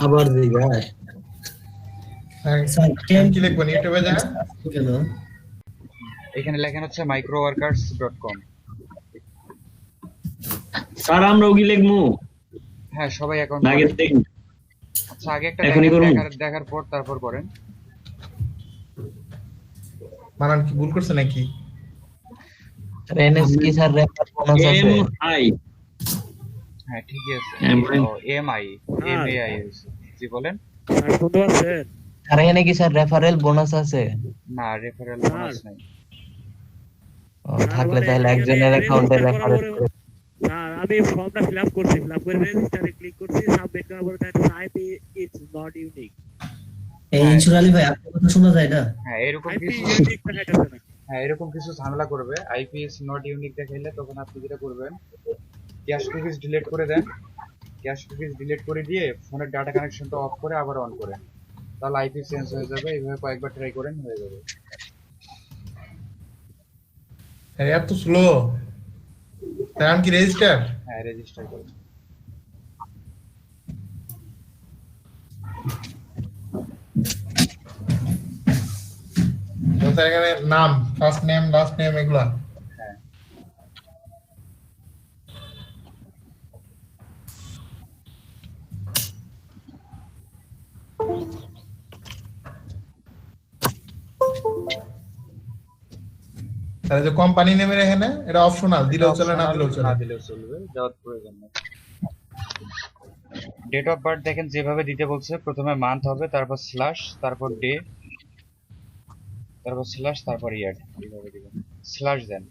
আবার জিজ্ঞাসা হ্যাঁ, স্যার আমি কি লিখবো ইউটিউবে যা? কেন এখানে লেখা হচ্ছে microworkers.com। স্যার আমরা ওগি লিখমু হ্যাঁ, সবাই অ্যাকাউন্ট আগে করেন। দেখ আচ্ছা, আগে একটা এখনই দেখেন, করুন দেখার পর তারপর করেন। বানান কি ভুল করছে নাকি? এনএস কি স্যার রেফার বোনাস এম আছে? আই হ্যাঁ, ঠিকই আছে। M MI এমএআই। জি বলেন। স্যার শুনতে পাচ্ছেন? আর এখানে কি স্যার রেফারেল বোনাস আছে? না, রেফারেল স্যার বোনাস নাই। থাকলে মানে তাহলে এখানে একজনের অ্যাকাউন্টে রেজিস্টার করার রেফারেল পরে স্যার আমি ফর্মটা ফিল আপ করছি, ফিল আপ করে রেজিস্টারে ক্লিক করছি, সাবমিট করার পরে দেখা যাচ্ছে আইপি ইজ নট ইউনিক। এই হ্যাঁ, ইনসুর আলী ভাই আপনার কথা শোনা যায় না হ্যাঁ, এরকম আইপি কিছু ইউনিক দেখাইতেছে না। হ্যাঁ, এরকম কিছু ঝামেলা করবে। আইপি ইজ নট ইউনিক দেখাইলে তখন আপনি যেটা করবেন, ক্যাশ কুকিজ ডিলিট করে দেন। ক্যাশ কুকিজ ডিলিট করে দিয়ে ফোনের ডাটা কানেকশনটা অফ করে আবার অন করেন, তাহলে আইপি চেঞ্জ হয়ে যাবে। এইভাবে কয়েকবার ট্রাই করেন, হয়ে যাবে। এত স্লো, আমি কি রেজিস্টার? হ্যাঁ, রেজিস্টার করুন। এখানে নাম, ফার্স্ট নেম, লাস্ট নেম এগুলা। হ্যাঁ, তাহলে যে কোম্পানি নেমের এখানে এটা অপশনাল, দিলেও চলে না অপশনাল, দিলেও না চলে। দিলেও চলবে, যাওয়ার প্রয়োজন নেই। ডেট অফ বার্থ দেখেন যেভাবে দিতে বলছে, প্রথমে মান্থ হবে, তারপর স্ল্যাশ, তারপর ডে, তারপর স্ল্যাশ, তারপর ইয়ার। এইভাবে দিবেন, স্ল্যাশ দেন।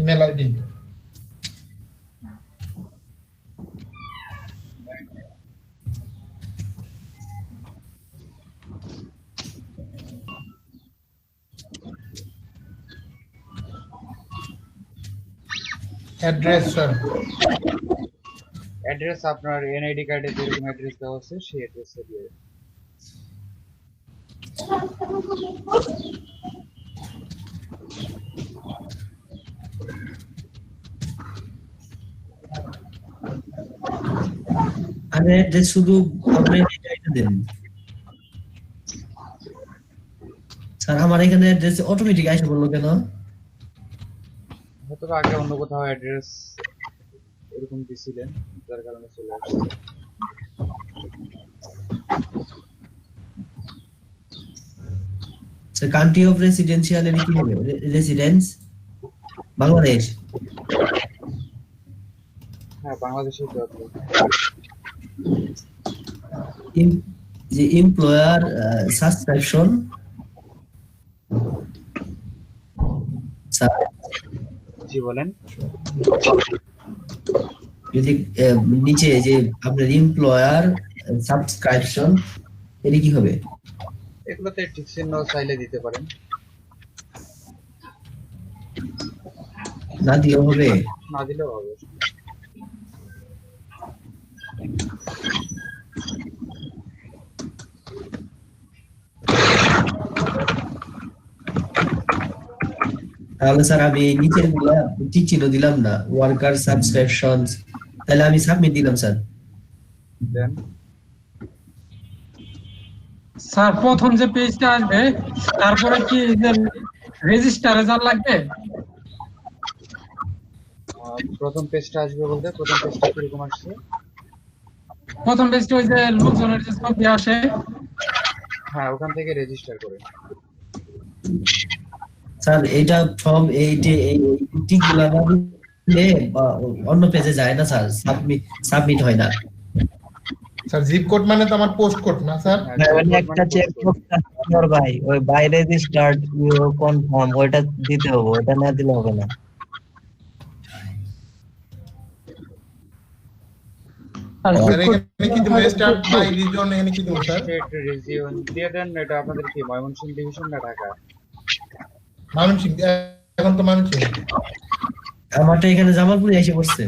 Email ID address sir. Address আপনার এনআইডি কার্ডে যেরকম অ্যাড্রেস দেওয়া আছে সেই অ্যাড্রেসে দিয়ে দেন। আরে যে শুধু আপনি এটা দেন স্যার আমার এখানে অ্যাড্রেস অটোমেটিক আসে বললো কেন হয়তো বা আগে অন্য কোথাও অ্যাড্রেস এরকম দিছিলেন, যার কারণে চলে আসছে। স্যার কান্ট্রি অফ রেসিডেন্সিয়াল এর কি হবে রেসিডেন্স বাংলাদেশ হ্যাঁ, বাংলাদেশের দরকার। যে এমপ্লয়ার সাবস্ক্রিপশন স্যার জি বলেন। যদি নিচে যে আপনার এমপ্লয়ার সাবস্ক্রিপশন এর কি হবে এগুলোতে টিক চিহ্ন চাইলে দিতে পারেন, না দিলেও হবে না দিলেও হবে। তাহলে স্যার আমি নিচের গুলা ঠিক ছিল দিলাম না ওয়ার্কার সাবস্ক্রিপশন তাহলে আমি সাবমিট দিলাম স্যার দেন। স্যার প্রথম যে পেজটা আসবে তারপরে কি রেজিস্টারে যাওয়া লাগবে? প্রথম পেজটা আসবে বলতে প্রথম পেজটা কিরকম আসছে? প্রথম পেজটা ওই যে লোকজনের যে ছবি আসে, হ্যাঁ, ওখান থেকে রেজিস্টার করেন। স্যার এটা ফর্ম এইটে এই টিক গুলা না দিলে অন্য পেজে যায় না স্যার সাবমিট হয় না স্যার জিপ কোড মানে তো আমার পোস্ট কোড না স্যার। মানে একটা চেক করতে হবে ভাই, ওই বাইরে যে স্টার্ট কনফার্ম ওইটা দিতে হবে, ওটা না দিলে হবে না। আর স্যার এখানে কি দেব? স্টার্ট বাই রিজন এখানে কি দেব স্যার? স্টেট রিজিয়ন দিয়ে দেন। এটা আপনাদের কি ময়মনসিংহ ডিভিশন না ঢাকা? ময়মনসিংহ, এখন তো ময়মনসিংহ। আমারটা এখানে জামালপুরে এসে পড়ছে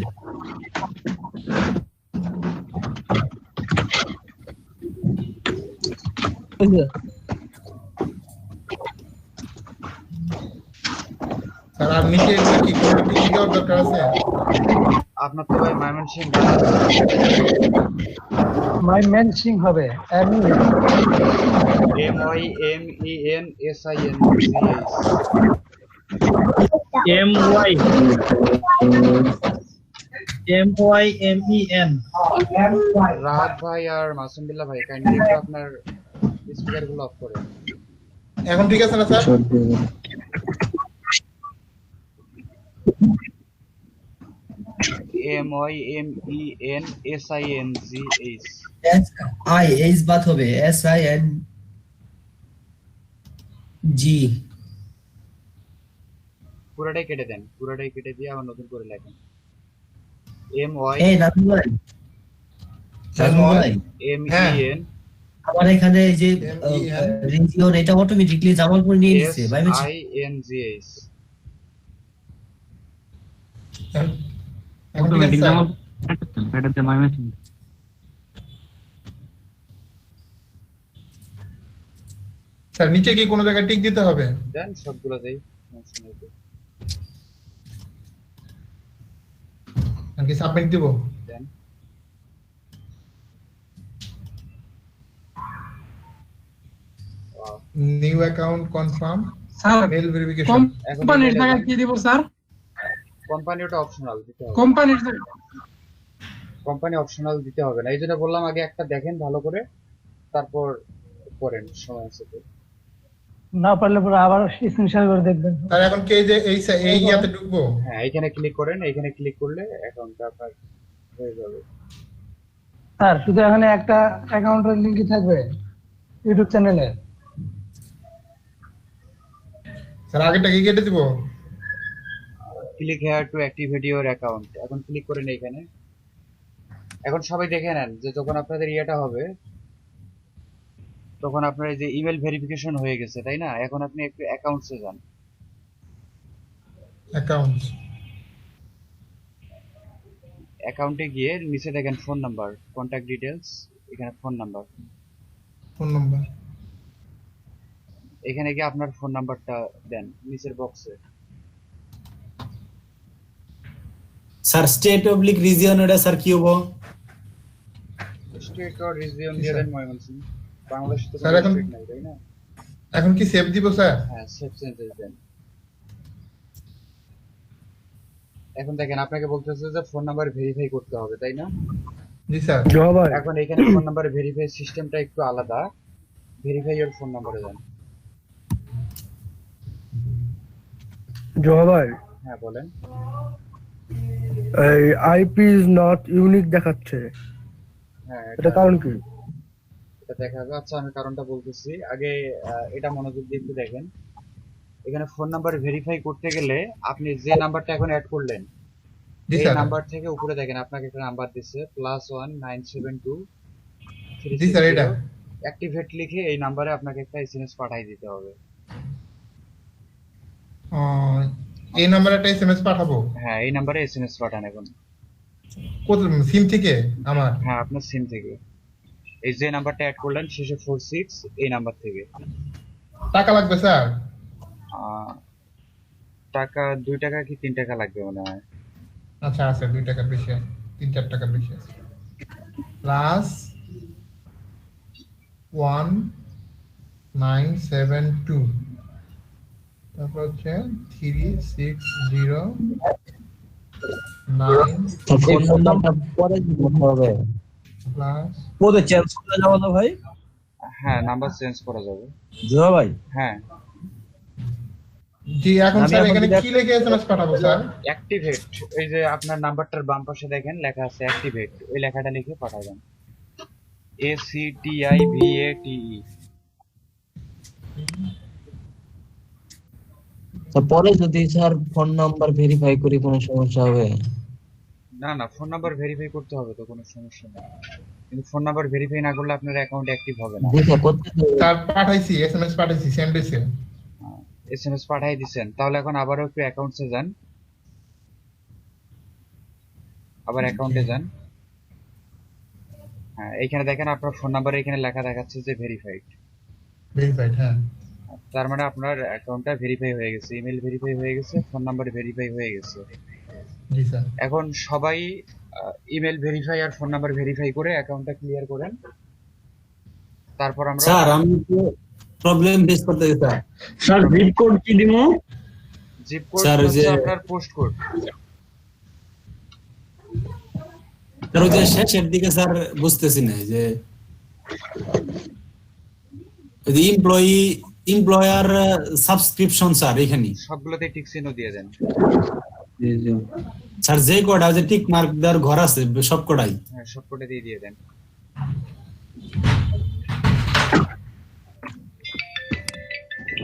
স্যার আর নিচে এগুলো কি কোনো টিক দেওয়ার দরকার আছে? আপনার তো ভাই ময়মনসিংহ মাই মেন সিং হবে MYMEN রাহাত ভাই আর মাসুম বিল্লাহ ভাই কাইন্ডলি একটু আপনার স্পিকার গুলো অফ করেন। এখন ঠিক আছে না স্যার? MYMENSINGH S বাত হবে SIN G পুরোটাই কেটে দেন, পুরোটাই কেটে দিয়ে আবার নতুন করে লেখেন এই নাজমুল ভাই, নাজমুল ভাই, MYMEN আমার এখানে এই যে MEN রিজিয়ন এটা অটোমেটিক্যালি জামালপুর নিয়ে নিচ্ছে ভাই বলছি। SINGH এখন ঠিক আছে স্যার? স্যার নিচে কি কোনো জায়গায় টিক দিতে হবে? দেন সবগুলোতেই সমস্যা নেই তো। নাকি সাবমিট দিব? দেন new account confirm sir mail verification. কোম্পানির টাকা কি দিব স্যার? কোম্পানি ওটা অপশনাল দিতে হবে, কোম্পানির কোম্পানি অপশনাল দিতে হবে না। এই যেটা বললাম আগে একটা দেখেন ভালো করে, তারপর করেন সময় আছে তো। না পারলে পরে আবার স্ক্রিনশট করে দেখবেন। স্যার এখন কে যে এই ইয়াতে ঢুকবো? হ্যাঁ এখানে ক্লিক করেন, এখানে ক্লিক করলে অ্যাকাউন্টটা আপনার হয়ে যাবে। স্যার শুধু এখানে একটা অ্যাকাউন্টের লিংকই থাকবে ইউটিউব চ্যানেলে। স্যার আগেরটা কি কেটে দিব? Click here two activate your account, এখন ক্লিক করেন এখানে। এখন সবাই দেখে নেন যে যখন আপনাদের ইয়েটা হবে তখন আপনার এই যে ইমেল ভেরিফিকেশন হয়ে গেছে, তাই না? এখন আপনি একটু অ্যাকাউন্টসে যান। অ্যাকাউন্টস অ্যাকাউন্টে গিয়ে নিচে দেখেন ফোন নাম্বার, কন্ট্যাক্ট ডিটেলস, এখানে ফোন নাম্বার। ফোন নাম্বার এখানে গিয়ে আপনার ফোন নাম্বারটা দেন নিচের বক্সে। স্যার স্টেট অবলিক রিজিয়ন এটা স্যার কি হবো? স্টেট অর রিজিয়ন দিয়ে দেন ময়মনসিংহ। বাংলাদেশে তো স্যার কোনো এখন- স্টেট নাই, তাই না? এখন কি সেভ দিব স্যার? হ্যাঁ সেভ চেঞ্জেস দেন। এখন দেখেন আপনাকে বলতেছে যে ফোন নাম্বার ভেরিফাই করতে হবে, তাই না? জি স্যার। এখন এখানে ফোন নাম্বার ভেরিফাই সিস্টেমটা একটু আলাদা। ভেরিফাই ইওর ফোন নাম্বারে যান। জোহা ভাই, হ্যাঁ বলেন। এই আইপি ইজ নট ইউনিক দেখাচ্ছে, হ্যাঁ এটা কারণ কি? এটা দেখা যাবে। আচ্ছা আমি কারণটা বলতেছি আগে, এটা মনোযোগ দিয়ে একটু দেখেন। এখানে ফোন নাম্বার ভেরিফাই করতে গেলে আপনি যে নাম্বারটা এখন অ্যাড করলেন জি এই স্যার। নাম্বার থেকে উপরে দেখেন আপনাকে একটা নাম্বার দিচ্ছে +1 972 জি স্যার এটা। অ্যাক্টিভেট লিখে এই নাম্বারে আপনাকে একটা এসএমএস পাঠিয়ে দিতে হবে। এই নাম্বারে একটা এসএমএস পাঠাবো? হ্যাঁ এই নাম্বারে এসএমএস পাঠান এখন। কোন সিম থেকে আমার? হ্যাঁ আপনার সিম থেকে এই যে নাম্বারটা অ্যাড করলেন শেষে 46 এই নাম্বার থেকে। টাকা লাগবে স্যার? টাকা 2 টাকা কি 3 টাকা লাগবে মনে হয়। আচ্ছা আছে 2 টাকার বেশি আছে, 3-4 টাকার বেশি আছে। প্লাস 1972 তারপর হচ্ছে 3609 ফোন নাম্বারটা পরে দিতে হবে। প্লাস পদে চেঞ্জ করে যাবো না ভাই? হ্যাঁ নাম্বার চেঞ্জ করা যাবে। জোহা ভাই, হ্যাঁ জি এখন আমি স্যার এখন এখানে যেটা- কি লিখে এসএমএস পাঠাবো স্যার? অ্যাক্টিভেট, এই যে আপনার নাম্বারটার বাম পাশে দেখেন লেখা আছে অ্যাক্টিভেট, ওই লেখাটা লিখে পাঠাবেন। ACTIVATE। তো পরে যদি স্যার ফোন নাম্বার ভেরিফাই করি কোনো সমস্যা হবে? না না ফোন নাম্বার ভেরিফাই করতে হবে তো, কোনো সমস্যা নেই। কিন্তু ফোন নাম্বার ভেরিফাই না করলে আপনার অ্যাকাউন্ট অ্যাক্টিভ হবে না। জি স্যার, করতে তো স্যার পাঠাইছি, এসএমএস পাঠাইছি, সেন্ড হইছে। এসএমএস পাঠিয়ে দিচ্ছেন, তাহলে এখন আবারও একটু অ্যাকাউন্টসে যান, আবার অ্যাকাউন্টে যান। হ্যাঁ এইখানে দেখেন আপনার ফোন নাম্বার এখানে লেখা দেখাচ্ছে যে ভেরিফাইড। ভেরিফাইড হ্যাঁ। তার মানে আপনার অ্যাকাউন্টটা ভেরিফাই হয়ে গেছে, ইমেল ভেরিফাই হয়ে গেছে, ফোন নাম্বার ভেরিফাই হয়ে গেছে। জি স্যার। এখন সবাই ইমেল ভেরিফাই আর ফোন নাম্বার ভেরিফাই করে অ্যাকাউন্টটা ক্লিয়ার করেন, তারপর আমরা স্যার আমি তো প্রবলেম ফেস করতেছি স্যার। স্যার জিপ কোড কি দিমু? জিপ কোড স্যার, ওই হচ্ছে যে- আপনার পোস্ট কোড। স্যার ওই যে শেষের দিকে স্যার বুঝতেছি না যে এমপ্লয়ার সাবস্ক্রিপশন স্যার এখানে সবগুলোতে টিক চিহ্ন দিয়ে দেন। স্যার যে কটা যে টিক মার্ক দেওয়ার ঘর আছে সব কটাই। হ্যাঁ, সবকটা দিয়ে দেন।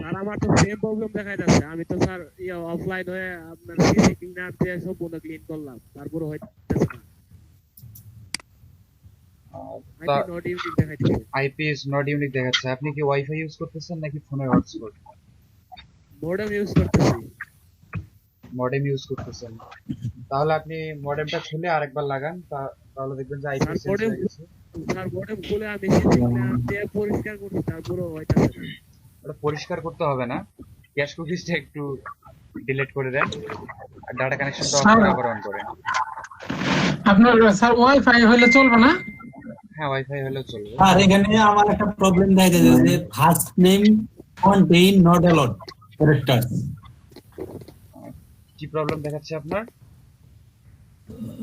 আর আমার তো সেম প্রবলেম দেখা যাচ্ছে, আমি তো স্যার অফলাইন হয়ে আপনার সিসি ক্লিনার দিয়ে সম্পূর্ণ ক্লিন করলাম, তারপরে হইতেছে না। তা- নট ইউনিক দেখাইতেছে। আইপি ইজ নট ইউনিক দেখাচ্ছে। আপনি কি ওয়াইফাই ইউজ করতেছেন নাকি ফোনের হটস্পট? মডেম ইউজ করতেছি। মডেম ইউজ করতেছেন, তাহলে আপনি মডেমটা খুলে আরেকবার লাগান, তাহলে দেখবেন যে আইপি স্যার, চেঞ্জ হয়ে গেছে। স্যার মডেম খুলে আমি সিসি ক্লিনার দিয়ে পরিষ্কার করছি, তারপরে হইতেছে না। ওটা পরিষ্কার করতে হবে না, ক্যাশ কুকিজটা একটু ডিলিট করে দেন আর ডাটা কানেকশনটা অফ করে আবার অন করেন। আপনার স্যার ওয়াইফাই হলে চলবে না? হ্যাঁ, ওয়াইফাই হলেও চলবে। আর এখানে আমার একটা প্রবলেম দেখা যাচ্ছে যে first name contain not allowed character. কি প্রবলেম দেখাচ্ছে আপনার?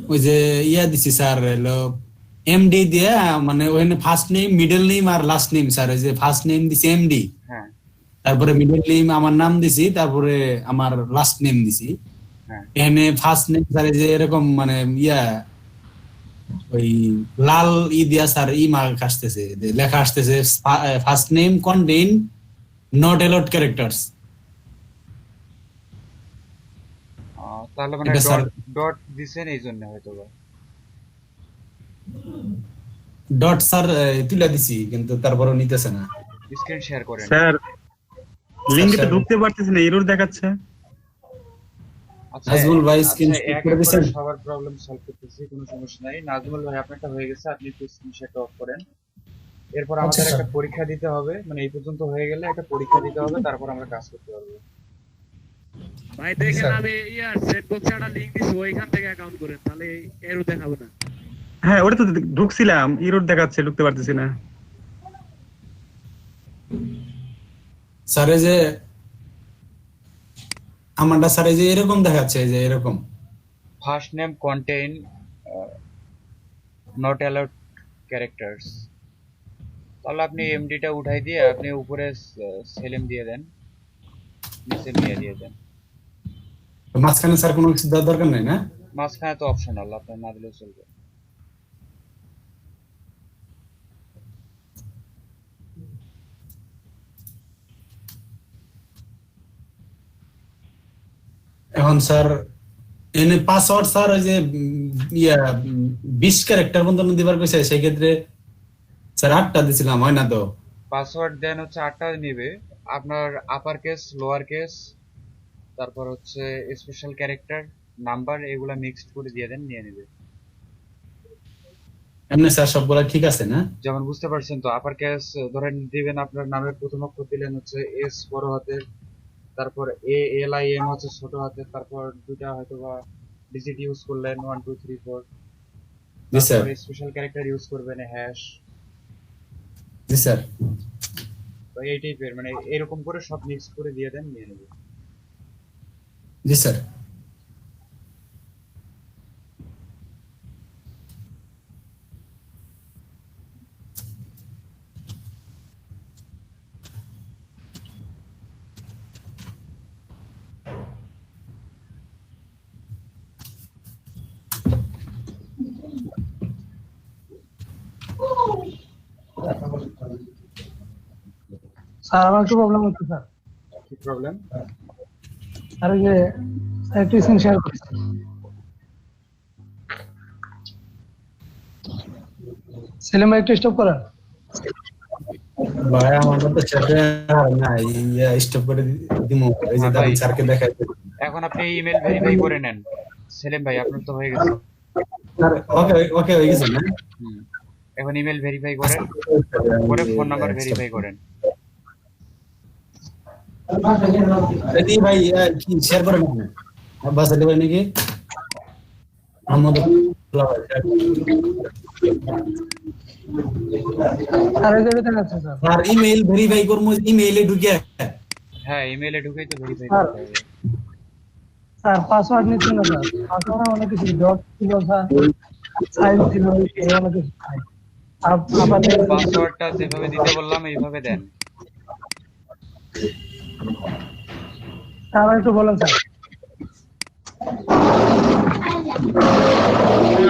ওই যে দিছি স্যার হলো এমডি দিয়ে, মানে ওখানে ফার্স্ট নেম মিডল নেম আর লাস্ট নেম স্যার। ওই যে ফার্স্ট নেম দিছি এমডি, হ্যাঁ তারপরে মিডল নেম আমার নাম দিছি, তারপরে আমার লাস্ট নেম দিছি। হ্যাঁ এখানে ফার্স্ট নেম স্যার যে এরকম মানে ওই লাল দিয়া স্যার মার্ক আসতেছে, লেখা আসতেছে first name contain not allowed characters. তাহলে মানে এটা স্যার- ডট দিছেন এই জন্য হয়তো বা। ডট স্যার তুলে দিছি কিন্তু তারপরও নিতেছে না। স্ক্রিন শেয়ার করেন। স্যার লিংকে তো স্যার, ঢুকতে পারতেছি না, এরর দেখাচ্ছে। আচ্ছা, নাজমুল ভাই আচ্ছা, স্ক্রিন এক করে এক দিছেন? করে সবার প্রবলেম সলভ করতেছি, কোনো সমস্যা নাই। নাজমুল ভাই আপনারটা হয়ে গেছে, আপনি একটু স্ক্রিন শেয়ারটা অফ করেন। এরপর আচ্ছা, আমাদের স্যার। একটা পরীক্ষা দিতে হবে, মানে এই পর্যন্ত হয়ে গেলে একটা পরীক্ষা দিতে হবে, তারপর আমরা কাজ করতে পারবো। ভাই দেখেন, স্যার। আমি সেট বক্সে একটা লিংক দিছি, ওইখান থেকে অ্যাকাউন্ট করেন, তাহলে এরও দেখাবে না। হ্যাঁ ওটা তো ঢুকছিলাম, এরর দেখাচ্ছে, ঢুকতে পারতেছি না। স্যার এই যে আমারটা স্যার এই যে এরকম দেখাচ্ছে, এই যে এরকম first name contain not allowed characters. তাহলে আপনি এমডিটা উঠাই দিয়ে আপনি উপরে সেলেম দিয়ে দেন, নিচে নিয়ে দিয়ে দেন। মাঝখানে স্যার কোনো কিছু দেওয়ার দরকার নাই না? মাঝখানে তো অপশনাল, আপনার না দিলেও চলবে। এখন স্যার এনে পাসওয়ার্ড স্যার ওই যে 20 ক্যারেক্টার পর্যন্ত দিবার কইছে, সেই ক্ষেত্রে স্যার 8টা দিছিলাম, হয় না তো? পাসওয়ার্ড দেন হচ্ছে 8টা নিবে, আপনার আপার কেস, লোয়ার কেস, তারপর হচ্ছে স্পেশাল ক্যারেক্টার, নাম্বার, এগুলা মিক্সড করে দিয়ে দেন, নিয়ে নেবে। এমনি স্যার সবগুলা ঠিক আছে না? যেমন বুঝতে পারছেন তো, আপার কেস ধরেন দিবেন, আপনার নামের প্রথম অক্ষর দিলেন হচ্ছে এস বড় হাতের, তারপর ALIM হচ্ছে ছোট হাতের, তারপর দুইটা হয়তো বা ডিজিট ইউজ করলেন 1 2 3 4, জি স্যার। তারপর স্পেশাল ক্যারেক্টার ইউজ করবেন হ্যাশ। জি স্যার। তো এই টাইপের মানে এরকম করে সব মিক্স করে দিয়ে দেন, নিয়ে নেবে। জি স্যার। স্যার আমার একটু প্রবলেম হচ্ছে স্যার। কি প্রবলেম? আর ওই যে একটু স্ক্রিন শেয়ার করছি। সেলিম ভাই একটু স্টপ করেন। ভাই আমার তো চ্যাটে আর নাই, স্টপ করে দিমু, এই যে দাঁড়ান স্যারকে দেখাইতে। এখন আপনি ইমেল ভেরিফাই করে নেন। সেলিম ভাই আপনার তো হয়ে গেছে। স্যার ওকে ওকে হয়ে গেছে না? এখন ইমেল ভেরিফাই করেন, পরে ফোন নাম্বার ভেরিফাই করেন। যদি ভাই কি শেয়ার করেন আপনি বাসা দেবেন নাকি আমাদের স্যার এই যে দেখাচ্ছে স্যার। আর ইমেল ভেরিফাই করবো ইমেইলে ঢুকে হ্যাঁ ইমেইলে ঢুকেই তো ভেরিফাই স্যার করতে হবে। স্যার পাসওয়ার্ড নিচ্ছে না স্যার, পাসওয়ার্ড অনেক কিছু ডট ছিল স্যার, সাইন ছিল, এই অনেক কিছু নাই। আবার পাসওয়ার্ডটা যেভাবে দিতে বললাম এইভাবে দেন। আবার একটু বলেন স্যার।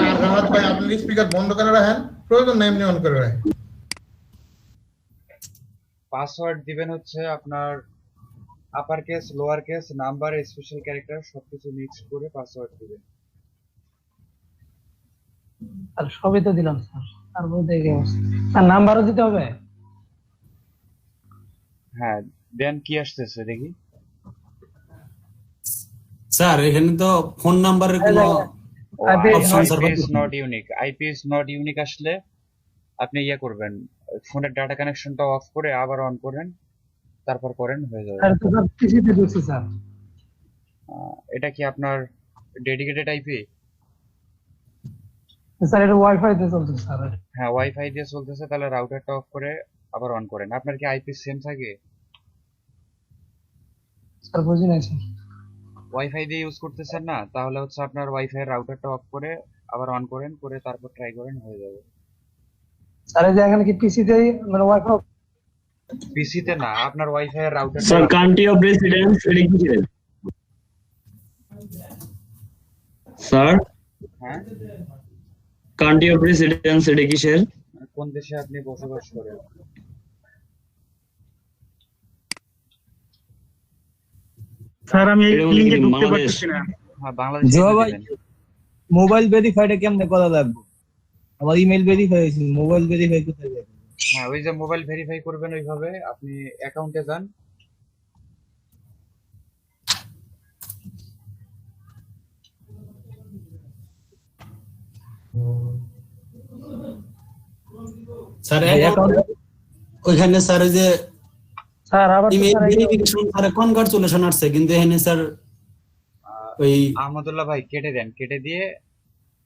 আর রাহাত ভাই আপনি স্পিকার বন্ধ করে রাখেন, প্রয়োজন নাই এমনি অন করে রাখেন। পাসওয়ার্ড দিবেন হচ্ছে আপনার আপার case, lower case, number, special character সবকিছু মিক্স করে পাসওয়ার্ড দিবেন। আর সবই তো দিলাম স্যার, তারপর দেখে স্যার নাম্বারও দিতে হবে। হ্যাঁ দেন কি আসতেছে দেখি। স্যার এখানে তো ফোন নাম্বারের কোনো option sir IP is not unique, IP is not unique আসলে আপনি ইয়ে করবেন, ফোনের ডাটা কানেকশনটা অফ করে আবার অন করেন, তারপর করেন হয়ে যাবে। আর তো স্যার পিসিতে ঢুকছে স্যার। এটা কি আপনার ডেডিকেটেড আইপি? স্যার এটা ওয়াইফাই তে চলছে স্যার। হ্যাঁ ওয়াইফাই দিয়ে চলতেছে, তাহলে রাউটারটা অফ করে আবার অন করেন। আপনার কি আইপি সেম থাকে? স্যার বুঝি নাই স্যার। ওয়াইফাই দিয়ে ইউজ করতেছেন না, তাহলে হচ্ছে আপনার ওয়াইফাই রাউটারটা অফ করে আবার অন করেন, করে তারপর ট্রাই করেন হয়ে যাবে। স্যার এই যে এখানে কি পিসিতেই মানে ওয়াইফাই? পিসিতে না, আপনার ওয়াইফাই এর রাউটারটা। স্যার কান্ট্রি অফ রেসিডেন্স এটা কি ছিল স্যার? হ্যাঁ কান্ট্রি অফ রেসিডেন্স এটা কিসের? কোন দেশে আপনি বসবাস করেন? স্যার আমি এই এটা লিংকে কি ঢুকতে বাংলাদেশ? পারতেছি না। হ্যাঁ বাংলাদেশে জোয়া ভাই, দিবেন। মোবাইল ভেরিফাইটা কেমনে করা লাগবে? আমার ইমেল ভেরিফাই হয়েছে, মোবাইল ভেরিফাই কোথায় যাবে? হ্যাঁ ওই যে মোবাইল ভেরিফাই করবেন ওইভাবে আপনি অ্যাকাউন্টে যান, স্যার ওইখানে স্যার ওই যে স্যার আবার তো ইমেল স্যার এই- ভেরিফিকেশন স্যার কনগ্রাচুলেশন আসছে, কিন্তু এখানে স্যার ওই আহমদুল্লাহ ভাই কেটে দেন, কেটে দিয়ে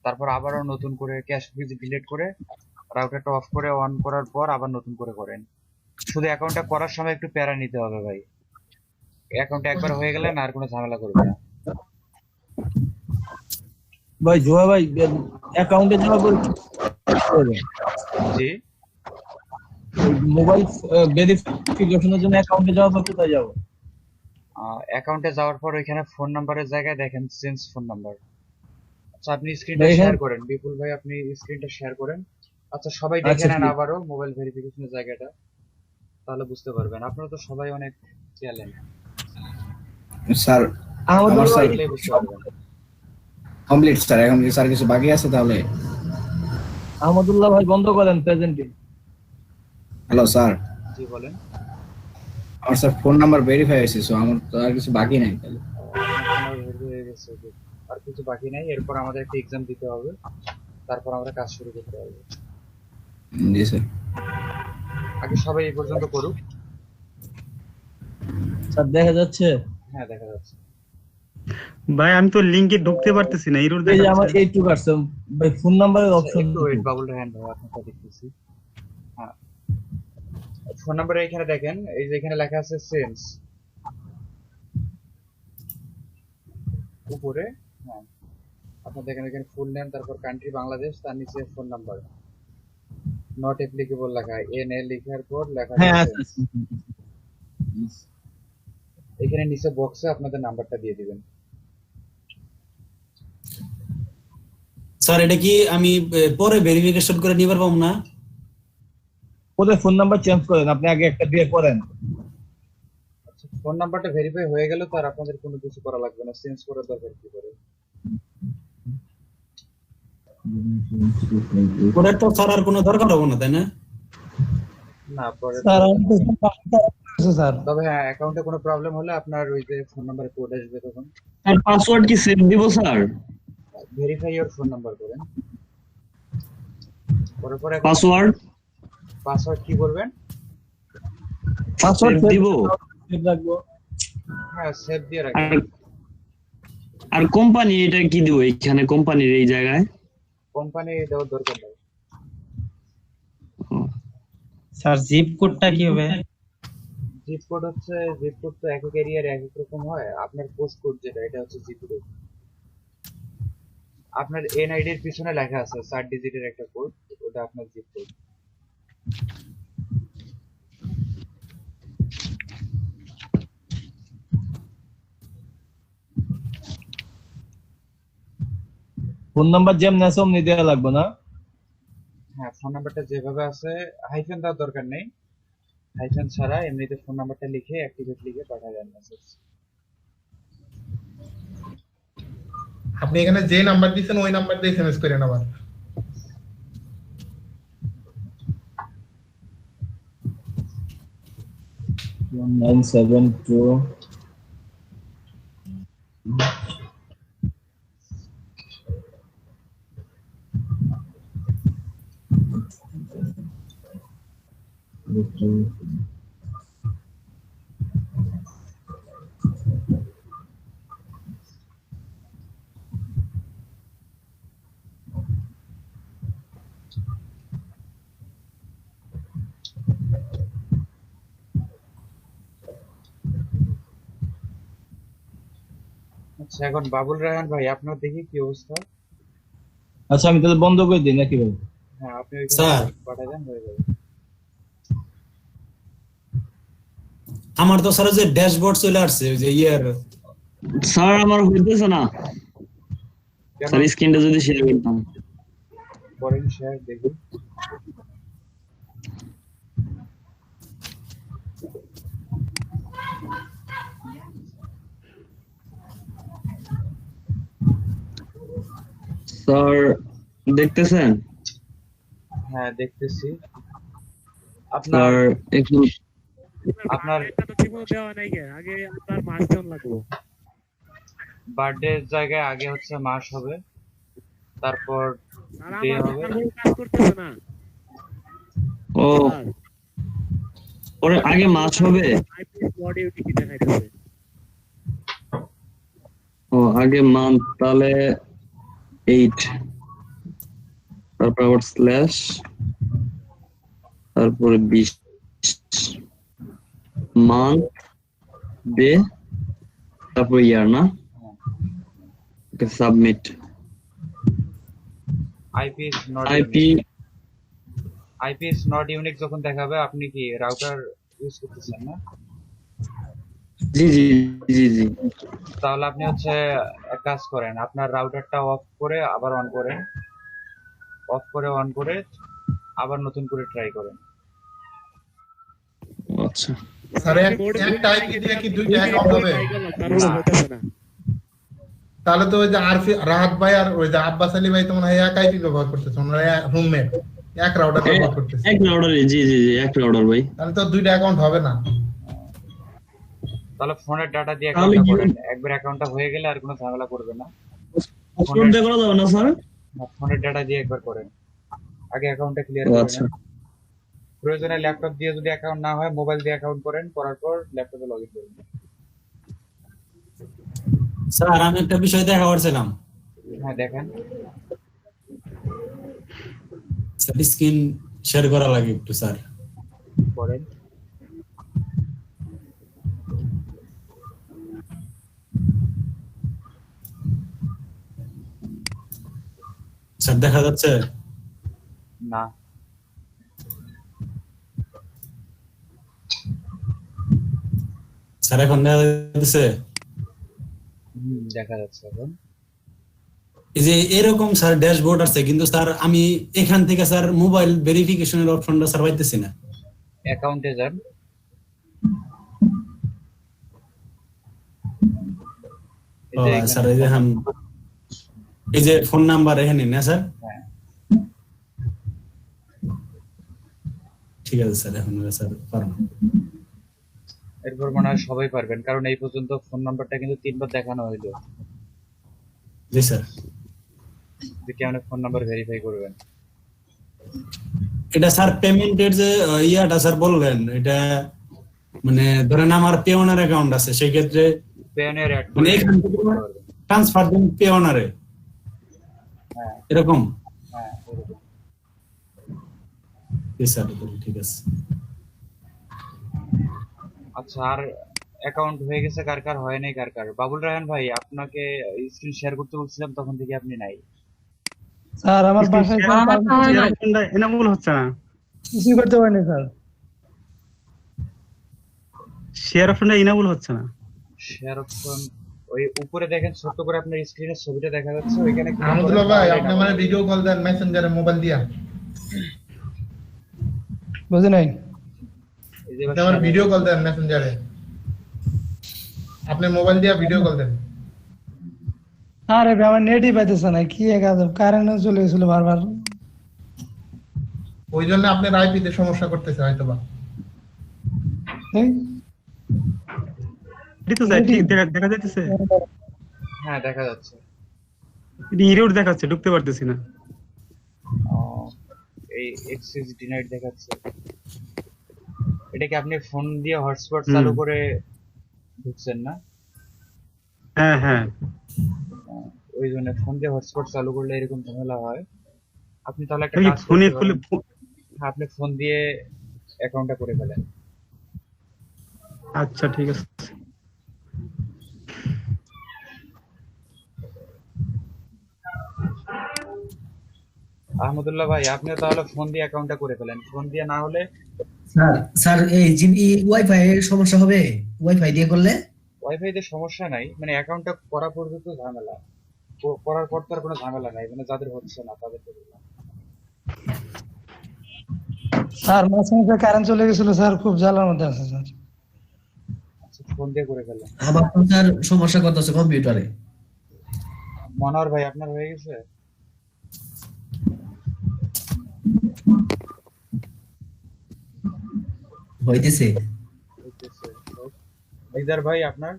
তারপর আবারও নতুন করে ক্যাশ ফিজ ডিলিট করে রাউটারটা অফ করে অন করার পর আবার নতুন করে করেন। শুধু অ্যাকাউন্টটা করার সময় একটু প্যারা নিতে হবে ভাই, অ্যাকাউন্টটা একবার হয়ে গেলে না আর কোনো ঝামেলা করবে না। ভাই জোয়া ভাই, অ্যাকাউন্টে যাওয়ার পর কি করবে? জি মোবাইল ভেরিফিকেশনের জন্য অ্যাকাউন্টে যাওয়ার পর কোথায় যাবো? অ্যাকাউন্টে যাওয়ার পর ওইখানে ফোন নাম্বারের জায়গায় দেখেন চেঞ্জ ফোন নাম্বার। আচ্ছা আপনি স্ক্রিনটা দেখেন। শেয়ার করেন, বিপুল ভাই আপনি স্ক্রিনটা শেয়ার করেন। আচ্ছা সবাই দেখে আচ্ছা, নেন ঠিক। আবারও মোবাইল ভেরিফিকেশনের জায়গাটা, তাহলে বুঝতে পারবেন। আপনারা তো সবাই অনেক ট্যালেন্ট, স্যার আমাদের আমার স্যার দেখলেই বুঝতে পারবেন। কমপ্লিট স্যার, এখন কি স্যার কিছু বাকি আছে তাহলে? আহমদুল্লাহ ভাই বন্ধ করেন প্রেজেন্টে। হ্যালো স্যার, জি বলেন। আমার স্যার ফোন নাম্বার ভেরিফাই হয়েছে, সো আমার তো আর কিছু বাকি নাই তাহলে। আপনার ভেরিফাই হয়ে গেছে, good. আর কিছু বাকি নাই, এরপর আমাদের একটা এক্সাম দিতে হবে, তারপর আমরা কাজ শুরু করতে পারবো। জি স্যার। আগে সবাই এই পর্যন্ত করুক। স্যার দেখা যাচ্ছে? হ্যাঁ দেখা যাচ্ছে। ভাই আমি তো লিংকে ঢুকতে পারতেছি না, এরর এই যে আমার দেখাচ্ছে। এইটুকু আসছে ভাই, ফোন নাম্বারের অপশন একটু ওয়েট, বাবুল হ্যান্ড ভাই আপনারটা দেখতেছি। হ্যাঁ ফোন নাম্বারে এখানে দেখেন, এই যে এখানে লেখা আছে চেঞ্জ উপরে। হ্যাঁ আপনার দেখেন এখানে ফুল নেম, তারপর কান্ট্রি বাংলাদেশ, তার নিচে ফোন নাম্বার নট অ্যাপ্লিকেবল লেখা, এন এ লেখার পর লেখা হ্যাঁ আছে আছে, আছে। এখানে নিচে বক্সে আপনাদের নাম্বারটা দিয়ে দিবেন। স্যার এটা কি আমি পরে ভেরিফিকেশন করে নিবার পাবো না? ওদের ফোন নাম্বার চেঞ্জ করেন, আপনি আগে একটা দিয়ে করেন। আচ্ছা ফোন নাম্বারটা ভেরিফাই হয়ে গেল তো আর আপনাদের কোনো কিছু করা লাগবে না, চেঞ্জ করার দরকার কি করে? ওটার তো স্যার আর কোনো দরকার হবে না, তাই না? না পরে স্যার আমি তো আছে স্যার। তবে হ্যাঁ অ্যাকাউন্টে কোনো প্রবলেম হলে আপনার ওই যে ফোন নাম্বারে কোড আসবে, তখন স্যার পাসওয়ার্ড কি সেভ দিব sir? Verify your phone number করেন, করার পরে পাসওয়ার্ড পাসওয়ার্ড কি করবেন? পাসওয়ার্ড দিব? সেভ রাখবো। হ্যাঁ সেভ দিয়ে রাখেন। আর আর কোম্পানি এটা কি দিব এখানে কোম্পানির এই জায়গায়? কোম্পানি দেওয়ার দরকার নেই। স্যার জিপ কোডটা কি হবে? জিপ কোড তো এক এক এরিয়ার এক এক রকম হয়। আপনার পোস্ট কোড যেটা এটা হচ্ছে জিপ কোড। আপনার এনআইডি এর পিছনে লেখা আছে 4 ডিজিটের একটা কোড, ওটা আপনার জিপ কোড। ফোন নাম্বার যেমন আছে অমনি দেওয়া লাগবে না? হ্যাঁ ফোন নাম্বারটা যেভাবে আছে হাইফেন দেওয়ার দরকার নেই, হাইফেন ছাড়া এমনিতে ফোন নাম্বারটা লিখে অ্যাক্টিভেট লিখে পাঠিয়ে দেন মেসেজ। আপনি এখানে যে নাম্বার দিয়েছেন ওই নাম্বার দিয়ে এসএমএস করেন আবার। আচ্ছা এখন বাবুল রায়হান ভাই আপনার দেখি কি অবস্থা। আচ্ছা আমি তাহলে বন্ধ করে দিই নাকি ভাই? হ্যাঁ আপনি স্যার। ওইখানে পাঠিয়ে দেন, হয়ে যাবে। আমার তো স্যার যে ড্যাশবোর্ড চলে আসছে ওই যে ইয়ার স্যার আমার হইতেছে না স্যার, স্ক্রিনটা যদি শেয়ার করতাম। করেন শেয়ার দেখি। স্যার দেখতেছেন? হ্যাঁ দেখতেছি। স্যার আপনার একটু আপনার এটা তো ঠিকমতো দেওয়া নাই কে, আগে আপনার মাসজন লাগবে। বার্থডে জায়গায় আগে হচ্ছে মাস হবে, তারপর আর ডে আমার হবে। সার্ভার কাজ করতেছে না। ও ওরে আগে মাস হবে। আইপিএস বডি কি দেখাইতেছে? ও আগে মান্থ, তাহলে 8, তারপর আবার স্ল্যাশ, তারপরে 20 মান্থ ডে, তারপর ইয়ার না? ওকে সাবমিট। আইপিএস নট ইউনিক যখন দেখাবে আপনি কি রাউটার ইউজ করতেছেন না? জি জি জি জি। তাহলে আপনি হচ্ছে এক কাজ করেন, আপনার রাউটারটা অফ করে আবার অন করেন, অফ করে অন করে আবার নতুন করে ট্রাই করেন। আচ্ছা স্যার একটা আইপি দিয়ে কি দুইটা অ্যাকাউন্ট হবে? তারপরে হইতেছে না। তাহলে তো ওই যে আরফি রাহাত ভাই আর ওই যে আব্বাস আলী ভাই তো মনে হয় এক আইপি ব্যবহার করতেছে, ওনারা রুমমেট এক রাউটার ব্যবহার করতেছে। এক রাউটারে, জি জি জি এক রাউটার ভাই। তাহলে তো দুইটা অ্যাকাউন্ট হবে না। তাহলে ফোনের ডাটা দিয়ে অ্যাকাউন্টটা করেন, একবার অ্যাকাউন্টটা হয়ে গেলে আর কোনো ঝামেলা করবে না। পাসওয়ার্ড দিয়ে করা যাবে না স্যার? ফোনের ডাটা দিয়ে একবার করেন, আগে অ্যাকাউন্টটা ক্লিয়ার ও করে আচ্ছা নেন। প্রয়োজনে ল্যাপটপ দিয়ে যদি অ্যাকাউন্ট না হয় মোবাইল দিয়ে অ্যাকাউন্ট করেন, করার পর ল্যাপটপে লগইন করুন। স্যার আমি একটা বিষয় দেখা করছিলাম। হ্যাঁ দেখেন। স্যার স্ক্রিন শেয়ার করা লাগে একটু স্যার। করেন। স্যার দেখা যাচ্ছে না স্যার এখন দেখা যাচ্ছে? দেখা যাচ্ছে এখন। এই যে এরকম স্যার ড্যাশবোর্ড আছে, কিন্তু স্যার আমি এখান থেকে স্যার মোবাইল ভেরিফিকেশনের অপশনটা স্যার পাইতেছি না। অ্যাকাউন্টে যান, ও স্যার এই যে এই যে ফোন নাম্বার এখানে না স্যার? হ্যাঁ ঠিক আছে স্যার, এখন স্যার পারবো। এরপর মনে হয় সবাই পারবেন, কারণ এই পর্যন্ত ফোন নাম্বারটা কিন্তু 3 বার দেখানো হইলো। জি স্যার। যে কেমন ফোন নাম্বার ভেরিফাই করবেন? এটা স্যার পেমেন্টের যে ইয়াটা স্যার বললেন, এটা মানে ধরেন আমার পেওনার অ্যাকাউন্ট আছে, সেই ক্ষেত্রে পেয়নের অ্যাড মানে এখান থেকে ট্রান্সফার দেন পে অনারে, হ্যাঁ এরকম? হ্যাঁ এরকম। ঠিক আছে। আচ্ছা, আর অ্যাকাউন্ট হয়ে গেছে কার কার, হয় নাই কার কার? বাবুল রায়হান ভাই, আপনাকে স্ক্রিন শেয়ার করতে বলছিলাম, তখন থেকে আপনি নাই। স্যার আমার বাসায় আমার তো শেয়ার অপশনটা এনাবল হচ্ছে না, কিছুই করতে পারিনি স্যার। শেয়ার অপশনটা এনাবল হচ্ছে না। শেয়ার অপশন ওই উপরে দেখেন, ছোট্ট করে আপনার স্ক্রিনের ছবিটা দেখা যাচ্ছে, ওইখানে click আহমদুল্লাহ করেন, ভাই তাহলেই আপনি না মানে হবে। ভিডিও কল দেন মেসেঞ্জারে মোবাইল দিয়া, বুঝি নাই। এই যে আপনি আমার ভিডিও কল দেন মেসেঞ্জারে, আপনি মোবাইল দিয়া ভিডিও কল দেন। আরে ভাই আমার নেটই পাইতেছে না, কি এক আজব, কারেন্ট চলে গেছিল বারবার। ওই জন্য আপনার আইপিতে সমস্যা করতেছে হয়তোবা। এই, এটি তো স্যার ঠিক দেখা যাচ্ছে, হ্যাঁ দেখা যাচ্ছে। এটি ইরোড দেখাচ্ছে, ঢুকতে পারতেছি না। এই এক্সেস ডিনাইড দেখাচ্ছে। এটা কি আপনি ফোন দিয়ে হটস্পট চালু করে ঢুকছেন না? হ্যাঁ হ্যাঁ, ওই জন্য ফোন দিয়ে হটস্পট চালু করলে এরকম ঝামেলা হয়। আপনি তাহলে একটা আমি কাজ ফোনে করতে খুলে পারেন, আপনি ফোন দিয়ে অ্যাকাউন্টটা করে ফেলেন। আচ্ছা ঠিক আছে। আহমদুল্লাহ ভাই, আপনিও তাহলে ফোন দিয়ে অ্যাকাউন্টটা করে ফেলেন। ফোন দিয়ে না হলে স্যার স্যার এই ওয়াইফাই এর সমস্যা হবে? ওয়াইফাই দিয়ে করলে? ওয়াইফাই তে সমস্যা নাই, মানে অ্যাকাউন্টটা করা পর্যন্ত ঝামেলা, করার পর তো আর কোনো ঝামেলা নাই, মানে যাদের হচ্ছে না তাদেরকে বললাম। স্যার মাঝখানে কারেন্ট চলে গেছিল স্যার, খুব জ্বালার মধ্যে আছে স্যার। আচ্ছা, ফোন দিয়ে করে ফেলেন। আমার তো স্যার সমস্যা করতেছে কম্পিউটারে। মনোহর ভাই, আপনার হয়ে গেছে? হইতেছে। হইতেছে। দিদার ভাই আপনার?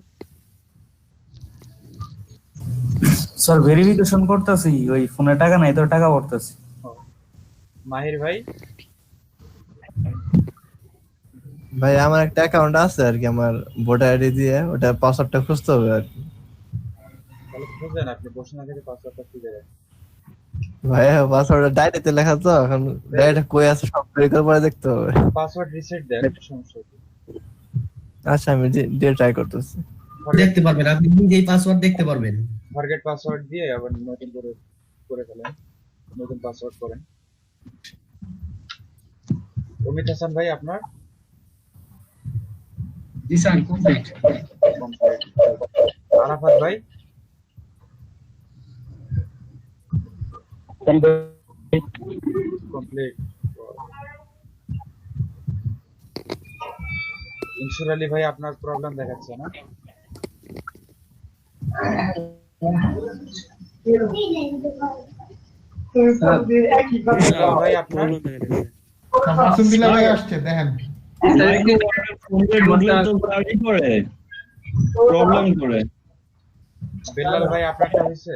স্যার ভেরিফিকেশন করতেছি, ওই ফোনে টাকা নাই তো টাকা ভরতেছি। মাহির ভাই? ভাই আমার একটা অ্যাকাউন্ট আছে আর কি, আমার ভোটার আইডি দিয়ে, ওটা পাসওয়ার্ডটা খুঁজতে হবে আর কি। তাহলে খুঁজেন, আপনি বসে না থেকে পাসওয়ার্ডটা খুঁজে দেন। ভাই পাসওয়ার্ডটা ডাইরেক্টে লেখা তো, এখন ডাইরেক্ট কই আছে সব বের করে পরে দেখতে হবে। পাসওয়ার্ড রিসেট দেন, সমস্যা কি? আচ্ছা আমি দিয়ে ট্রাই করতেছি। দেখতে পারবেন, আপনি নিজেই পাসওয়ার্ড দেখতে পারবেন। ফরগেট পাসওয়ার্ড দিয়ে আবার নতুন করে ফেলেন, নতুন পাসওয়ার্ড করেন। অমিত হাসান ভাই আপনার? জি স্যার কমপ্লিট। আরাফাত ভাই? কমপ্লিট। ইনসুর আলী ভাই, আপনার প্রবলেম দেখাচ্ছে না? ভাই আপনার? মাসুম বিল্লাহ ভাই আসছে দেখেন। প্রবলেম করে। বেলাল ভাই আপনারটা হয়েছে?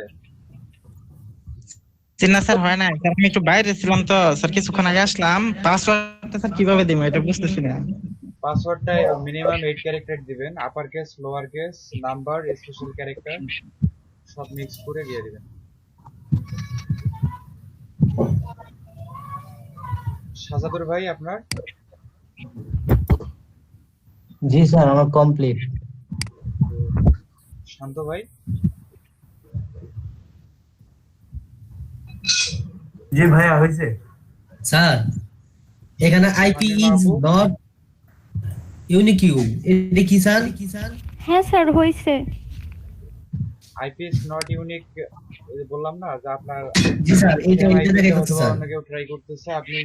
না স্যার হয় না, কারণ আমি একটু বাইরে ছিলাম তো স্যার, কিছুক্ষণ আগে আসলাম। পাসওয়ার্ডটা স্যার কিভাবে দিব এটা বুঝতেছি না। পাসওয়ার্ডটা মিনিমাম 8 ক্যারেক্টার দিবেন, আপার case, lower case, number, special character সব মিক্স করে দিয়ে দিবেন। শাজাদুর ভাই আপনার? জি স্যার আমার কমপ্লিট। শান্ত ভাই? জি ভাইয়া হয়েছে। স্যার এখানে IP is not unique you, এটা কি স্যার? হ্যাঁ স্যার হইছে। আইপি ইজ নট ইউনিক বললাম না, যে আপনার জি স্যার এটা দেখাইতেছে স্যার। অন্য কেউ ট্রাই করতেছে, আপনি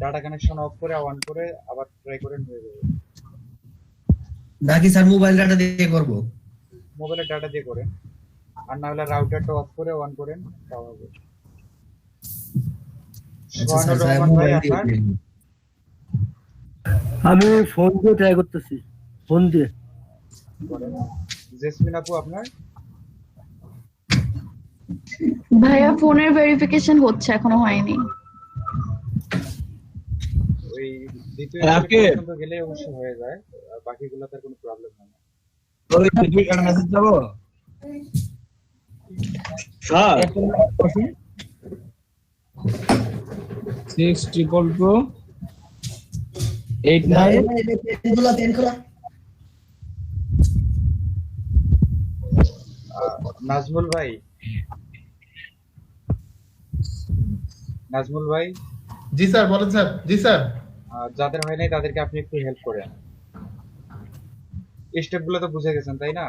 ডাটা কানেকশন অফ করে অন করে আবার ট্রাই করেন, হয়ে যাবে। নাকি স্যার মোবাইল ডাটা দিয়ে করব? মোবাইলের ডাটা দিয়ে করেন, আর না হলে রাউটারটা অফ করে অন করেন, তাও হবে। আচ্ছা স্যার, রহমান ভাই মোবাইল দিয়ে আপনার? আমি ফোন দিয়ে ট্রাই করতেছি, ফোন দিয়ে। জেসমিন আপু আপনার? ভাইয়া ফোনের ভেরিফিকেশন হচ্ছে, এখনো হয়নি। ওই দ্বিতীয় পর্যন্ত গেলে অবশ্যই হয়ে যায়, বাকিগুলোতে কোনো প্রবলেম হয় না। ওই দুইটা মেসেজ যাবো স্যার 62289 নাজমুল ভাই, নাজমুল ভাই, জি স্যার বলেন স্যার। জি স্যার। যাদের হয় নাই তাদেরকে আপনি একটু হেল্প করেন। স্টেপ গুলো তো বুঝে গেছেন তাই না?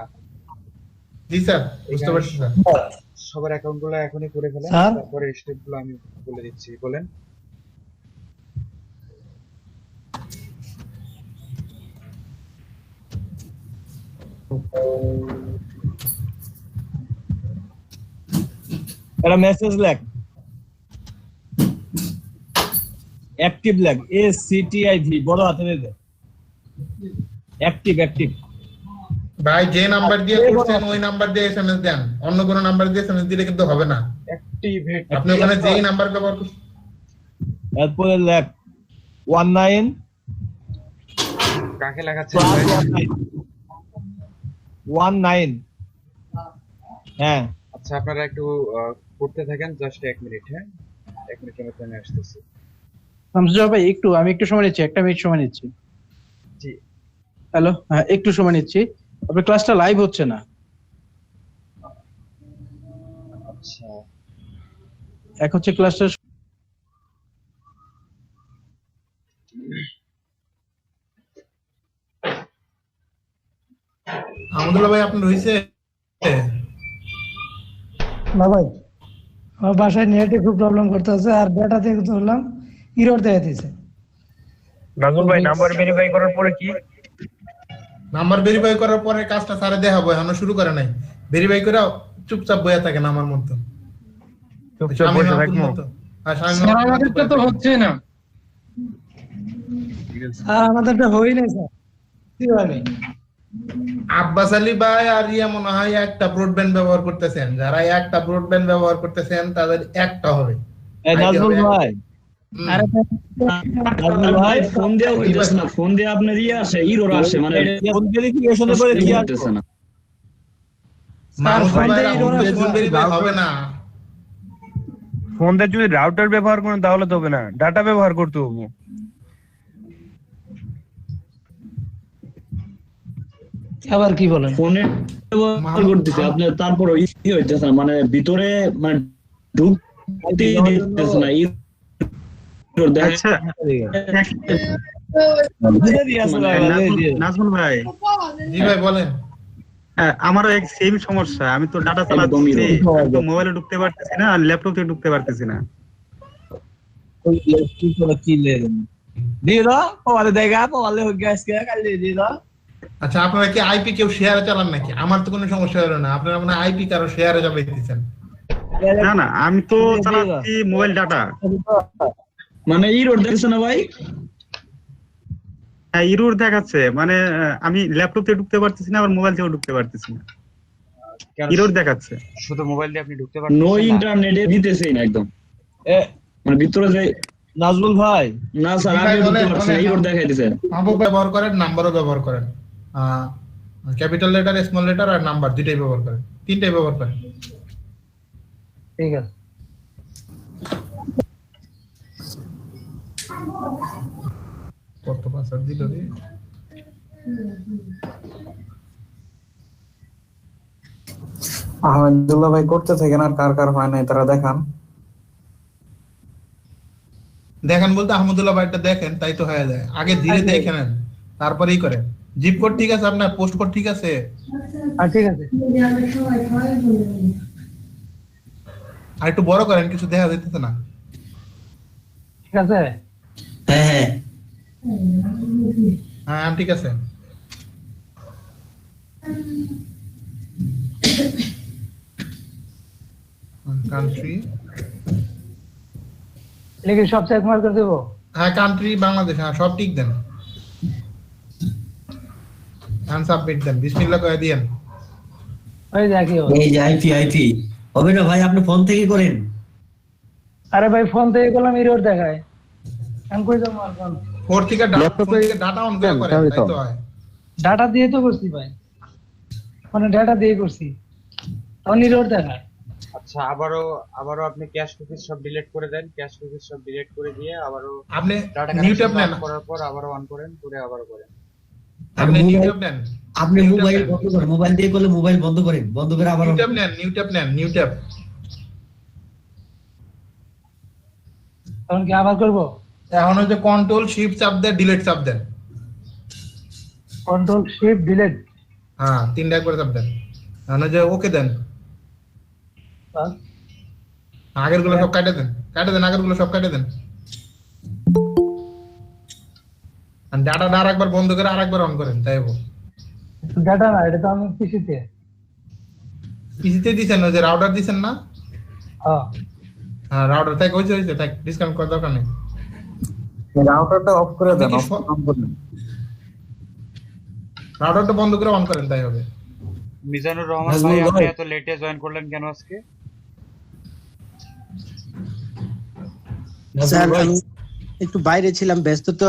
জি স্যার বুঝতে পারছি স্যার। সবার অ্যাকাউন্ট গুলো এখনই করে ফেলেন, স্যার? তারপরে স্টেপ গুলো আমি বলে দিচ্ছি। বলেন। একটা মেসেজ লেখ অ্যাক্টিভ লেখ ACTIV বড় হাতে দে অ্যাক্টিভ ভাই যে নাম্বার দিয়ে করছেন ওই নাম্বার দিয়ে এসএমএস দেন, অন্য কোনো নাম্বার দিয়ে এসএমএস দিলে কিন্তু হবে না। অ্যাক্টিভেট আপনি ওখানে যেই নাম্বার ব্যবহার করছেন এরপরে লেখ 19 কাকে লাগাচ্ছেন ভাই? 19 হ্যাঁ। আচ্ছা আপনারা একটু করতে থাকেন, জাস্ট 1 মিনিট। হ্যাঁ 1 মিনিটের মধ্যে আমি আসতেছি। শামসুজ্জামান ভাই আমি একটু সময় নিচ্ছি, 1 মিনিট সময় নিচ্ছি। জি হ্যালো, হ্যাঁ একটু সময় নিচ্ছি। আপনার ক্লাসটা লাইভ হচ্ছে না। আচ্ছা এক হচ্ছে ক্লাসটা আহমদুল্লাহ ভাই আপনার হইছে? না ভাই, আমার বাসায় নেটে খুব প্রবলেম করতেছে, আর ডেটা থেকে ধরলাম ইরর দেখাইতেছে। নাজমুল ভাই নাম্বার ভেরিফাই করার পরে কি? নাম্বার ভেরিফাই করার পরে কাজটা স্যারে দেখাবো, এখনো শুরু করে নাই। ভেরিফাই করে চুপচাপ বইয়া থাকেন আমার মতো। চুপচাপ বসে থাকবো? স্যার আমাদেরটা তো হচ্ছে না। আর আমাদেরটা হই নাই স্যার, কিভাবে? আব্বাস আলী ভাই আর ইয়া মনে হয় একটা ব্রডব্যান্ড ব্যবহার করতেছেন। যারা একটা ব্রডব্যান্ড ব্যবহার করতেছেন তাদের একটা হবে। নাজমুল ভাই ভাই ফোন দেওয়া হইতেছে না, ফোন দিয়ে আপনার আসে ইরর আসে, মানে ফোন ভেরিফিকেশনে করে কি হইতেছে না। হবে না। ফোন দিয়ে যদি রাউটার ব্যবহার করেন তাহলে তো হবে না, ডাটা ব্যবহার করতে হবে। আবার কি বলেন? ফোনে ব্যবহার করতেছে আপনার, তারপর ই হইতেছে না, মানে ভিতরে মানে ঢুকতে দিতেছে না। আচ্ছা নাজমুল ভাই। জি ভাই বলেন। আমারও এক সেম সমস্যা, আমি তো ডাটা চালাচ্ছি, তো মোবাইলে ঢুকতে পারতেছি না আর ল্যাপটপে ঢুকতে পারতেছি না। ওই কি করে কি লেন দিরা পরে দেখা পরে হয়ে গেছে কালি দিরা। আচ্ছা আপনারা কি আইপি কেউ শেয়ারে চালান নাকি? আমার তো কোনো সমস্যা হলো না, আপনারা মানে আইপি কারো শেয়ারে চালাইতেছেন। না না আমি তো চালাচ্ছি মোবাইল ডাটা। মানে ইরর দেখছে না ভাই? হ্যাঁ ইরর দেখাচ্ছে, মানে আমি ল্যাপটপ থেকে ঢুকতে পারতেছি না, আবার মোবাইল থেকেও ঢুকতে পারতেছি না, ইরর দেখাচ্ছে। শুধু মোবাইল দিয়ে আপনি ঢুকতে পারছেন নো না? ইন্টারনেটে দিতেছেই না একদম, মানে ভিতরে যে নাজমুল ভাই না স্যার আমি ঢুকতে পারছি না, ইরর দেখাই দিছে। আবু ব্যবহার করেন, নাম্বারও ব্যবহার করেন, ক্যাপিটাল লেটার স্মল লেটার আর নাম্বার দুইটাই ব্যবহার করেন, তিনটাই ব্যবহার করেন। ঠিক আছে। কত পাসওয়ার্ড দিল রে? আহমেদুল্লাহ ভাই করতে থাকেন, আর কার কার হয় নাই তারা দেখান। দেখেন বলতে আহমদুল্লাহ ভাইটা দেখেন, তাই তো হয়ে যায়। আগে ধীরে দেখে নেন, তারপরেই করেন। জিপ কোড ঠিক আছে আপনার? পোস্ট কোড ঠিক আছে? ঠিক আছে। আর একটু বড় করেন, কিছু দেখা যাইতেছে না। ঠিক আছে। হ্যাঁ হ্যাঁ ঠিক আছে। কান্ট্রি লিখে সব চেক মার্ক করে দেবো। হ্যাঁ কান্ট্রি বাংলাদেশ, হ্যাঁ সব ঠিক দেন। হ্যাঁ সাবমিট দেন, বিসমিল্লাহ করে দিয়েন। ওই দেখি এই যে আইপি হবে না ভাই, আপনি ফোন থেকে করেন। আরে ভাই ফোন থেকে করলাম এরর দেখায়। আমি কই যাব আর ফোন? ফোন থেকে ডাটা অন করে করেন, তাই তো হয়। ডাটা দিয়ে তো করছি ভাই। মানে ডাটা দিয়ে করছি তখন এরর দেখায়। আচ্ছা, আবারও আপনি ক্যাশ কুকিজ সব ডিলিট করে দেন, ক্যাশ কুকিজ সব ডিলিট করে দিয়ে আবারও আপনি ডাটা নিউ ট্যাব কানেকশন নেন, অফ করার পর আবারও অন করেন, করে আবারও করেন। আপনি নিউ মোবাইল ট্যাব নেন, আপনি নিউ ট্যাব মোবাইল নেন, বন্ধ করেন, মোবাইল দিয়ে করলে মোবাইল বন্ধ করেন, বন্ধ করে আবার নিউ on ট্যাব নেন, নিউ ট্যাব নেন, নিউ ট্যাব। তখন কি আবার করবো? এখন হচ্ছে কন্ট্রোল শিফট চাপ দেন, ডিলিট চাপ দেন। Control shift delete. হ্যাঁ, তিনটা করে চাপ দেন। এখন হচ্ছে ওকে দেন। আগের গুলো সব কাটে দেন, আগের গুলো সব কাটে দেন। আর ডাটাটা আরেকবার বন্ধ করে আরেকবার অন করেন, তাই হবে। ডাটা না, এটা তো আমি পিসিতে। পিসিতে দিছেন, ওই যে রাউটার দিছেন না? হ্যাঁ হ্যাঁ, রাউটার তাই হইছে তাই ডিসকাউন্ট করার দরকার নেই। রাউটারটা অফ করে দেন, আপনি কি অন করুন। রাউটারটা বন্ধ করে অন করেন, তাই হবে। মিজানুর রহমান নাজমুল ভাই, আপনি ভাই। এত লেটে জয়েন করলেন কেন আজকে? স্যার ভাই একটু বাইরে ছিলাম, ব্যস্ত তো।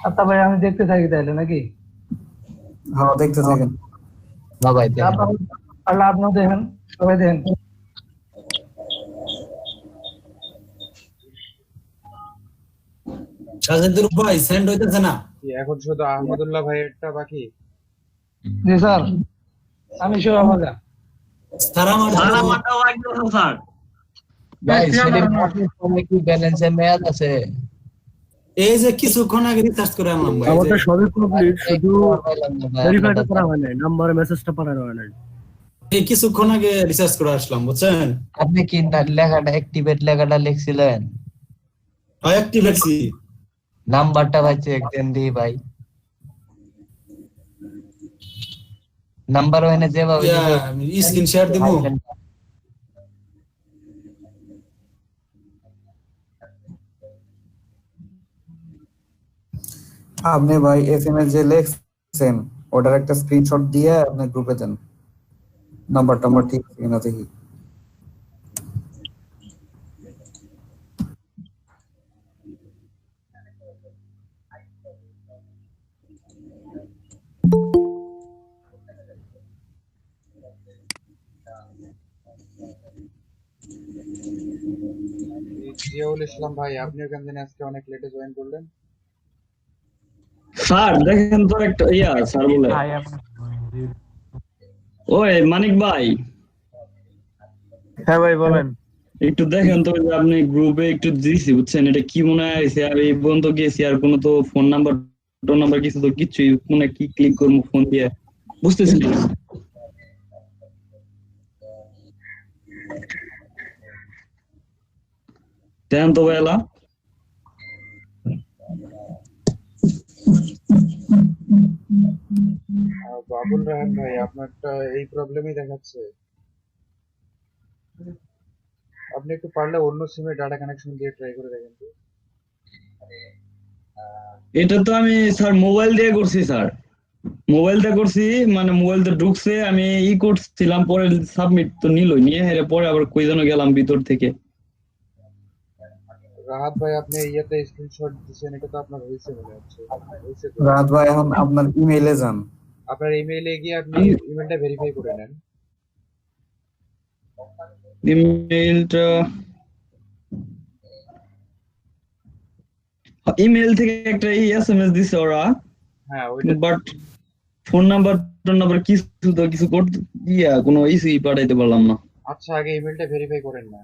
আচ্ছা ভাই, আমি দেখতে থাকি তাইলে নাকি? হ্যাঁ দেখতে থাকেন। ভাই আল্লাহ, আপনিও দেখেন, সবাই দেখেন। সাজেদুর ভাই সেন্ড হইতেছে না। কি এখন শুধু আহমদুল্লাহ ভাইয়েরটা বাকি? জি স্যার, আমি সব আমাকে স্যার আমার স্যার ভাই সেলিম আপনার ফোনে কি ব্যালেন্সে মেয়াদ আছে? এই যে কিছুক্ষণ আগে রিচার্জ করে আনলাম ভাই। আমাদের সবই কমপ্লিট, শুধু ভেরিফাইটা করা হয় নাই, নাম্বার মেসেজটা পাঠানো হয় নাই। এই কিছুক্ষণ আগে রিচার্জ করে আসলাম, বুঝছেন? আপনি কি লেখাটা অ্যাক্টিভেট লেখাটা লিখছিলেন? অ্যাক্টিভেটছি। নাম্বারটা ভাই চেক দেন দি ভাই। নাম্বার ওখানে যেভাবে স্ক্রিন শেয়ার দিব। আপনি ভাই এসএমএস যে লিখছেন ওটার একটা স্ক্রিনশট দিয়ে আপনি গ্রুপে দেন, নাম্বারটা আমার ঠিক কিনা দেখি। জিয়াউল ইসলাম ভাই, আপনিও কেন জানি আজকে অনেক লেটে জয়েন করলেন? স্যার দেখেন তো একটা স্যার বলে, ওই মানিক ভাই। হ্যাঁ ভাই বলেন। একটু দেখেন তো, যে আপনি গ্রুপে একটু দিছি, বুঝছেন? এটা কি মনে হয়েছে? আর এই পর্যন্ত গেছি, আর কোনো তো ফোন নাম্বার কিছু তো কিচ্ছুই, মনে কি ক্লিক করবো ফোন দিয়ে, বুঝতেছি না। দেন তো বেলা। বাবুল রাহান ভাই, আপনারটা এই প্রবলেমই দেখাচ্ছে। আপনি একটু পারলে অন্য সিমে ডাটা কানেকশন দিয়ে ট্রাই করে দেখেন তো। এটা তো আমি স্যার মোবাইল দিয়ে করছি স্যার। মোবাইলটা করছি, মানে মোবাইলটা ঢুকছে, আমি করছিলাম, পরে সাবমিট তো নিলই, নিয়ে হেরে পরে আবার কই যেন গেলাম ভিতর থেকে। রাহাত ভাই আপনি ইয়েতে স্ক্রিনশট দিছেন, এটা তো আপনার হয়েছে মনে হচ্ছে। হয়েছে তো? রাত ভাই এখন আপনার ইমেইলে যান। আপনার ইমেইলে গিয়ে আপনি ইমেলটা ভেরিফাই করে নেন। ইমেল থেকে একটা এসএমএস দিছে ওরা, হ্যাঁ ওইটা, বাট ফোন নাম্বার কিছু তো কিছু করতে কোনো ইসি পাঠাইতে পারলাম না। আচ্ছা আগে ইমেলটা ভেরিফাই করেন না,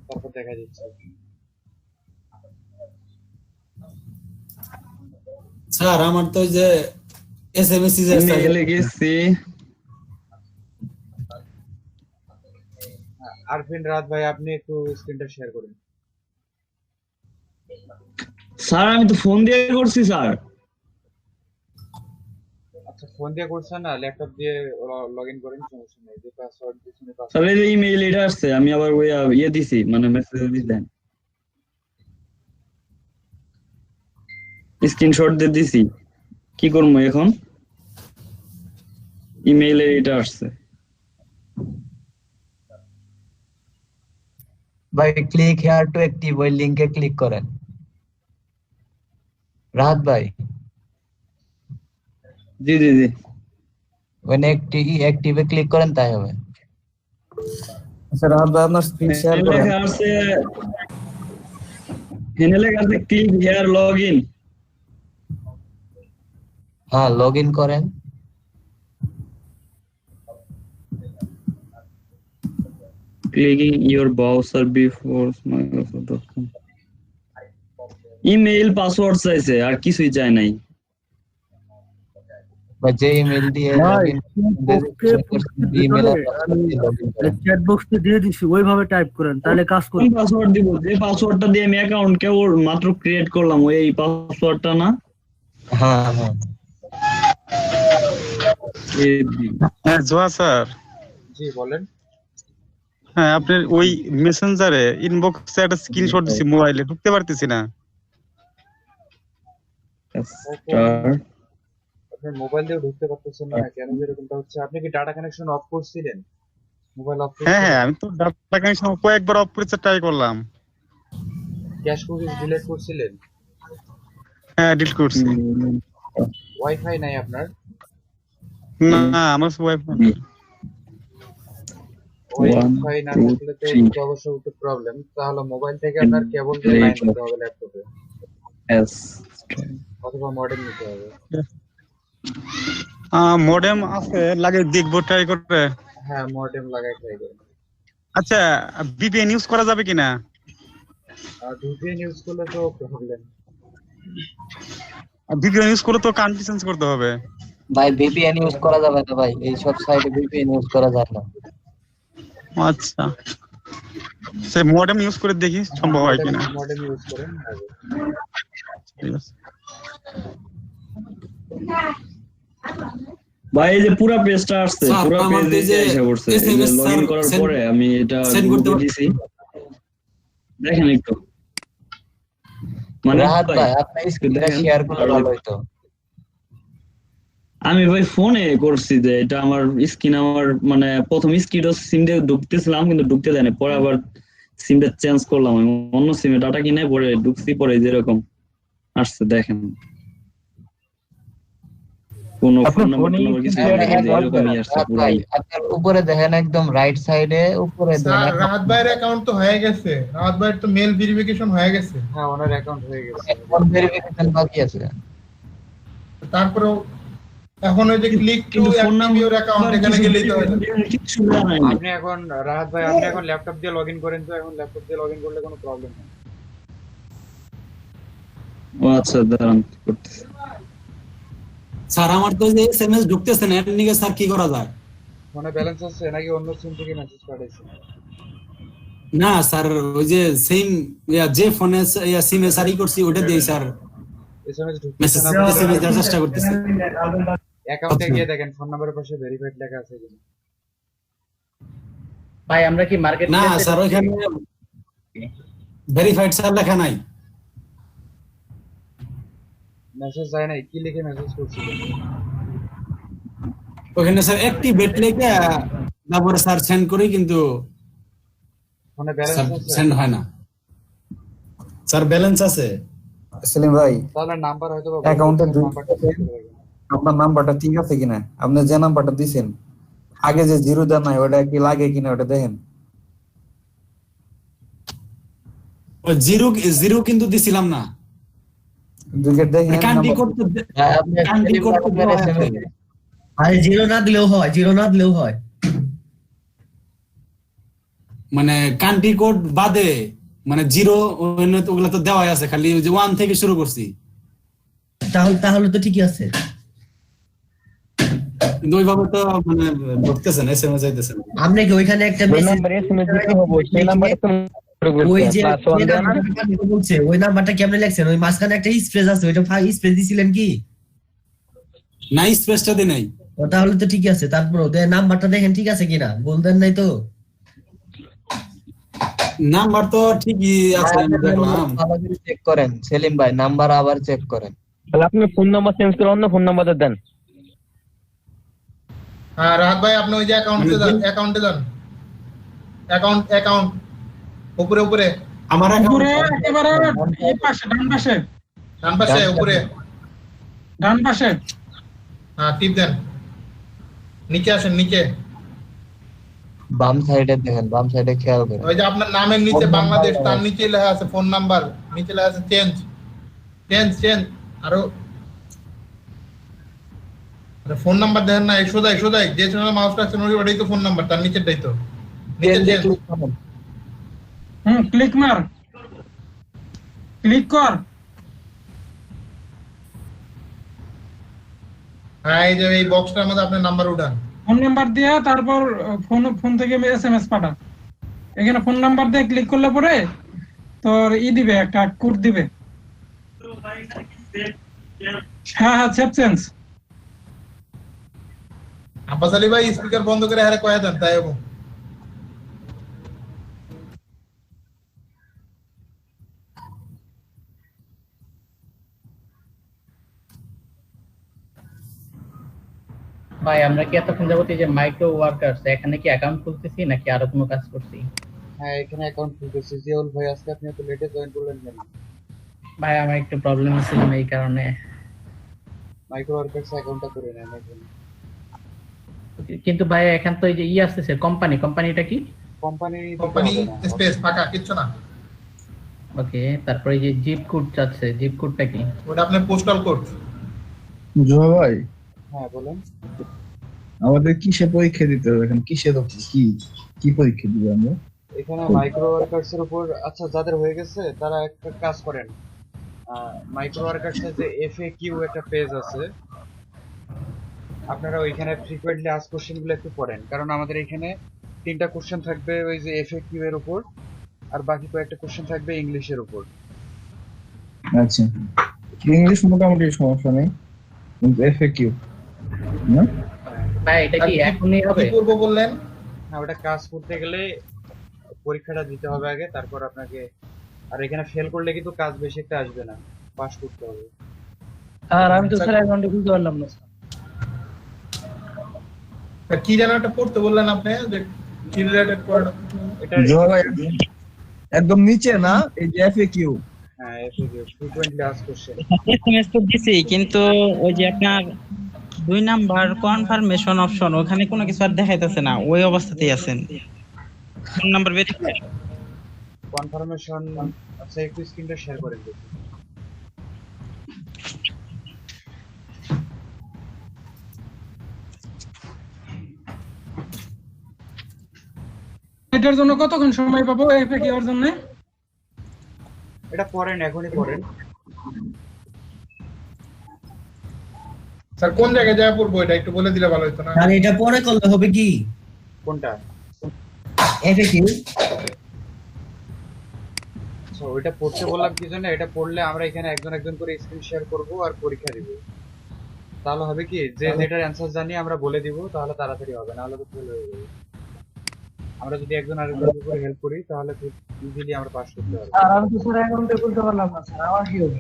তারপর দেখা যাচ্ছে। স্যার আমার তো যে এসএমএস ইমেইলে গেছি। আরফিন রাহাত ভাই আপনি একটু স্ক্রিনটা শেয়ার করুন। স্যার আমি তো ফোন দিয়ে করছি স্যার। আচ্ছা ফোন দিয়ে করছেন না, ল্যাপটপ দিয়ে লগইন করেন, সমস্যা নেই। যে পাসওয়ার্ড দিছেন স্যার এই যে ইমেইল এটা আসছে, আমি আবার ওই দিছি, মানে মেসেজ দিলেন, স্ক্রিনশট দিয়ে দিছি। কি করবো এখন? ইমেইলে এটা আসছে। ভাই ক্লিক হেয়ার টু অ্যাক্টিভ, ওই লিংকে ক্লিক করেন। রাহাত ভাই জি জি জি, ওখানে অ্যাক্টিভে ক্লিক করেন, তাই হবে। আচ্ছা রাত ভাই আপনার স্ক্রিন শেয়ার করেন। লেখা আছে, এখানে লেখা আছে ক্লিক হেয়ার লগইন। হ্যাঁ লগ ইন করেন। Clicking your browser before microsoft.com. Email password চাইছে, আর কিছুই চাই নাই। বা যে ইমেল দিয়ে চ্যাট বক্সে দিয়ে দিছি, ওইভাবে টাইপ করেন, তাহলে কাজ করবে। কোন পাসওয়ার্ড দিব? যে পাসওয়ার্ডটা দিয়ে আমি অ্যাকাউন্ট কেবল মাত্র ক্রিয়েট করলাম, ওই পাসওয়ার্ডটা না? হ্যাঁ হ্যাঁ হ্যাঁ জোয়া স্যার, জি বলেন। হ্যাঁ আপনার ওই মেসেঞ্জারে ইনবক্সে একটা স্ক্রিনশট দিছি, মোবাইলে ঢুকতে পারতেছি না। আপনি মোবাইল দিয়ে ঢুকতে পারতেছেন না কেন, এরকমটা হচ্ছে? আপনি কি ডাটা কানেকশন অফ করছিলেন? মোবাইল অফ করছিলেন? হ্যাঁ আমি তো ডাটা কানেকশন কয়েকবার অফ করে ট্রাই করলাম। ক্যাশ কুকিজ ডিলিট করছিলেন? হ্যাঁ ডিলিট করছি। ওয়াইফাই নাই আপনার? না আমার ওয়াইফাই ওয়াইফাই না থাকলে তো একটু অবশ্য একটু প্রবলেম। তাহলে মোবাইল থেকে আপনার কেবল দিয়ে লাইন দিতে হবে ল্যাপটপে, অথবা মডেম নিতে হবে। মডেম আছে, লাগে দেখবো ট্রাই করে। হ্যাঁ মডেম লাগাই ট্রাই করুন। আচ্ছা ভিপিএন ইউজ করা যাবে কিনা? ভিপিএন ইউজ করলে তো প্রবলেম। ভিপিএন ইউজ করলে তো কান্ট্রি চেঞ্জ করতে হবে। ভাই ভিপিএন ইউজ করা যাবে না ভাই, এই সব সাইটে ভিপিএন ইউজ করা যায় না। আচ্ছা সে মডেম ইউজ করে দেখি সম্ভব হয় কিনা। মডেম ইউজ করেন আগে। ঠিক আছে ভাই এই যে পুরো পেজটা আসছে, পুরো পেজে এসে পড়ছে। এই যে লগইন করার পরে আমি এটা গ্রুপে দিছি, দেখেন একটু। মানে রাহাত ভাই আপনার স্ক্রিনটা শেয়ার করলে ভালো হতো। আমি ভাই ফোনে করছি, যে এটা আমার স্ক্রিন, আমার মানে প্রথম স্ক্রিনটা সিম দিয়ে ঢুকতেছিলাম কিন্তু ঢুকতে দেয় না, পরে আবার সিমটা চেঞ্জ করলাম, আমি অন্য সিমে ডাটা কিনে পরে ঢুকছি, পরে যেরকম আসছে দেখেন। কোন ফোন নাম্বার কিছু এরকমই আসছে পুরাই। আপনার উপরে দেখেন একদম রাইট সাইডে উপরে স্যার রাহাত ভাইয়ের অ্যাকাউন্ট তো হয়ে গেছে, রাহাত ভাইয়ের তো মেল ভেরিফিকেশন হয়ে গেছে। হ্যাঁ ওনার অ্যাকাউন্ট হয়ে গেছে, ফোন ভেরিফিকেশন বাকি আছে। তারপরে এখন ওই যে click to active your account, এখানে গেলেই তো আপনি এখন রাহাত ভাই আপনি এখন ল্যাপটপ দিয়ে লগইন করেন, তো এখন ল্যাপটপ দিয়ে লগইন করলে কোনো প্রবলেম নেই। ও আচ্ছা দাঁড়ান করতেছি। স্যার আমার তো যে এসএমএস ঢুকতেছে না, এর নিকে স্যার কি করা যায়? ফোনে ব্যালেন্স আছে নাকি অন্য সিম থেকে মেসেজ পাঠাইছেন? না স্যার ওই যে সেম যে ফোনে সিমে সারি করছি ওটা দিই স্যার এসএমএস মেসেজ দেওয়ার চেষ্টা করতেছি। অ্যাকাউন্টে গিয়ে দেখেন ফোন নাম্বারের পাশে ভেরিফাইড লেখা আছে কিনা। ভাই আমরা কি মার্কেট না স্যার ওখানে ভেরিফাইড স্যার লেখা নাই। মেসেজ যায় নাই? কি লিখে মেসেজ করছিলেন? ওখানে স্যার অ্যাক্টিভেট লেখে তারপরে স্যার সেন্ড করি, কিন্তু ফোনে ব্যালেন্স আছে? সেন্ড হয় না স্যার। ব্যালেন্স আছে সেলিম ভাই, তাহলে নাম্বার হয়তো বা অ্যাকাউন্টের নাম্বারটা চেক করে দেখবেন। আপনার নাম্বারটা ঠিক আছে কিনা, আপনি যে নাম্বারটা দিছেন আগে যে জিরো দেন নাই ওটা কি লাগে কিনা ওটা দেখেন। ওই জিরো কিন্তু দিছিলাম না। দুইটা দেখেন country number. Code country code আরে জিরো না দিলেও হয়, জিরো না দিলেও হয়। মানে কান্ট্রি কোড বাদে মানে জিরো ওগুলা তো দেওয়াই আছে, খালি ওই যে 1 থেকে শুরু করছি। তাহলে তো ঠিকই আছে। কিন্তু ওইভাবে তো মানে ঢুকতেছেন, এসএমএস যাইতেছেন। আপনি কি ওইখানে একটা মেসেজ ওই যে বলছে ওই নাম্বারটা কেমনে লিখছেন? ওই মাঝখানে একটা স্পেস আছে, ওইটা স্পেস দিছিলেন কি? না, স্পেসটা দি নাই। ও তাহলে তো ঠিকই আছে। তারপর ওদের নাম্বারটা দেখেন ঠিক আছে কিনা, বলতেন নাই তো? নাম্বার তো ঠিকই আছে, আমি দেখলাম। চেক করেন সেলিম ভাই, নাম্বার আবার চেক করেন। তাহলে আপনি ফোন নাম্বার চেঞ্জ করে অন্য ফোন নাম্বার দেন। হ্যাঁ রাহাত ভাই, আপনি ওই যে অ্যাকাউন্টে যান। অ্যাকাউন্ট উপরে আমার উপরে একেবারে এই পাশে, ডান পাশে উপরে ডান পাশে। হ্যাঁ টিপ দেন, নিচে আসেন, নিচে বাম সাইডে দেখেন, বাম সাইডে খেয়াল করেন। ওই যে আপনার নামের নিচে বাংলাদেশ, তার নিচে লেখা আছে ফোন নাম্বার, নিচে লেখা আছে চেঞ্জ আরো ফোন নাম্বার দেখেন না, সোজাই যে সময় মাউস রাখছেন ওটাই তো ফোন নাম্বার, তার নিচেরটাই তো নিচে ক্লিক মার, ক্লিক কর। হ্যাঁ এই যে এই বক্সটার মধ্যে আপনার নাম্বার উঠান, ফোন নাম্বার দিয়ে তারপর ফোন থেকে এসএমএস পাঠা। এখানে ফোন নাম্বার দিয়ে ক্লিক করলে পরে তোর দিবে, একটা কোড দিবে। হ্যাঁ সেভ চেঞ্জ। আব্বাস আলী ভাই স্পিকার বন্ধ করে হারে কয়া দেন, তাই এবং ভাই আমরা কি এতক্ষণ যাবত এই যে মাইক্রো ওয়ার্কার্স এখানে কি অ্যাকাউন্ট খুলতেছি নাকি আরো কোনো কাজ করছি? হ্যাঁ এখানে অ্যাকাউন্ট খুলতেছি। জিয়াউল ভাই আজকে আপনি এত লেটে জয়েন করলেন কেন? ভাই আমার একটু প্রবলেম আছে এই কারণে। মাইক্রো ওয়ার্কার্স অ্যাকাউন্টটা করে নেন এখন। কিন্তু ভাই এখান তো এই যে আসছে কোম্পানিটা কি? কোম্পানি স্পেস ফাঁকা কিছু না। ওকে, তারপরে এই যে জিপ কোড চাচ্ছে, জিপ কোডটা কি? ওটা আপনার পোস্টাল কোড। জোয়া ভাই, হ্যাঁ বলেন। আমাদের কিসে পরীক্ষা দিতে হবে এখন? কিসের উপর কি পরীক্ষা দিব আমরা এখানে? মাইক্রো ওয়ার্কার্স এর উপর। আচ্ছা যাদের হয়ে গেছে তারা একটা কাজ করেন, মাইক্রো ওয়ার্কার্স এর যে এফএকিউ একটা পেজ আছে, আপনারা ওইখানে ফ্রিকোয়েন্টলি আস্ক কোশ্চেন গুলো একটু পড়েন, কারণ আমাদের এখানে 3টা কোশ্চেন থাকবে ওই যে এফএকিউ এর উপর, আর বাকি কয়েকটা কোশ্চেন থাকবে ইংলিশের উপর। আচ্ছা, ইংলিশ মোটামুটি সমস্যা নেই, কিন্তু এফএকিউ না ভাই এটা কি এখনই হবে? কি করব বললেন? হ্যাঁ ওটা কাজ করতে গেলে পরীক্ষাটা দিতে হবে আগে, তারপর আপনাকে। আর এখানে ফেল করলে কিন্তু কাজ বেশি একটা আসবে না, পাস করতে হবে। আর আমি তো স্যার অ্যাকাউন্টে খুলতে পারলাম না স্যার। কি যেন একটা পড়তে বললেন আপনি, যে কি রিলেটেড করে? এটা জোয়া ভাই একদম নিচে না, এই যে এফএকিউ। হ্যাঁ FAQ frequently ask question. SMS তো দিছি, কিন্তু ওই যে আপনার 2 নাম্বার কনফার্মেশন অপশন, ওখানে কোনো কিছু আর দেখাইতেছে না, ওই অবস্থাতেই আছেন। Phone number verify confirmation. আচ্ছা একটু স্ক্রিনটা শেয়ার করেন দেখি। এটার জন্য কতক্ষণ সময় পাবো এফএকিউ এর জন্য? এটা পড়েন, এখনই পড়েন। স্যার কোন জায়গায় যায় পড়বো এটা একটু বলে দিলে ভালো হতো না? আর এটা পরে করলে হবে কি? কোনটা? এফএকিউ। আচ্ছা ওইটা পড়তে বললাম কি জন্য? এটা পড়লে আমরা এখানে একজন করে স্ক্রিন শেয়ার করব আর পরীক্ষা দিব। তাহলে হবে কি, যে যেটার অ্যানসার জানি আমরা বলে দিব, তাহলে তাড়াতাড়ি হবে, না হলে তো ফেল হয়ে যাবে। আমরা যদি একজন আরেকজনের উপর হেল্প করি তাহলে খুব ইজিলি আমরা পাস করতে পারবো। আর আমি তো স্যার অ্যাকাউন্টে খুলতে পারলাম না স্যার, আমার কি হবে?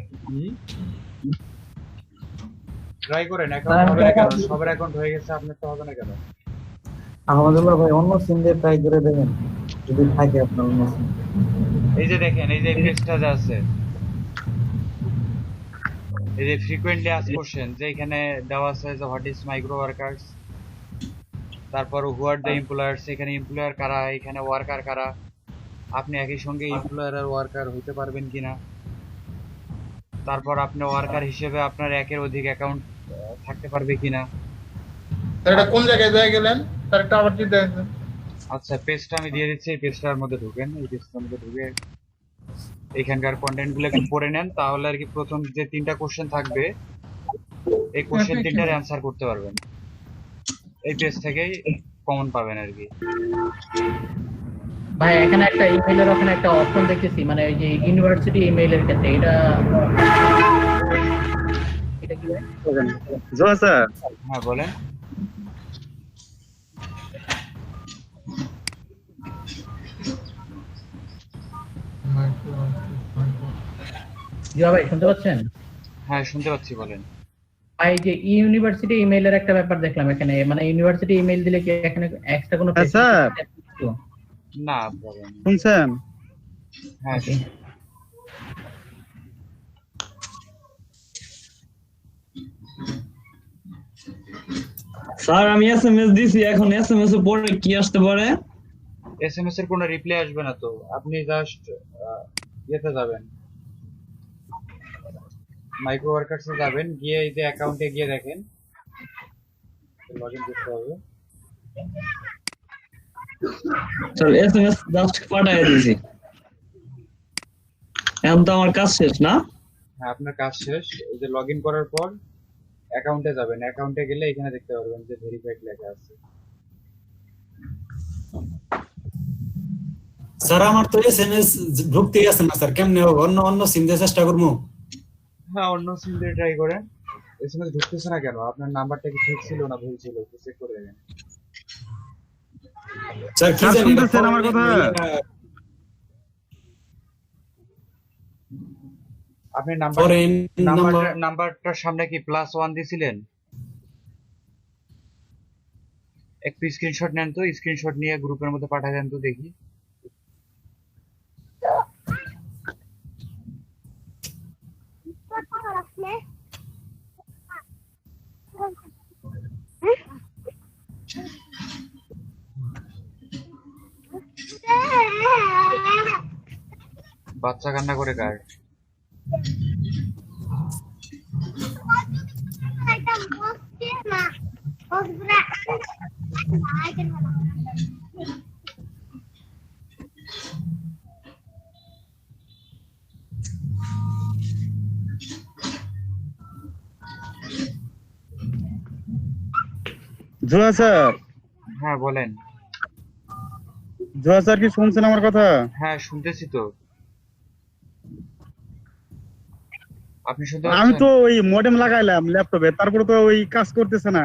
ট্রাই করেন, অ্যাকাউন্ট হবে না কেন? সবার অ্যাকাউন্ট হয়ে গেছে, আপনার তো হবে না কেন? আহমদুল্লাহ ভাই অন্য সিম দিয়ে ট্রাই করে দেখেন যদি থাকে আপনার অন্য সিম। এই যে দেখেন, এই যে পেজটা যে আছে, এই যে ফ্রিকোয়েন্টলি আস্কড কোশ্চেন, যে এখানে দেওয়া আছে যে হোয়াট ইজ মাইক্রো ওয়ার্কার্স, তারপর হু আর দ্য এমপ্লয়ার্স, এখানে এমপ্লয়ার কারা, এখানে ওয়ার্কার কারা, আপনি একই সঙ্গে এমপ্লয়ার আর ওয়ার্কার হইতে পারবেন কিনা, তারপর আপনি ওয়ার্কার হিসেবে আপনার একের অধিক অ্যাকাউন্ট থাকতে পারবে কিনা। স্যার এটা কোন জায়গায় দেয়া গেলেন স্যার, একটা আবার দিয়ে দেন। আচ্ছা, পেজটা আমি দিয়ে দিচ্ছি, এই পেজটার মধ্যে ঢুকেন, এই পেজটার মধ্যে ঢুকে এখানকার কন্টেন্ট গুলো একটু পড়ে নেন, তাহলে আর কি প্রথম যে 3টা কোশ্চেন থাকবে এই কোশ্চেন 3টার অ্যান্সার করতে পারবেন। এই পেজ থেকেই কমন পাবেন আর কি। ভাই এখানে একটা ইমেইলের ওখানে একটা অপশন দেখতেছি, মানে ওই যে ইউনিভার্সিটি ইমেইলের ক্ষেত্রে এটা কি ভাই? জোয়া স্যার। হ্যাঁ বলেন। জিয়া ভাই শুনতে পাচ্ছেন? হ্যাঁ শুনতে পাচ্ছি, বলেন। ভাই যে ইউনিভার্সিটি ইমেইলের একটা ব্যাপার দেখলাম এখানে, মানে ইউনিভার্সিটি ইমেইল দিলে কি এখানে এক্সট্রা কোনো স্যার না প্রবলেম। শুনছেন? হ্যাঁ স্যার আমি এসএমএস দিছি, এখন এসএমএস এর পরে কি আসতে পারে? এসএমএস এর কোনো রিপ্লাই আসবে না তো, আপনি জাস্ট ইয়েতে যাবেন, মাইক্রো ওয়ার্কার্সে যাবেন, গিয়ে এই যে অ্যাকাউন্টে গিয়ে দেখেন, লগইন করতে হবে। স্যার এসএমএস জাস্ট পাঠিয়ে দিয়েছি, এখন তো আমার কাজ শেষ না? হ্যাঁ আপনার কাজ শেষ। এই যে লগইন করার পর অ্যাকাউন্টে যাবেন, অ্যাকাউন্টে গেলে এখানে দেখতে পারবেন যে ভেরিফাইড লেখা আছে। স্যার আমার তো এসএমএস ঢুকতেই আছে না স্যার, কেমনে হবে? অন্য সিম দিয়ে চেষ্টা করবো? হ্যাঁ অন্য সিম দিয়ে ট্রাই করেন। এসএমএস ঢুকতেছে না কেন? আপনার নাম্বারটা কি ঠিক ছিল না ভুল ছিল, একটু চেক করে দেখেন। স্যার কি জানেন শুনতেছেন আমার কথা? আপনি নাম্বারটার সামনে কি +1 দিছিলেন? একটু স্ক্রিনশট নেন তো, স্ক্রিনশট নিয়ে গ্রুপের মধ্যে পাঠিয়ে দেন তো দেখি। বাচ্চা কান্না করে কার? জোয়া স্যার। হ্যাঁ বলেন। জোয়া স্যার কি শুনছেন আমার কথা? হ্যাঁ শুনতেছি তো, আপনি শুনতে আমি পাচ্ছেন? তো ওই মডেম লাগাইলাম ল্যাপটপে, তারপরে তো ওই কাজ করতেছে না।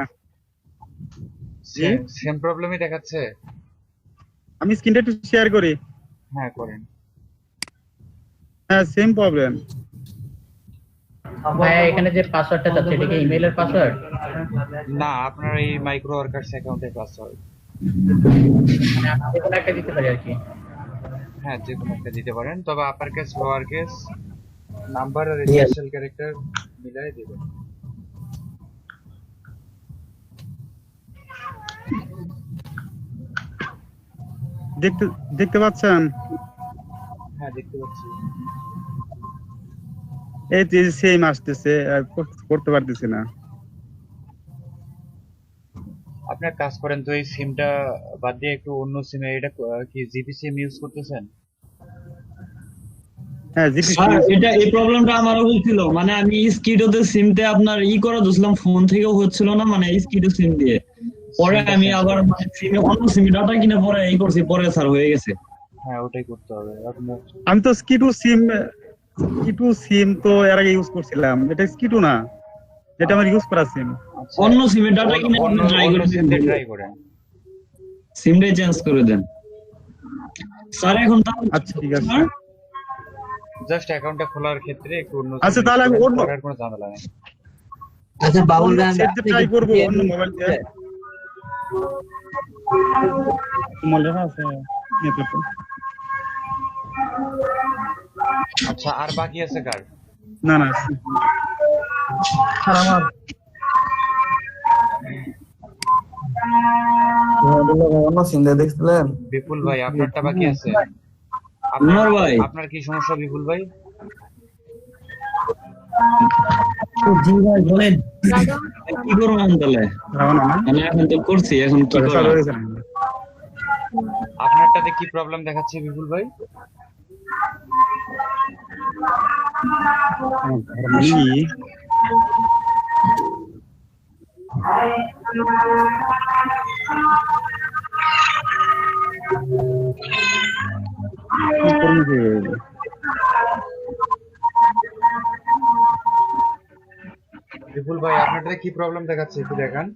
সেম প্রবলেমই দেখাচ্ছে। আমি স্ক্রিনটা একটু শেয়ার করি। হ্যাঁ করেন। হ্যাঁ সেম প্রবলেম। ভাই এখানে যে পাসওয়ার্ডটা যাচ্ছে এটা কি ইমেইলের পাসওয়ার্ড? না, আপনার এই মাইক্রো ওয়ার্কার্স অ্যাকাউন্টের পাসওয়ার্ড। মানে আপনি যে কোনো একটা দিতে পারি আর কি। হ্যাঁ যে কোনো একটা দিতে পারেন, তবে upper case lower case number আর স্পেশাল ক্যারেক্টার মিলাই দিবেন। দেখতে পাচ্ছেন? হ্যাঁ দেখতে পাচ্ছি। এই যে সেম আসতেছে, করতে পারতেছি না। আপনার কাজ করেন তো, এই সিমটা বাদ দিয়ে একটু অন্য সিমে, এটা কি জিপি সিম ইউজ করতেছেন? হ্যাঁ জিপি স্যার এটা এই প্রবলেমটা আমারও হচ্ছিল, মানে আমি স্কিডোতে সিমতে আপনার করা দিছিলাম, ফোন থেকেও হচ্ছিল না, মানে স্কিডো সিম দিয়ে। পরে আমি আবার সিমে অন্য সিমে ডাটা কিনে পরে করছি, পরে স্যার হয়ে গেছে। হ্যাঁ ওটাই করতে হবে আপনার। আমি তো স্কিডো সিম তো এর আগে ইউজ করছিলাম, এটা স্কিডো না, এটা আমার ইউজ করা সিম। অন্য সিমে ডাটা কিনে ট্রাই করেন, সিমটাই চেঞ্জ করে দেন স্যার। এখন আচ্ছা ঠিক আছে, জাস্ট অ্যাকাউন্টটা খোলার ক্ষেত্রে একটু অন্য। আচ্ছা তাহলে আমি করার কোনো ঝামেলা নেই। আচ্ছা বাবুল ভাই সেভ দিয়ে ট্রাই করব অন্য মোবাইল দিয়ে তোমার লেখা আছে নেটওয়ার্কে আচ্ছা আর বাকি আছে কার? না না আর আমার অন্য সিম দিয়ে দেখছিলেন বিপুল ভাই আপনারটা বাকি আছে। আমার ভাই আপনার কি সমস্যা বিপুল ভাই? জি ভাই বলেন। কি করবো তাহলে? আমি এখন তো করছি, এখন কি করবো? আপনারটাতে কি প্রবলেম দেখাচ্ছে বিপুল ভাই? বিপুল ভাই আপনারটাতে কি প্রবলেম দেখাচ্ছে একটু দেখান।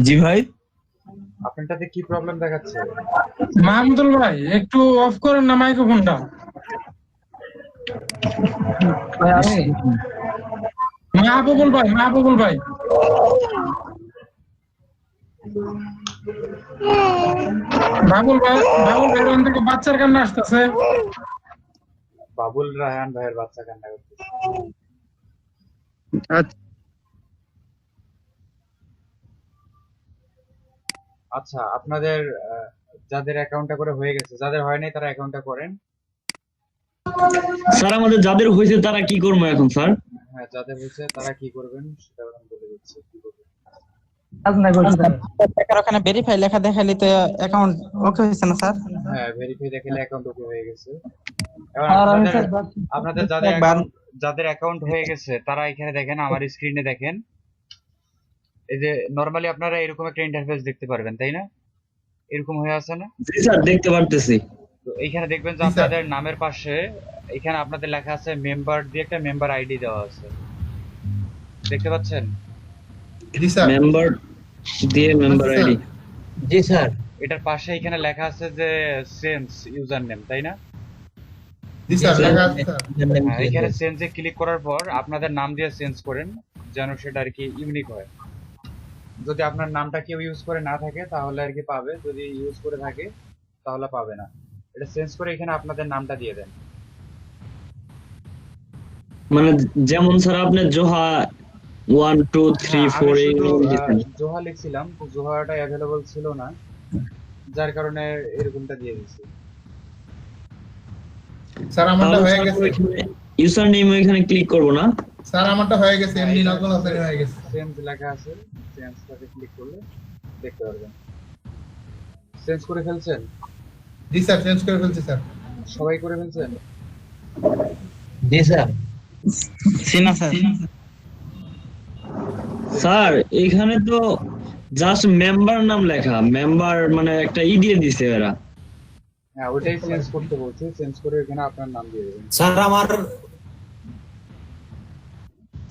জি ভাই আপনারটাতে কি প্রবলেম দেখাচ্ছে? মাহমুদুল ভাই একটু অফ করেন না মাইক্রোফোনটা। মাহবুবুল ভাই বাবুল ভাই ওখান থেকে বাচ্চার কান্না আসতেছে। বাবুল রায়হান ভাইয়ের বাচ্চা কান্না করতেছে। আচ্ছা আপনাদের যাদের অ্যাকাউন্টটা করে হয়ে গেছে, যাদের হয় নাই তারা অ্যাকাউন্টটা করেন। স্যার আমাদের যাদের হয়েছে তারা কি করবো এখন স্যার? হ্যাঁ যাদের হয়েছে তারা কি করবেন সেটা আমি বলে দিচ্ছি কি করবেন। ওখানে ভেরিফাই লেখা দেখালে তো অ্যাকাউন্ট ওকে হয়েছে না স্যার? হ্যাঁ ভেরিফাই দেখালে অ্যাকাউন্ট ওকে হয়ে গেছে। এবার আপনাদের যাদের অ্যাকাউন্ট হয়ে গেছে তারা এখানে দেখেন, আমার স্ক্রিনে দেখেন, এই যে নরমালি আপনারা এরকম একটা ইন্টারফেস দেখতে পারবেন তাই না? এরকম হয়ে আছে না? জি স্যার দেখতে পারতেছি। তো এইখানে দেখবেন যে আপনাদের নামের পাশে এখানে আপনাদের লেখা আছে মেম্বার দিয়ে একটা মেম্বার আইডি দেওয়া আছে, দেখতে পাচ্ছেন? জি স্যার মেম্বার দিয়ে মেম্বার আইডি। জি স্যার এটার পাশে এখানে লেখা আছে যে সেন্স ইউজার নেম তাই না? জি স্যার লেখা আছে স্যার। এখানে সেন্সে ক্লিক করার পর আপনাদের নাম দিয়ে চেঞ্জ করেন যেন সেটা আর কি ইউনিক হয়। যদি আপনার নামটা কেউ ইউজ করে না থাকে তাহলে আর কি পাবে, যদি ইউজ করে থাকে তাহলে পাবে না। এটা চেঞ্জ করে এখানে আপনাদের নামটা দিয়ে দেন। মানে যেমন স্যার আপনি জোহা 1 2 3 4 এই জোহা লিখছিলাম তো জোহাটা अवेलेबल ছিল না, যার কারণে এরকমটা দিয়ে দিয়েছি। স্যার আমারটা হয়ে গেছে। ইউজার নেম এখানে ক্লিক করব না স্যার আমারটা হয়ে গেছে, এমডি নাজমুল হাসান হয়ে গেছে। চেঞ্জ লেখা আছে, চেঞ্জটাতে ক্লিক করলে দেখতে পারবেন। চেঞ্জ করে ফেলছেন? জি স্যার চেঞ্জ করে ফেলছি স্যার। সবাই করে ফেলছেন? জি স্যার। সিনা স্যার। স্যার এখানে তো জাস্ট মেম্বার নাম লেখা, মেম্বার মানে একটা ই দিয়ে দিছে এরা। হ্যাঁ ওটাই চেঞ্জ করতে বলছি, চেঞ্জ করে এখানে আপনার নাম দিয়ে দেবেন। স্যার আমার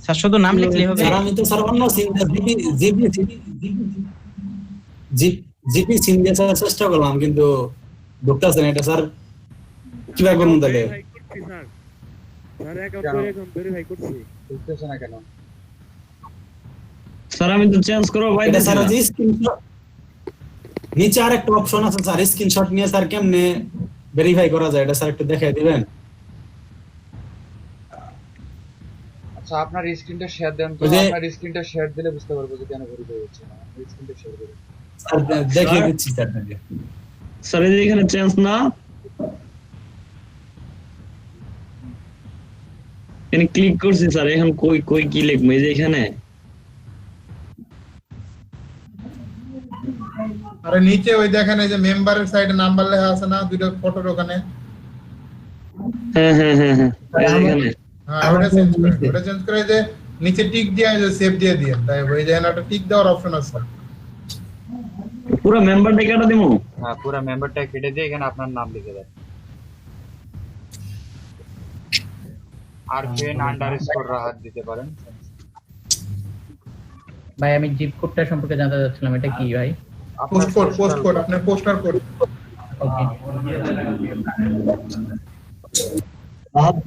স্যার শুধু নাম লিখলেই হবে? স্যার আমি তো স্যার অন্য সিম জিপি সিম দিয়ে চেষ্টা করলাম কিন্তু ঢুকতেছে না। এটা স্যার কিভাবে করব তাহলে? স্যার অ্যাকাউন্ট ভেরিফাই করছি, ঢুকতেছে না কেন? স্যার আমি তো চেঞ্জ করব ভাই। এটা স্যার যে স্ক্রিনশট নিচে আরেকটা অপশন আছে স্যার, স্ক্রিনশট নিয়ে স্যার কেমনে ভেরিফাই করা যায় এটা স্যার একটু দেখাই দিবেন? আচ্ছা আপনার স্ক্রিনটা শেয়ার দেন তো, আপনার স্ক্রিনটা শেয়ার দিলে বুঝতে পারবো যে কেন ভেরিফাই হচ্ছে না। স্ক্রিনটা শেয়ার করুন স্যার, দেখিয়ে দিচ্ছি স্যার আপনাকে। স্যার এই যে এখানে চেঞ্জ না, এখানে ক্লিক করছি স্যার, এখন কই কই কি লিখবো? এই যে এখানে আরে নিচে ওই দেখেন এই যে মেম্বারের সাইডে নাম্বার লেখা আছে না, দুটো ফটোর ওখানে। হ্যাঁ হ্যাঁ হ্যাঁ হ্যাঁ এখানে হ্যাঁ ওটা চেঞ্জ করে যে নিচে টিক দিয়ে যে সেভ দিয়ে দিন, তাই ওই যে একটা টিক দেওয়ার অপশন আছে। পুরো মেম্বারটা কেটে দিমু? হ্যাঁ পুরো মেম্বারটা কেটে দিয়ে এখানে আপনার নাম লিখে দেন। আর পেন আন্ডারস্কোর রাহাত দিতে পারেন। ভাই আমি জিপ কোডটা সম্পর্কে জানতে চাচ্ছিলাম, এটা কি ভাই? পোস্ট কোড আপনার পোস্টার কোড। ওকে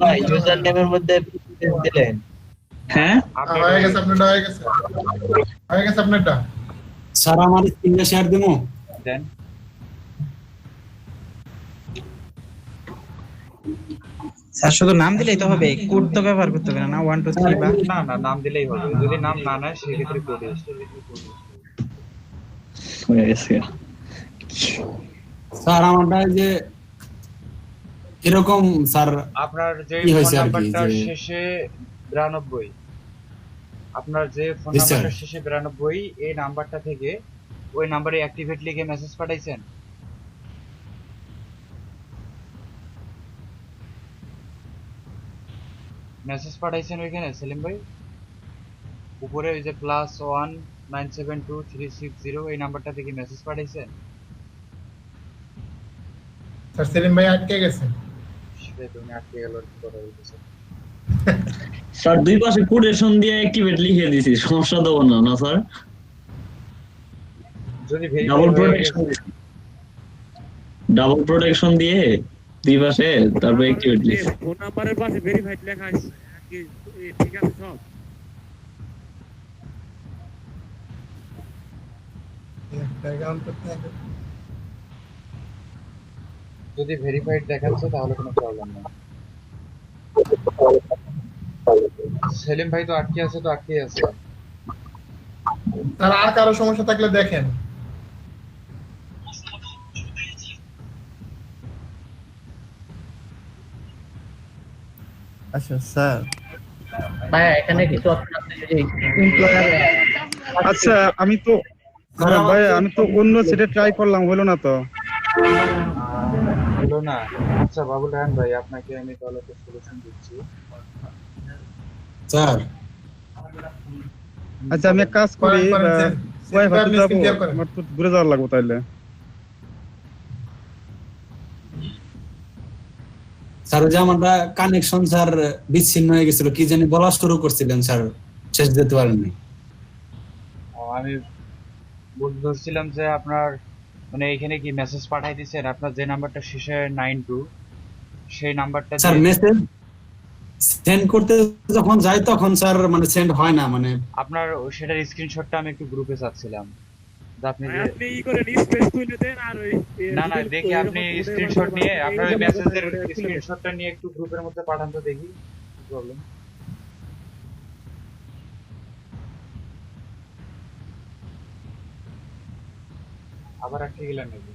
ভাই ইউজার নেমের মধ্যে দিলেন হ্যাঁ হয়ে গেছে আপনারটা, হয়ে গেছে আপনারটা। স্যার আমার স্ক্রিনে শেয়ার দিমু দেন। স্যার শুধু নাম দিলেই তো হবে, কোড তো ব্যবহার করতে হবে না 1 2 3 বা না না, নাম দিলেই হবে। যদি নাম না নেয় সেক্ষেত্রে কোড হয়ে গেছে। স্যার আমারটা যে এরকম স্যার আপনার যে কি ফোন হয়েছে আর কি নাম্বারটা যে শেষে 92, আপনার যে ফোন জি, স্যার। নাম্বারটা শেষে 92, এই নাম্বারটা থেকে ওই নাম্বারে অ্যাক্টিভেট লিখে মেসেজ পাঠাইছেন? মেসেজ পাঠাইছেন ওইখানে সেলিম ভাই? উপরে ওই যে +1972360 এই নাম্বারটা থেকে মেসেজ পাঠাইছেন? স্যার সেলিম ভাই আটকে গেছে। সেটা তুমি আটকে গেল কি কথা বলতেছো? স্যার দুই পাশে কোটেশন দিয়ে অ্যাক্টিভেট লিখে দিছি, সমস্যা দেব না না স্যার? যদি ডাবল প্রোটেকশন, ডাবল প্রোটেকশন দিয়ে দুই পাশে তারপর অ্যাক্টিভেট লিখছি। ফোন নাম্বারের পাশে ভেরিফাইড লেখা আছে কি ঠিক আছে সব? যদি ভেরিফাইড দেখাচ্ছে তাহলে কোনো প্রবলেম নেই। সেলিম ভাই তো আটকে আছে, তো আটকে আছে। স্যার আর কারো সমস্যা থাকলে দেখেন। আচ্ছা স্যার, ভাই এখানে কিছু অপশন আছে যে এমপ্লয়ার। আচ্ছা আমি তো ভাই আমি তো অন্য সেটে ট্রাই করলাম, হলো না তো। হলো না? আচ্ছা বাবুল রায়হান ভাই, আপনাকে আমি তাহলে একটা সলিউশন দিচ্ছি। স্যার আচ্ছা আমি এক কাজ করি, ওয়াইফাই তে যাবো, আমার তো ঘুরে যাওয়ার লাগবে তাইলে। স্যার যে আমারটা কানেকশন স্যার বিচ্ছিন্ন হয়ে গেছিল, কি জানি বলা শুরু করছিলেন স্যার, শেষ দিতে পারেননি। আমি বলতে ধরছিলাম যে আপনার মানে এখানে কি মেসেজ পাঠাই দিয়েছেন? আপনার যে নাম্বারটা শেষে 92 সেই নাম্বারটা স্যার মেসেজ সেন্ড করতে যখন যাই তখন স্যার মানে সেন্ড হয় না, মানে আপনার সেটার স্ক্রিনশটটা আমি একটু গ্রুপে চাচ্ছিলাম। আপনি যে আপনি ই করে স্পেস তুলে দেন আর ওই না না, দেখি আপনি স্ক্রিনশট নিয়ে আপনার ওই মেসেজের স্ক্রিনশটটা নিয়ে একটু গ্রুপের মধ্যে পাঠান তো দেখি প্রবলেম। আবার আটকে গেলেন নাকি?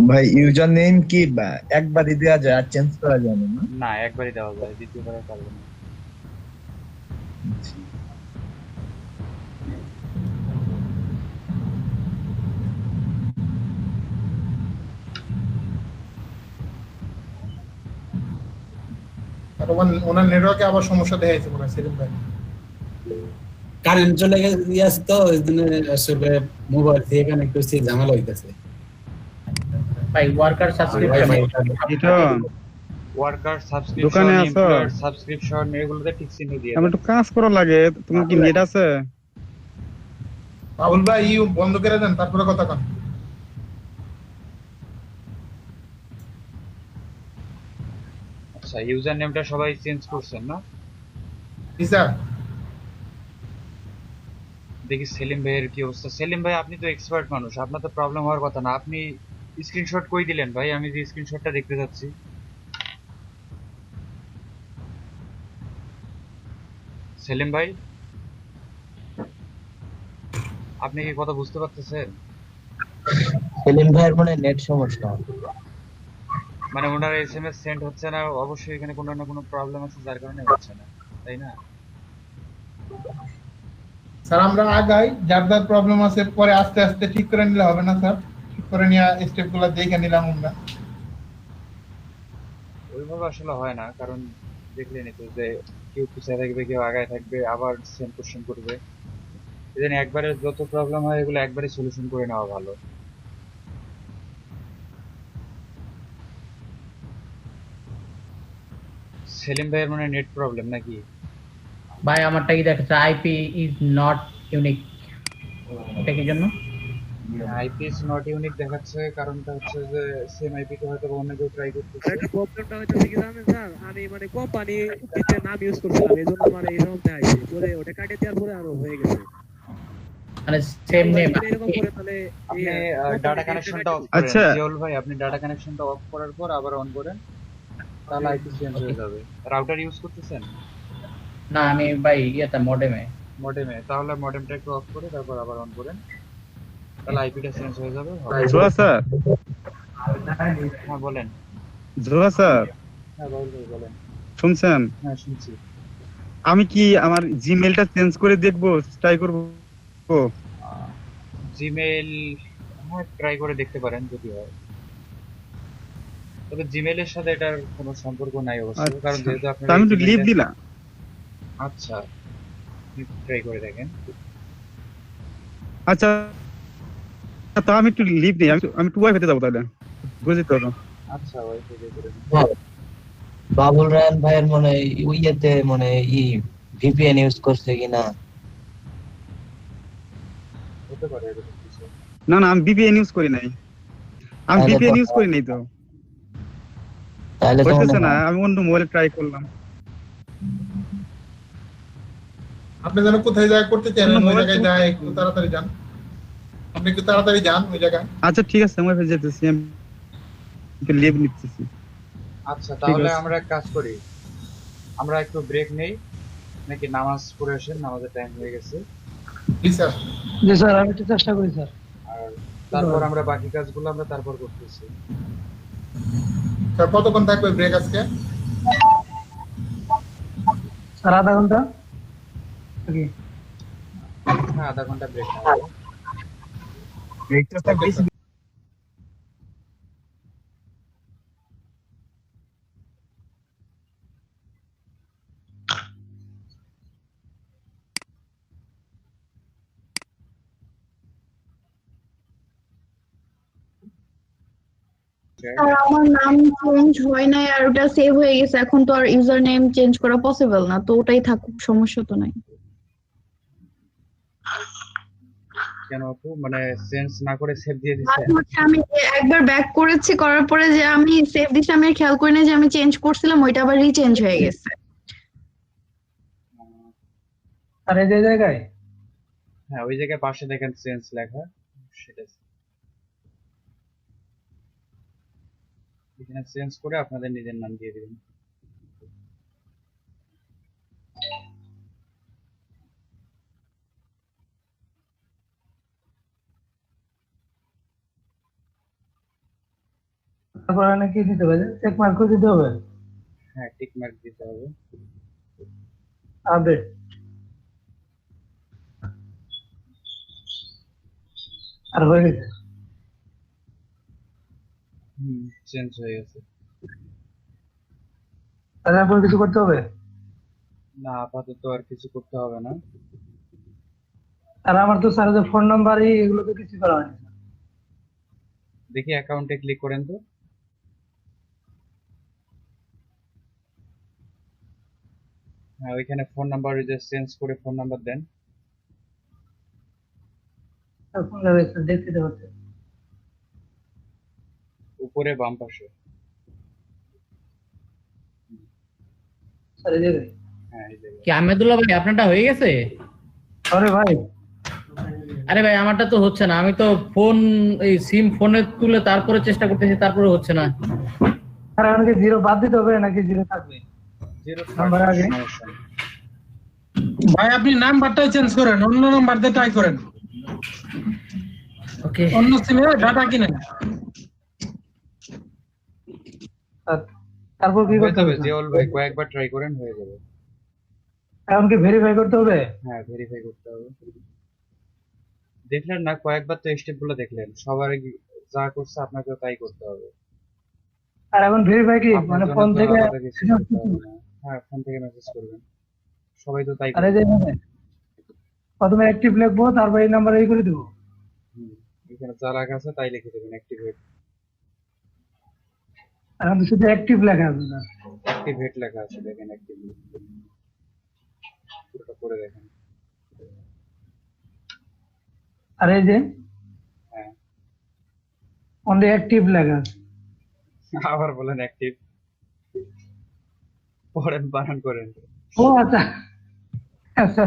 ভাই ইউজার নেম কি একবারই দেওয়া যায় আর চেঞ্জ করা যায় না? না, একবারই দেওয়া যায়, দ্বিতীয়বার পারবে না। আর ওনার নেটওয়ার্কে আবার সমস্যা দেখা যাচ্ছে মনে হয় সেলিম ভাই। কারেন্ট চলে গেছে তো ওই জন্য আসলে মোবাইল দিয়ে কানেক্ট করছি, ঝামেলা হইতাছে। ভাই ওয়ার্কার সাবস্ক্রিপশন এটা ওয়ার্কার সাবস্ক্রিপশন, দোকানে আছো? এমপ্লয়ার সাবস্ক্রিপশন, এগুলোতে ঠিক চিহ্ন দিয়ে আমি একটু কাজ করা লাগে, তোমার কি নেট আছে? বাবুল ভাই ইউ বন্ধ করে দেন, তারপরে কথা কন। আচ্ছা, ইউজার নেমটা সবাই চেঞ্জ করছেন না? জি স্যার। দেখি সেলিম ভাইয়ের কি অবস্থা। সেলিম ভাই আপনি তো এক্সপার্ট মানুষ, আপনার তো প্রবলেম হওয়ার কথা না। আপনি স্ক্রিনশট কই দিলেন ভাই? আমি যে স্ক্রিনশটটা দেখতে যাচ্ছি। সেলিম ভাই আপনি কি কথা বুঝতে পারতেছেন? সেলিম ভাইয়ের মনে নেট সমস্যা। মানে ওনার এসএমএস সেন্ড হচ্ছে না, অবশ্যই এখানে কোনো না কোনো প্রবলেম আছে যার কারণে হচ্ছে না, তাই না? স্যার আমরা আগাই, যার যার প্রবলেম আছে পরে আস্তে আস্তে ঠিক করে নিলে হবে না স্যার? ঠিক করে নিয়ে স্টেপগুলো দেখে নিলাম আমরা। ওইভাবে আসলে হয় না, কারণ দেখলেনই তো যে কেউ পিছিয়ে থাকবে, কেউ আগায় থাকবে, আবার সেম কোশ্চেন করবে। এজন্য একবারে যত প্রবলেম হয় এগুলো একবারে সলিউশন করে নেওয়া ভালো। সেলিম ভাইয়ের মানে নেট প্রবলেম নাকি? ভাই আমারটা কি দেখাচ্ছে আইপি ইজ নট ইউনিক, এটা কি জন্য? আইপিএস নট ইউনিক দেখাচ্ছে, কারণটা হচ্ছে যে সেম আইপিতে হয়তো অন্য কেউ ট্রাই করতেছে। আরেকটা প্রবলেমটা হইতেছে কি জানেন স্যার, আমি মানে কোম্পানি দিতে নাম ইউজ করছিলাম, এই জন্য আমার এইরকম দেখাইছে। পরে ওটা কাটে দেওয়ার পরে আরো হয়ে গেছে। মানে সেম নেম। এরকম করে তাহলে আপনি ডাটা কানেকশনটা অফ করেন। আচ্ছা। জিওল ভাই আপনি ডাটা কানেকশনটা অফ করার পর আবার অন করেন, তাহলে আইপি চেঞ্জ হয়ে যাবে। রাউটার ইউজ করতেছেন? না আমি ভাই ইয়েতে মডেমে। মডেমে, তাহলে মডেমটা একটু অফ করে তারপর আবার অন করেন, তাহলে আইপিটা চেঞ্জ হয়ে যাবে। জোয়া স্যার, হ্যাঁ বলেন। জোয়া স্যার, হ্যাঁ বাবুল ভাই বলেন। শুনছেন? হ্যাঁ শুনছি। আমি কি আমার জিমেলটা চেঞ্জ করে দেখবো, ট্রাই করবো? জিমেইল হ্যাঁ ট্রাই করে দেখতে পারেন যদি হয়, তবে জিমেইলের সাথে এটার কোনো সম্পর্ক নাই অবশ্যই, কারণ যেহেতু আপনার আমি তো লিভ দিলাম। আচ্ছা ট্রাই করে দেখেন। আচ্ছা তো আমি একটু লিভ দিই, আমি একটু ওয়াইফাইতে যাবো তাহলে, বুঝলি তো? আচ্ছা ওয়াইফাই দিয়ে করে দিন। বাবুল রায়হান ভাইয়ের মনে হয় ইয়েতে মনে হয় ভিপিএন ইউজ করছে কিনা। হতে পারে এরকম কিছু। না না আমি ভিপিএন ইউজ করি নাই, আমি ভিপিএন ইউজ করি নাই তো, তাহলে তো হইতেছে না। আমি অন্য মোবাইলে ট্রাই করলাম। আপনি যেন কোথায় যায় করতে চান ওই জায়গায় যায়, একটু তাড়াতাড়ি যান। আপনি একটু তাড়াতাড়ি যান ওই জায়গায়। আচ্ছা ঠিক আছে, আমি যেতেছি, আমি লিভ নিতেছি। আচ্ছা তাহলে আমরা এক কাজ করি, আমরা একটু ব্রেক নেই, নাকি নামাজ পড়ে আসেন, নামাজের টাইম হয়ে গেছে। জি স্যার। জি স্যার, আমি একটু চেষ্টা করি স্যার। আর তারপর আমরা বাকি কাজগুলো আমরা তারপর করতেছি। স্যার কতক্ষণ থাকবে ব্রেক আজকে? স্যার আধা ঘন্টা। ওকে হ্যাঁ আধা ঘন্টা ব্রেক নেব। ব্রেকটা স্যার বেশি আর আমার নাম চেঞ্জ হয় নাই আর ওটা সেভ হয়ে গেছে, এখন তো আর ইউজার নেম চেঞ্জ করা পসিবল না, তো ওটাই থাকুক, সমস্যা তো নাই। কেন আপু, মানে চেঞ্জ না করে সেভ দিয়ে দিছেন? আমি একবার ব্যাক করেছি, করার পরে যে আমি সেভ দিছি আমি খেয়াল করি না যে আমি চেঞ্জ করছিলাম, ওইটা আবার রিচেঞ্জ হয়ে গেছে। আর এই যে জায়গায় হ্যাঁ ওই জায়গায় পাশে দেখেন চেঞ্জ লেখা, সেটা এখানে চেঞ্জ করে আপনাদের নিজের নাম দিয়ে দিবেন। তারপর নাকি দিতে হবে, চেক মার্ক করে দিতে হবে। হ্যাঁ টিক মার্ক দিতে হবে। আপডেট আর হয়ে গেছে। চেঞ্জ হয়ে গেছে। তারপর কিছু করতে হবে না আপাতত আর কিছু করতে হবে না। আর আমার তো স্যার যে ফোন নাম্বার এগুলো তো কিছু করা হয়নি। দেখি অ্যাকাউন্টে ক্লিক করেন তো। হ্যাঁ ওইখানে ফোন নাম্বার যে চেঞ্জ করে ফোন নাম্বার দেন। ফোন নাম্বার দেখতে হচ্ছে উপরে বাম পাশে। স্যার এই জায়গায়। হ্যাঁ এই জায়গায়। কি আহমেদুল্লাহ ভাই আপনারটা হয়ে গেছে? আরে ভাই, আরে ভাই আমারটা তো হচ্ছে না, আমি তো ফোন এই সিম ফোনে তুলে তারপরে চেষ্টা করতেছি, তারপরে হচ্ছে না। আর আমাকে জিরো বাদ দিতে হবে নাকি জিরো থাকবে? জিরো নাম্বার আগে। সমস্যা নেই। ভাই আপনি নাম্বারটাই চেঞ্জ করেন, অন্য নাম্বার দিয়ে ট্রাই করেন। ওকে অন্য সিমে ডাটা কিনেন। তারপর কি করতে হবে? জিওল ভাই কয়েকবার ট্রাই করেন, হয়ে যাবে। এখন কি ভেরিফাই করতে হবে? হ্যাঁ ভেরিফাই করতে হবে। দেখলেন না কয়েকবার তো স্টেপ গুলো দেখলেন, সবার যা করছে আপনাকেও তাই করতে হবে। আর এখন ভেরিফাই কি মানে ফোন থেকে? হ্যাঁ ফোন থেকে মেসেজ করবেন, সবাই তো তাই আরে যে প্রথমে অ্যাক্টিভ লিখবো, তারপর এই নাম্বার এই করে দেবো। এখানে যা লেখা আছে তাই লিখে দেবেন, অ্যাক্টিভেট। এখন তো শুধু অ্যাক্টিভ লেখা আছে না, অ্যাক্টিভেট লেখা আছে, দেখেন অ্যাক্টিভ পুরোটা করে দেখেন। আর এই যে হ্যাঁ অনলি অ্যাক্টিভ লেখা আছে। আবার বলেন অ্যাক্টিভ, পড়েন বানান করেন। ও আচ্ছা আচ্ছা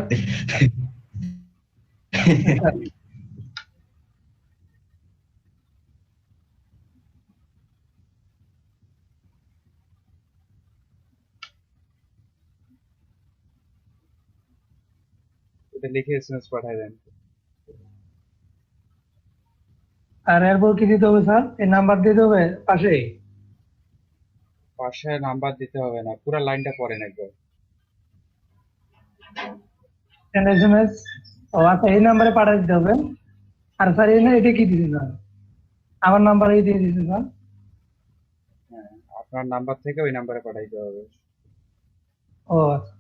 এটা লিখে এসএমএস পাঠায় দেন। আর এরপর কি দিতে হবে স্যার? এই নাম্বার দিতে হবে পাশে? পাশে নাম্বার দিতে হবে না, পুরো লাইনটা পড়েন একবার। এসএমএস ও আচ্ছা, এই নাম্বারে পাঠিয়ে দিতে হবে। আর স্যার এটা কি দিতে স্যার? আমার নাম্বারে দিয়ে দিতে স্যার। হ্যাঁ, আপনার নাম্বার থেকে ওই নাম্বারে পাঠাইতে হবে। ও আচ্ছা।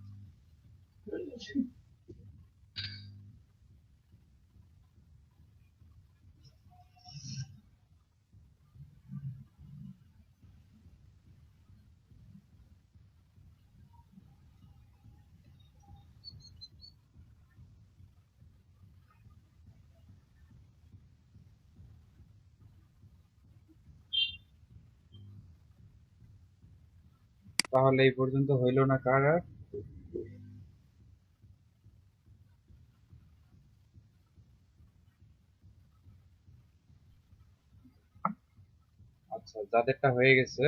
তাহলে এই পর্যন্ত হইল না কার আর? আচ্ছা, যাদেরটা হয়ে গেছে,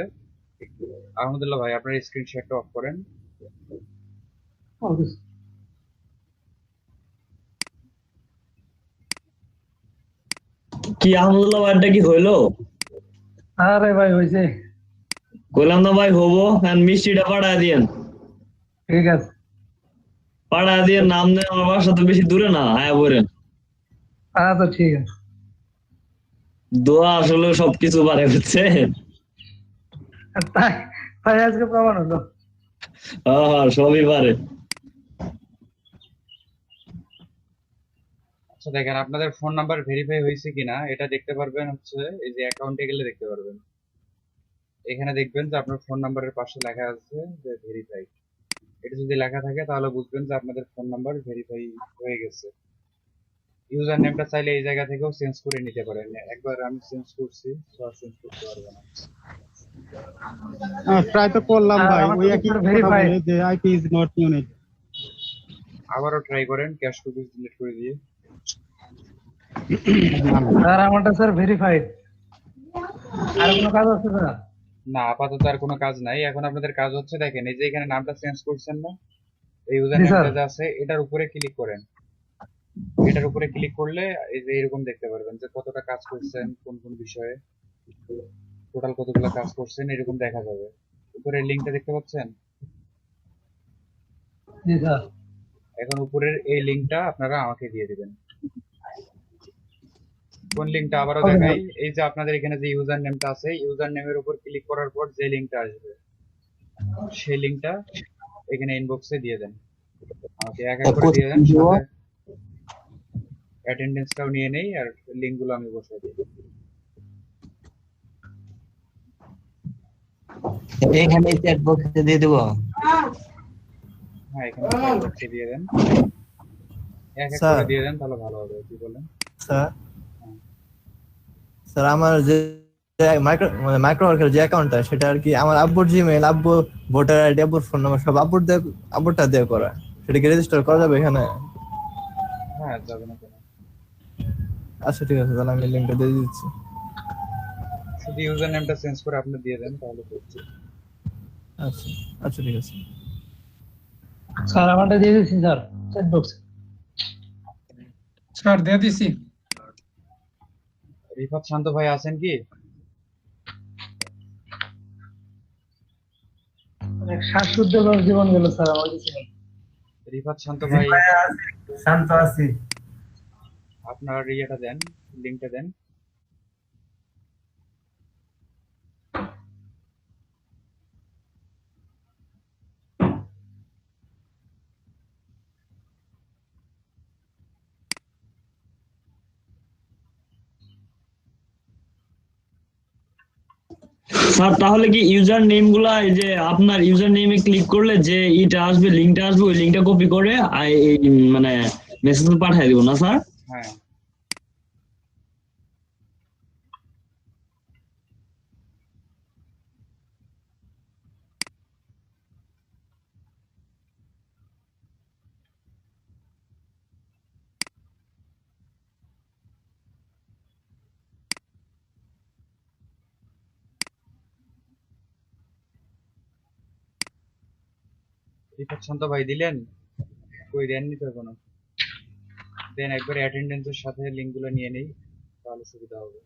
আহমদুল্লাহ ভাই আপনার স্ক্রিন শেয়ারটা অফ করেন। ওকে। কি আহমদুল্লাহ ভাইটা কি হইলো? আরে ভাই হইছে। কইলাম না ভাই হবো, আর মিষ্টিটা পাঠায় দিয়েন। ঠিক আছে, পাঠায় দিয়ে নাম দেন, আমার বাসা তো বেশি দূরে না, আয়া বলেন। আচ্ছা ঠিক আছে। দোয়া আসলে সবকিছু পারে, বুঝছেন? তাই তাই আজকে প্রমাণ হলো। হ্যাঁ, সবই পারে। আচ্ছা দেখেন, আপনাদের ফোন নাম্বার ভেরিফাই হয়েছে কিনা এটা দেখতে পারবেন হচ্ছে এই যে অ্যাকাউন্টে গেলে দেখতে পারবেন। এখানে দেখবেন যে আপনার ফোন নাম্বারের পাশে লেখা আছে যে ভেরিফাই। এটা যদি লেখা থাকে তাহলে বুঝবেন যে আপনাদের ফোন নাম্বার ভেরিফাই হয়ে গেছে। ইউজার নেমটা চাইলে এই জায়গা থেকেও চেঞ্জ করে নিতে পারেন। একবার আমি চেঞ্জ করছি, তো আর চেঞ্জ করতে পারবো না। ট্রাই তো করলাম ভাই, ওই একই কথা বলে যে আইপি ইজ নট ইউনিক। আবারও ট্রাই করেন ক্যাশ কুকিজ ডিলিট করে দিয়ে। স্যার আমারটা স্যার ভেরিফাইড। আর কোনো কাজ আছে স্যার? না, আপাতত আর কোনো কাজ নাই। এখন আপনাদের কাজ হচ্ছে দেখেন এই যে এখানে নামটা চেঞ্জ করছেন না, এই ইউজার জি, স্যার। নেমটা যে আছে এটার উপরে ক্লিক করেন। এটার উপরে ক্লিক করলে এই যে এরকম দেখতে পারবেন যে কতটা কাজ করছেন, কোন কোন বিষয়ে টোটাল কতগুলো কাজ করছেন এরকম দেখা যাবে। উপরের লিংকটা দেখতে পাচ্ছেন? জি স্যার। এখন উপরের এই লিংকটা আপনারা আমাকে দিয়ে দিবেন। কোন লিংকটা আবারও Okay, দেখাই, এই যে আপনাদের এখানে যে ইউজার নেমটা আছে, ইউজার নেমের উপর ক্লিক করার পর যে লিংকটা আসবে সেই লিংকটা এখানে ইনবক্সে দিয়ে দেন। আমাকে এক এক করে দিয়ে দেন, সাথে অ্যাটেন্ডেন্সটাও নিয়ে নেই আর লিংকগুলো আমি বসাই দিই। এখানে চ্যাট বক্সে দিয়ে দেবো। হ্যাঁ, এখানে চ্যাট বক্সে দিয়ে দেন, এক এক স্যার। করে দিয়ে দেন তাহলে ভালো হবে। কি বলেন? স্যার স্যার আমার যে মাইক্রোওয়ার্কের যে অ্যাকাউন্টটা সেটা আর কি আমার আব্বুর জিমেইল, আব্বু ভোটার আইডি, আব্বুর ফোন নাম্বার সব আব্বুরটা দিয়ে করা। সেটা কি রেজিস্টার করা যাবে এখানে? হ্যাঁ, যাবে না কেন? আচ্ছা ঠিক আছে, তাহলে আমি লিংকটা দিয়ে দিচ্ছি। শুধু ইউজার নেমটা চেঞ্জ করে আপনি দিয়ে দেন তাহলে করছি। আচ্ছা আচ্ছা ঠিক আছে স্যার আমারটা দিয়ে দিচ্ছি স্যার চ্যাট বক্সে। স্যার দিয়ে দিছি। রিফাত শান্ত ভাই আছেন কি? অনেক শ্বাসরুদ্ধ জীবন গেল স্যার আমার কিছু নেই। রিফাত শান্ত ভাই শান্ত আছি। আপনার ইয়েটা দেন, লিংকটা দেন। স্যার তাহলে কি ইউজার নেম গুলা এই যে আপনার ইউজার নেমে ক্লিক করলে যে এটা আসবে, লিংকটা আসবে, ওই লিংকটা কপি করে এই মানে মেসেজ পাঠিয়ে দিব না স্যার? হ্যাঁ, রিফাত শান্ত ভাই দিলেন? কই দেননি তো এখনো। দেন একবার অ্যাটেন্ডেন্সের সাথে লিঙ্কগুলো নিয়ে নেই, তাহলে সুবিধা হবে।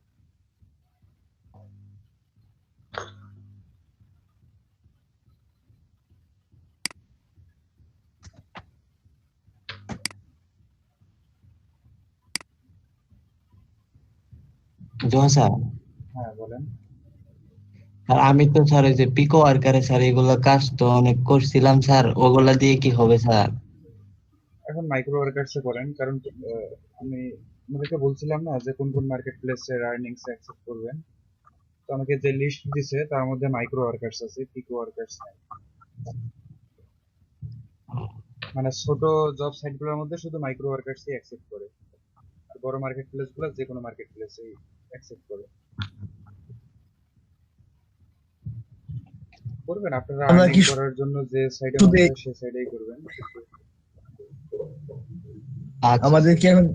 জোহা স্যার, হ্যাঁ বলেন। আর আমি তো স্যার ওই যে পিকো ওয়ার্কারে স্যার এগুলো কাজ তো অনেক করছিলাম স্যার, ওগুলা দিয়ে কি হবে স্যার? এখন মাইক্রো ওয়ার্কার্সে করেন, কারণ আমি আমাদেরকে বলছিলাম না যে কোন কোন মার্কেট প্লেসের আর্নিংস অ্যাকসেপ্ট করবেন। তো আমাকে যে লিস্ট দিছে তার মধ্যে মাইক্রো ওয়ার্কার্স আছে, পিকো ওয়ার্কার্স নাই। মানে ছোট জব সাইটগুলোর মধ্যে শুধু মাইক্রো ওয়ার্কার্সই অ্যাকসেপ্ট করে, আর বড় মার্কেট প্লেসগুলো যে কোনো মার্কেট প্লেসেই অ্যাকসেপ্ট করে। করবেন আপনারা আর্নিং করার জন্য যে সাইডে মনে হয় সেই সাইডেই করবেন। আমাদের কি এখন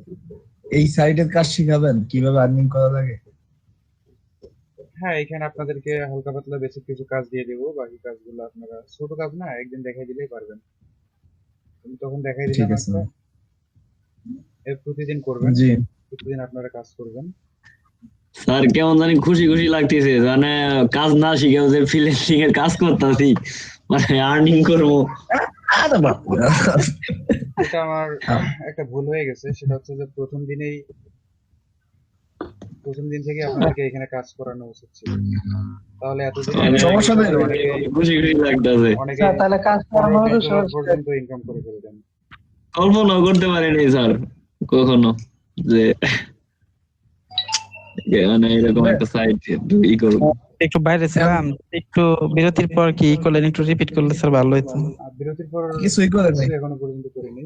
এই সাইডের কাজ শিখাবেন কিভাবে আর্নিং করা লাগে? হ্যাঁ, এখানে আপনাদেরকে হালকা পাতলা বেসিক কিছু কাজ দিয়ে দেবো, বাকি কাজগুলো আপনারা ছোট কাজ না, একদিন দেখাই দিলেই পারবেন। তুমি তখন দেখাই দিলাম একটা, এর প্রতিদিন করবেন, প্রতিদিন আপনারা কাজ করবেন। স্যার কেমন জানি খুশি খুশি লাগতেছে, মানে কাজ না শিখেও যে ফ্রিল্যান্সিং এর কাজ করতেছি, মানে আর্নিং করবো। এটা আমার একটা ভুল হয়ে গেছে, সেটা হচ্ছে যে প্রথম দিন থেকে আপনাদেরকে এখানে কাজ করানো উচিত ছিল, তাহলে এতদিন খুশি খুশি লাগতেছে। তাহলে কাজ করানো পর্যন্ত ইনকাম করে ফেলবেন। কল্পনাও করতে পারিনি স্যার কখনো যে মানে এরকম একটা সাইট ই করব। একটু বাইরে ছিলাম, একটু বিরতির পর কি করলেন একটু রিপিট করলে স্যার ভালো হতো। বিরতির পর কিছুই করে নাই এখনো পর্যন্ত করিনি,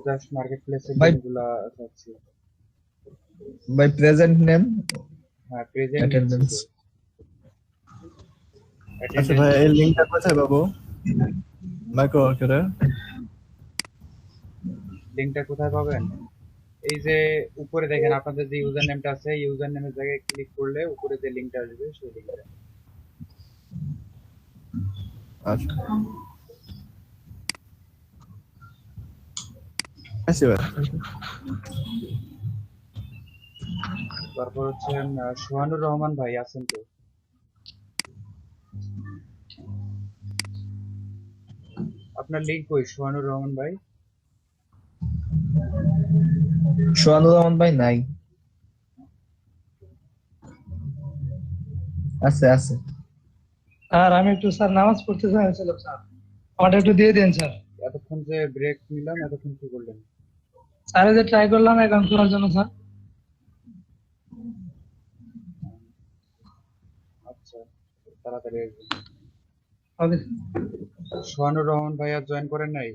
জাস্ট মার্কেট প্লেসে যেগুলো আছে। বাই প্রেজেন্ট নেম, হ্যাঁ প্রেজেন্ট অ্যাটেন্ডেন্স। আচ্ছা ভাই এই লিংকটা কোথায় পাবো? মাইক্রো ওয়ার্কারের লিংকটা কোথায় পাবেন? এই যে উপরে দেখেন আপনাদের যে ইউজার নেমটা আছে, ইউজার নেমের জায়গায় ক্লিক করলে উপরে যে লিংকটা আসবে সেই লিংকটা। আচ্ছা আচ্ছা ভাই। তারপর হচ্ছে সোহানুর রহমান ভাই আছেন তো? আপনার লিংক কই সোহানুর রহমান ভাই? সোহানুর রহমান ভাই নাই। আছে আছে। আর আমি একটু স্যার নামাজ পড়তে চাইছিলাম স্যার, আমারটা একটু দিয়ে দেন স্যার। এতক্ষণ যে ব্রেক নিলাম, এতক্ষণ কি করলেন? স্যার যে ট্রাই করলাম অ্যাকাউন্ট খোলার জন্য স্যার। আচ্ছা তাড়াতাড়ি আসবেন। ওকে। সোহানুর রহমান ভাই আর জয়েন করেন নাই?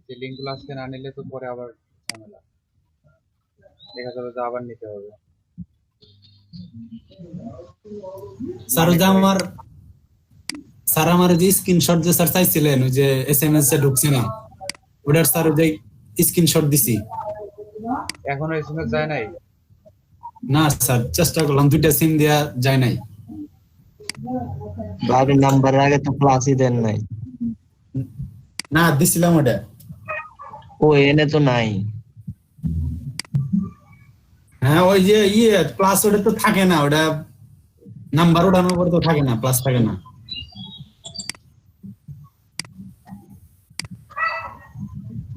যে লিঙ্কগুলো আজকে না নিলে তো পরে আবার ঝামেলা, দেখা যাবে যে আবার নিতে হবে। স্যার আমার যে স্ক্রিনশট যে স্যার চাইছিলেন ওই যে এসএমএস এ ঢুকছে না, ওটার স্যার যে স্ক্রিনশট দিছি। এখনো এসএমএস যায় নাই? না স্যার চেষ্টা করলাম, দুইটা সিম দেয়া যায় নাই। বাড়ির নাম্বারের আগে তো প্লাসই দেন নাই। না দিছিলাম ওটা, ও এনে তো নাই। হ্যাঁ ওই যে প্লাস ওটা তো থাকে না, ওটা নাম্বার ওঠানোর পর তো থাকে না, প্লাস থাকে না।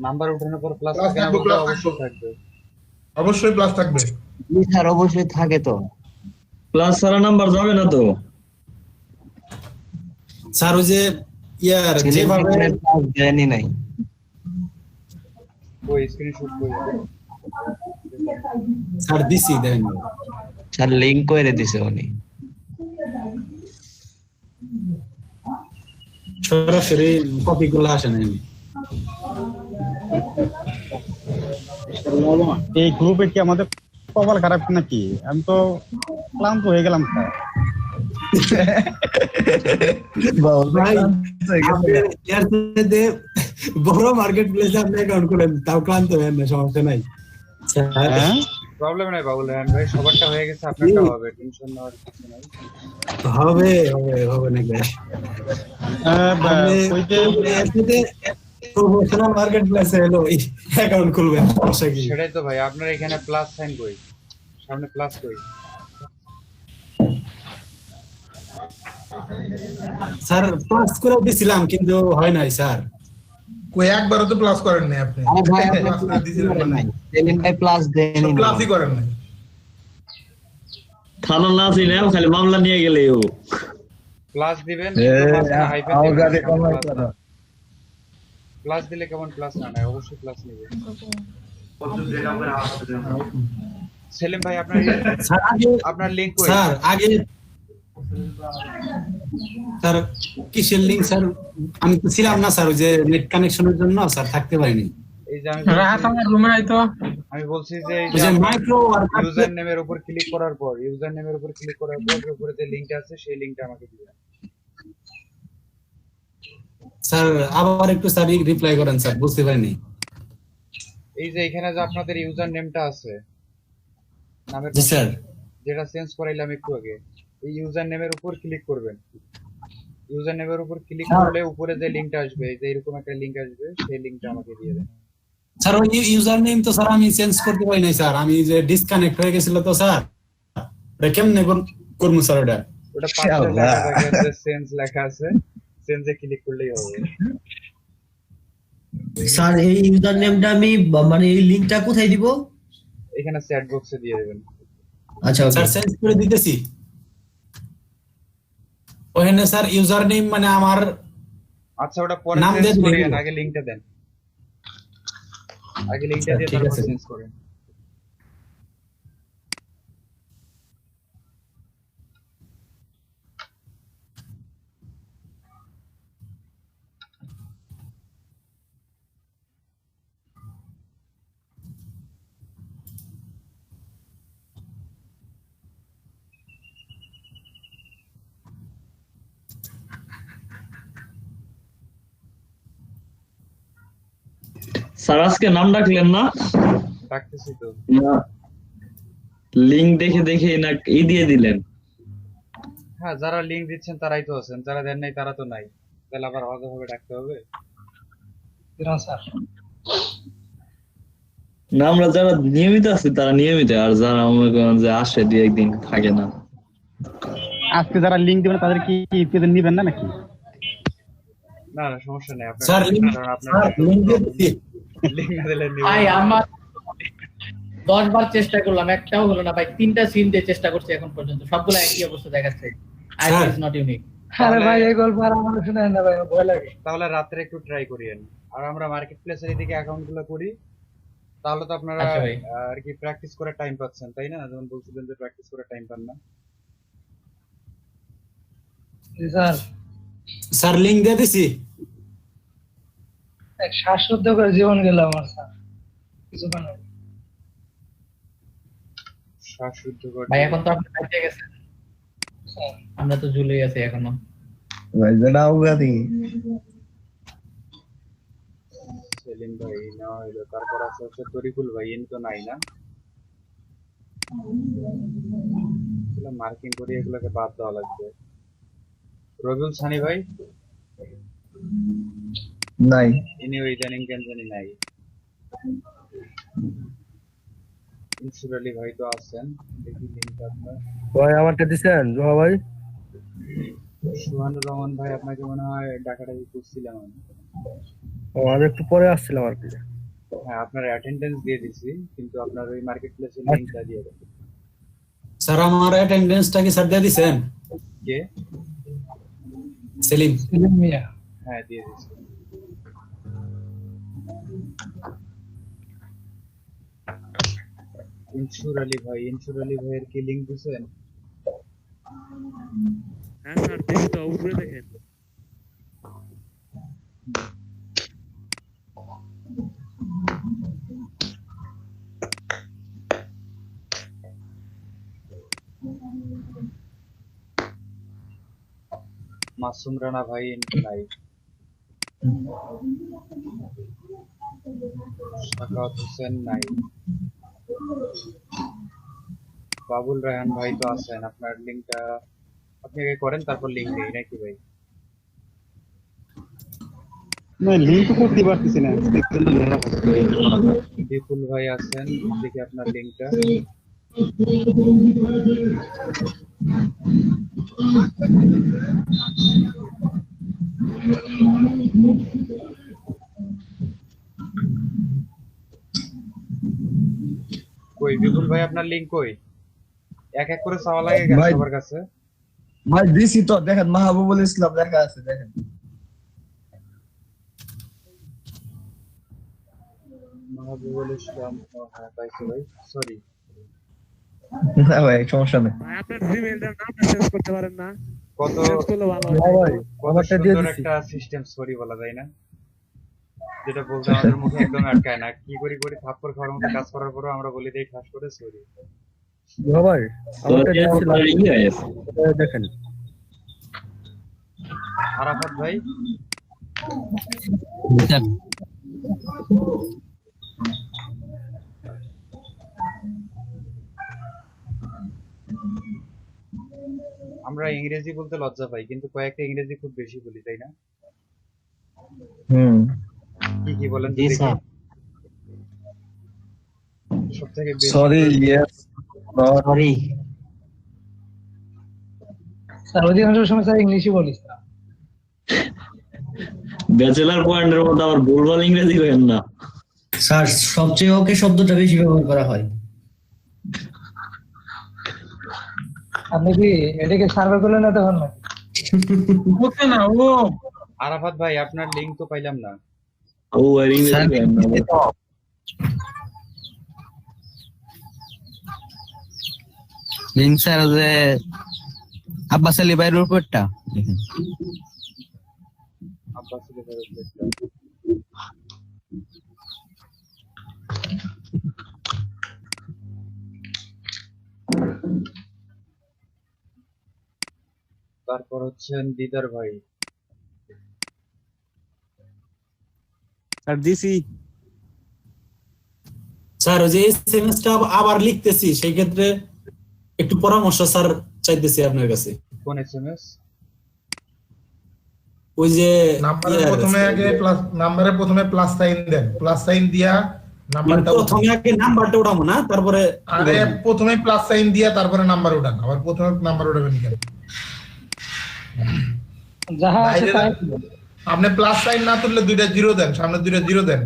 নাম্বার উঠানোর পর প্লাস থাকে না? অবশ্যই থাকবে, অবশ্যই প্লাস থাকবে স্যার, অবশ্যই থাকে তো। প্লাস ছাড়া নাম্বার যাবে না তো স্যার। ওই যে যেভাবে জানি নাই ওই স্ক্রিনশট কই স্যার দিছি, দেন স্যার লিংক করে দিছে উনি। সরাসরি কপি গুলো আসে না। এই গ্রুপে কি আমাদের কপাল খারাপ নাকি? আমি তো ক্লান্ত হয়ে গেলাম স্যার। বড় মার্কেট প্লেসে আপনি অ্যাকাউন্ট করেন, তাও ক্লান্ত হবেন না, সমস্যা নাই। প্রবলেম নাই বাবুল রায়হান ভাই, সবারটা হয়ে গেছে, আপনারটা হবে, টেনশন নেওয়ার কিছু নাই। হবে নাকি প্রফেশনাল মার্কেট প্লেসে এলো অ্যাকাউন্ট খুলবেন সেটাই তো ভাই, আপনার এখানে প্লাস সাইন কই, সামনে প্লাস কই? স্যার প্লাস করে দিছিলাম কিন্তু হয় নাই স্যার। কই একবারও তো প্লাস করেন নাই আপনি? প্লাস করে দিছিলেন মানে সেলিম ভাই প্লাস দেননি, প্লাসই করেন নাই। থানা না ছিল খালি মামলা নিয়ে গেলে ও প্লাস দিবেন, প্লাস দিলে কেমন প্লাস না নাই, অবশ্যই প্লাস নেবেন। সেলিম ভাই আপনার লিংক কই? স্যার আগে স্যার কিসের লিংক স্যার? আমি তো ছিলাম না স্যার, ওই যে নেট কানেকশনের জন্য স্যার থাকতে পারিনি। এই যে আমি বলছি যে এই যে মাইক্রো ইউজার নেমের উপর ক্লিক করার পর, ইউজার নেমের উপর ক্লিক করার পর উপরে যে লিংকটা আছে সেই লিংকটা আমাকে দিবেন স্যার। আবার একটু স্যার রিপ্লাই করেন স্যার, বুঝতে পারিনি। এই যে এখানে যে আপনাদের ইউজার নেমটা আছে নামের জি স্যার, যেটা চেঞ্জ করাইলাম একটু আগে, এই ইউজার নেমের উপর ক্লিক করবেন। ইউজার নেমের উপর ক্লিক করলে উপরে যে লিংকটা আসবে, এই যে এরকম একটা লিংক আসবে, সেই লিংকটা আমাকে দিয়ে দেন। স্যার ওই ইউজার নেম তো স্যার আমি চেঞ্জ করতে পারি নাই স্যার, আমি যে ডিসকানেক্ট হয়ে গেছিল তো স্যার, এটা কেমনে করব স্যার? ওটা পাশে লেখা থাকে যে চেঞ্জ লেখা আছে, চেঞ্জে ক্লিক করলেই হবে। স্যার এই ইউজার নেমটা আমি মানে এই লিংকটা কোথায় দিব? এখানে চ্যাট বক্সে দিয়ে দেবেন। আচ্ছা স্যার চেঞ্জ করে দিতেছি। ওখানে স্যার ইউজার নেম মানে আমার, আচ্ছা ওটা পরে চেঞ্জ করেন, আগে লিংকটা দেন, আগে লিংকটা দিয়ে তারপর চেঞ্জ করেন। স্যার আজকে নাম ডাকলেন না? ডাকতেছি তো। লিংক দেখে দেখে না ই দিয়ে দিলেন। হ্যাঁ, যারা লিংক দিচ্ছেন তারাই তো আছেন, যারা দেন নাই তারা তো নাই, তাহলে আবার আলাদাভাবে ডাকতে হবে না স্যার। না আমরা যারা নিয়মিত আছি তারা নিয়মিত, আর যারা মনে করেন যে আসে দুই একদিন থাকে না। আজকে যারা লিংক দিবেন তাদের কি পেতে নিবেন না নাকি? না না সমস্যা নেই, আপনার স্যার লিংক না দিলে ভাই আমার 10 বার চেষ্টা করলাম, একটাও হলো না ভাই। 3টা সিম দিয়ে চেষ্টা করছি এখন পর্যন্ত, সবগুলো একই অবস্থা দেখাচ্ছে, আইপি ইজ নট ইউনিক। আরে ভাই এই গল্প আর আমার শুনায় না ভাই, ভয় লাগে। তাহলে রাতে একটু ট্রাই করিয়েন, আর আমরা মার্কেট প্লেসের এদিকে অ্যাকাউন্টগুলো করি, তাহলে তো আপনারা আর কি প্র্যাকটিস করে টাইম পাচ্ছেন, তাই না? যেমন বলছিলেন যে প্র্যাকটিস করে টাইম পান না। জি স্যার। স্যার লিংক দিয়ে দিছি। এক শ্বাসরুদ্ধ করে জীবন গেল আমার স্যার, কিছু না। শ্বাসরুদ্ধ করে ভাই এখন তো আপনি বাইরে গেছেন, আমরা তো ঝুলে আছি এখনো। ভাই জানা উগাদি সেলিম ভাই না হইলো, তারপর আছে হচ্ছে তরিকুল ভাই, ইনি তো নাই না, মার্কিং করে এগুলোকে বাদ দেওয়া লাগবে। রবিউল সানি ভাই নাই, ইনি ওই ইদানিং কেন জানি নাই। ইনসুর আলী ভাই তো আছেন, দেখি লিংক আপনার। ভাই আমারটা দিছেন জোহা ভাই? সুহানুর রহমান ভাই আপনাকে মনে হয় ডাকাডাকি করছিলাম আমি। আমি একটু পরে আসছিলাম আর কি। হ্যাঁ আপনার অ্যাটেন্ডেন্স দিয়ে দিছি, কিন্তু আপনার ওই মার্কেট প্লেসের লিংকটা দিয়ে দেন। স্যার আমার অ্যাটেন্ডেন্সটা কি স্যার দিয়ে দিবেন? কে? সেলিম মিয়া। হ্যাঁ দিয়ে দিছি। ইনসুর আলী ভাইয়ের কি লিংক দিছেন? হ্যাঁ স্যার দিছি তো, উপরে দেখেন। মাসুম রানা ভাই নাই, সাকাওয়াত হোসেন নাই, বাবুল রায়হান ভাই তো আছেন, আপনার লিঙ্কটা আপনি আগে করেন, তারপর লিঙ্ক নেই নাকি ভাই? না লিংক করতে পারতেছি না। বিপুল ভাই আছেন, দেখি আপনার লিঙ্কটা। কই বিপুল ভাই আপনার লিঙ্ক কই? এক এক করে চাওয়া লাগে কেন ভাই- সবার কাছে? ভাই দিছি তো, দেখেন মাহবুবুল ইসলাম লেখা আছে, দেখেন। মাহবুবুল ইসলাম, হ্যাঁ পাইছি ভাই, সরি। না ভাই সমস্যা নেই। ভাই আপনার জিমেইলটার নামটা চেঞ্জ করতে পারেন না? কত চেঞ্জ করলে ভালো হ্যাঁ হয়। ভাই, কত আমারটা দিয়ে সুন্দর দিছি। একটা সিস্টেম, সরি বলা যায় না, যেটা বলতে আমাদের মুখে একদম আটকায় না। কি করি থাপ্পড় খাওয়ার মতো কাজ করার পরেও আমরা বলি দেই ঠাস করে সরি। হ্যাঁ ভাই, আমারটা দিয়েছিলাম, দেখেন। আরাফাত ভাই, আমরা ইংরেজি বলতে লজ্জা পাই, কিন্তু কয়েকটা ইংরেজি খুব বেশি বলি, তাই না? কি কি বলেন তো দেখি? সবথেকে বেশি সরি, ইয়েস, সরি। স্যার অধিকাংশ সময় স্যার ইংলিশই বলিস না। ব্যাচেলার পয়েন্টের মধ্যে আবার ভুলভাল ইংরেজি করেন না স্যার, সবচেয়ে ওকে শব্দটা বেশি ব্যবহার করা হয়। আপনি কি এটাকে সার্ভে করলেন না তখন না? ওকে না ও আরাফাত ভাই আপনার লিংক তো পাইলাম না। ও আর ইংরেজি করেন না লিঙ্ক স্যার যে আব্বাস আলী ভাইয়ের উপরটা আব্বাস আলী ভাইয়ের উপরটা। তারপর হচ্ছেন দিদার ভাই। স্যার দিছি। স্যার ওই যে এসএমএসটা আবার লিখতেছি, সেই ক্ষেত্রে একটু পরামর্শ স্যার চাইতেছি আপনার কাছে। কোন এসএমএস? ওই যে নাম্বারের প্রথমে আগে প্লাস, নাম্বারের প্রথমে প্লাস সাইন দেন, প্লাস সাইন দিয়া নাম্বারটা প্রথমে আগে নাম্বারটা উঠাবো না, তারপরে আরে প্রথমে প্লাস সাইন দিয়া তারপরে নাম্বার উঠান, আবার প্রথমে নাম্বার উঠাবেন কেন? যাহা আছে বাইরে তাই দেন। আপনি প্লাস সাইন না তুললে দুইটা জিরো দেন, সামনে দুইটা জিরো দেন।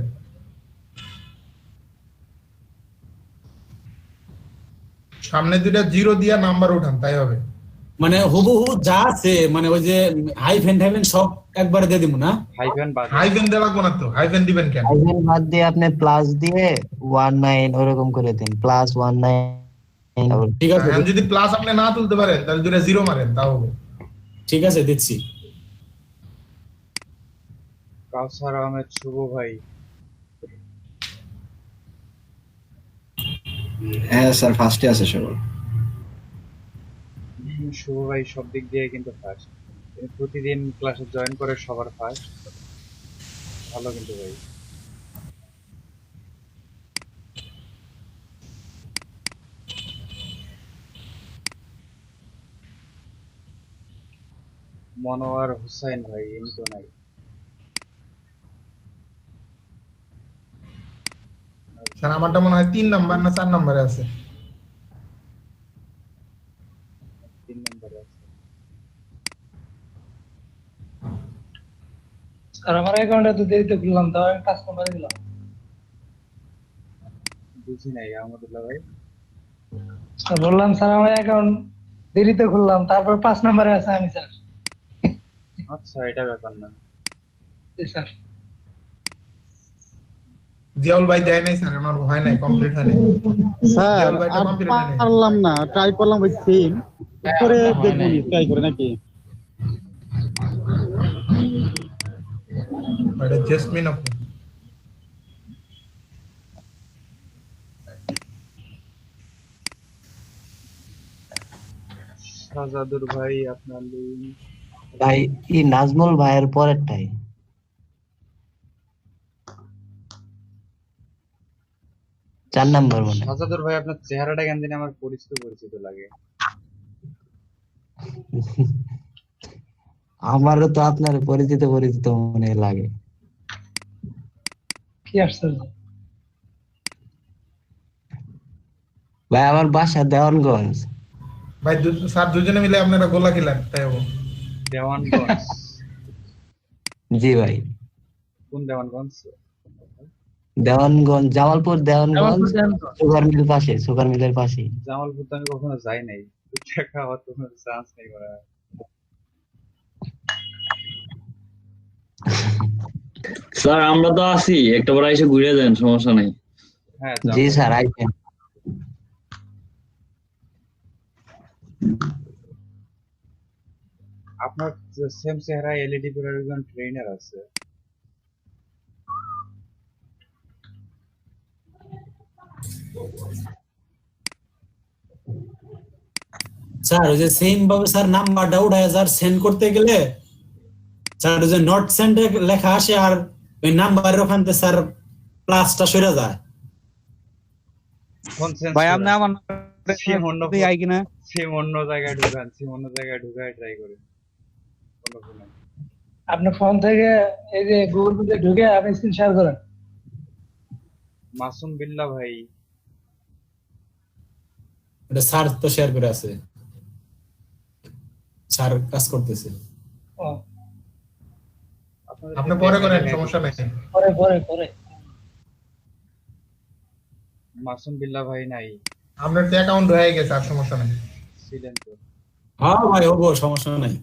সামনে দুইটা জিরো দিয়া নাম্বার উঠান, তাই হবে। মানে হুবহু যা আছে, মানে ওই যে হাইফেন টাইফেন সব একবারে দিয়ে দিব না? হাইফেন দেওয়া লাগবে না তো, হাইফেন দিবেন কেন? হাইফেন বাদ দিয়ে আপনি প্লাস দিয়ে 19 ওরকম করে দিন, প্লাস 19। ঠিক আছে, এখন যদি প্লাস আপনি না তুলতে পারেন তাহলে দুইটা জিরো মারেন, তাও হবে। ঠিক আছে দিচ্ছি। কাউসার আহমেদ শুভ ভাই। হ্যাঁ স্যার, ফার্স্টে আছে সবার। শুভ ভাই সব দিক দিয়ে কিন্তু ফার্স্ট, প্রতিদিন ক্লাসে জয়েন করে সবার ফার্স্ট, ভালো কিন্তু ভাই। মনোয়ার হুসাইন ভাই ইনি তো নাই। স্যার আমারটা মনে হয় 3 নাম্বার না 4 নম্বরে আছে। 3 নম্বরে আছে। স্যার আমার অ্যাকাউন্টে তো দেরিতে খুললাম, তাও আমি 5 নম্বরে দিলাম। বুঝি নাই আহমদুল্লাহ ভাই। স্যার বললাম স্যার আমার অ্যাকাউন্ট দেরিতে খুললাম, তারপর 5 নম্বরে আছে আমি স্যার। আচ্ছা এটা ব্যাপার না। জি স্যার। জিয়াউল ভাই দেয় নাই স্যার, আমার হয় নাই, কমপ্লিট হয় নাই স্যার জিয়াউল ভাইটা আর কমপ্লিট হয় নাই। পারলাম না, ট্রাই করলাম ওই সেম করে দেখুন, ট্রাই করে নাকি এটা জেসমিন আপু। শাহজাদুর ভাই আপনার লিঙ্ক। ভাই এই নাজমুল ভাইয়ের পরেরটাই। 4 নাম্বার মানে সাজাদুর ভাই আপনার চেহারাটা কেন জানি আমার পরিচিত পরিচিত লাগে। আমারও তো আপনার পরিচিত পরিচিত মনে লাগে। কি আশ্চর্য। ভাই আমার বাসা দেওয়ানগঞ্জ। ভাই স্যার দুজনে মিলে আপনারা গোলা খেলেন তাই হবো। দেওয়ানগঞ্জ? জি ভাই। কোন দেওয়ানগঞ্জ? দেওয়ানগঞ্জ, জামালপুর দেওয়ানগঞ্জ, সুগার মিল পাশে, সুগার মিলের পাশে। জামালপুর তো আমি কখনো যাই নাই, দেখা হওয়ার তো কোনো চান্স নেই করা। স্যার আমরা তো আছি, একটা বার এসে ঘুরে যান, সমস্যা নাই। হ্যাঁ জি স্যার আইছেন। আপনার সেম চেহারা এলইডি পরে একজন ট্রেনার আছে। স্যার ওই যে সেম ভাবে স্যার নাম্বারটা উঠায় স্যার সেন্ড করতে গেলে স্যার ওই যে নট সেন্ড লেখা আসে আর ওই নাম্বারের ওখান থেকে স্যার প্লাসটা সরে যায়। ভাই আপনি আমার সিম অন্য জায়গায় ঢুকান, সিম অন্য জায়গায় ঢুকায় ট্রাই করে। আপনার ফোন থেকে এই যে গুগল মিটে ঢুকে আপনি স্ক্রিন শেয়ার করেন। মাসুম বিল্লাহ ভাই, এটা স্যার তো শেয়ার করে আছে, স্যার কাজ করতেছে। আপনি পরে করেন, সমস্যা নাই। পরে পরে পরে মাসুম বিল্লাহ ভাই নাই, আপনার তো অ্যাকাউন্ট হয়ে গেছে, আর সমস্যা নাই। ছিলেন তো? হ্যাঁ ভাই হবো, সমস্যা নাই।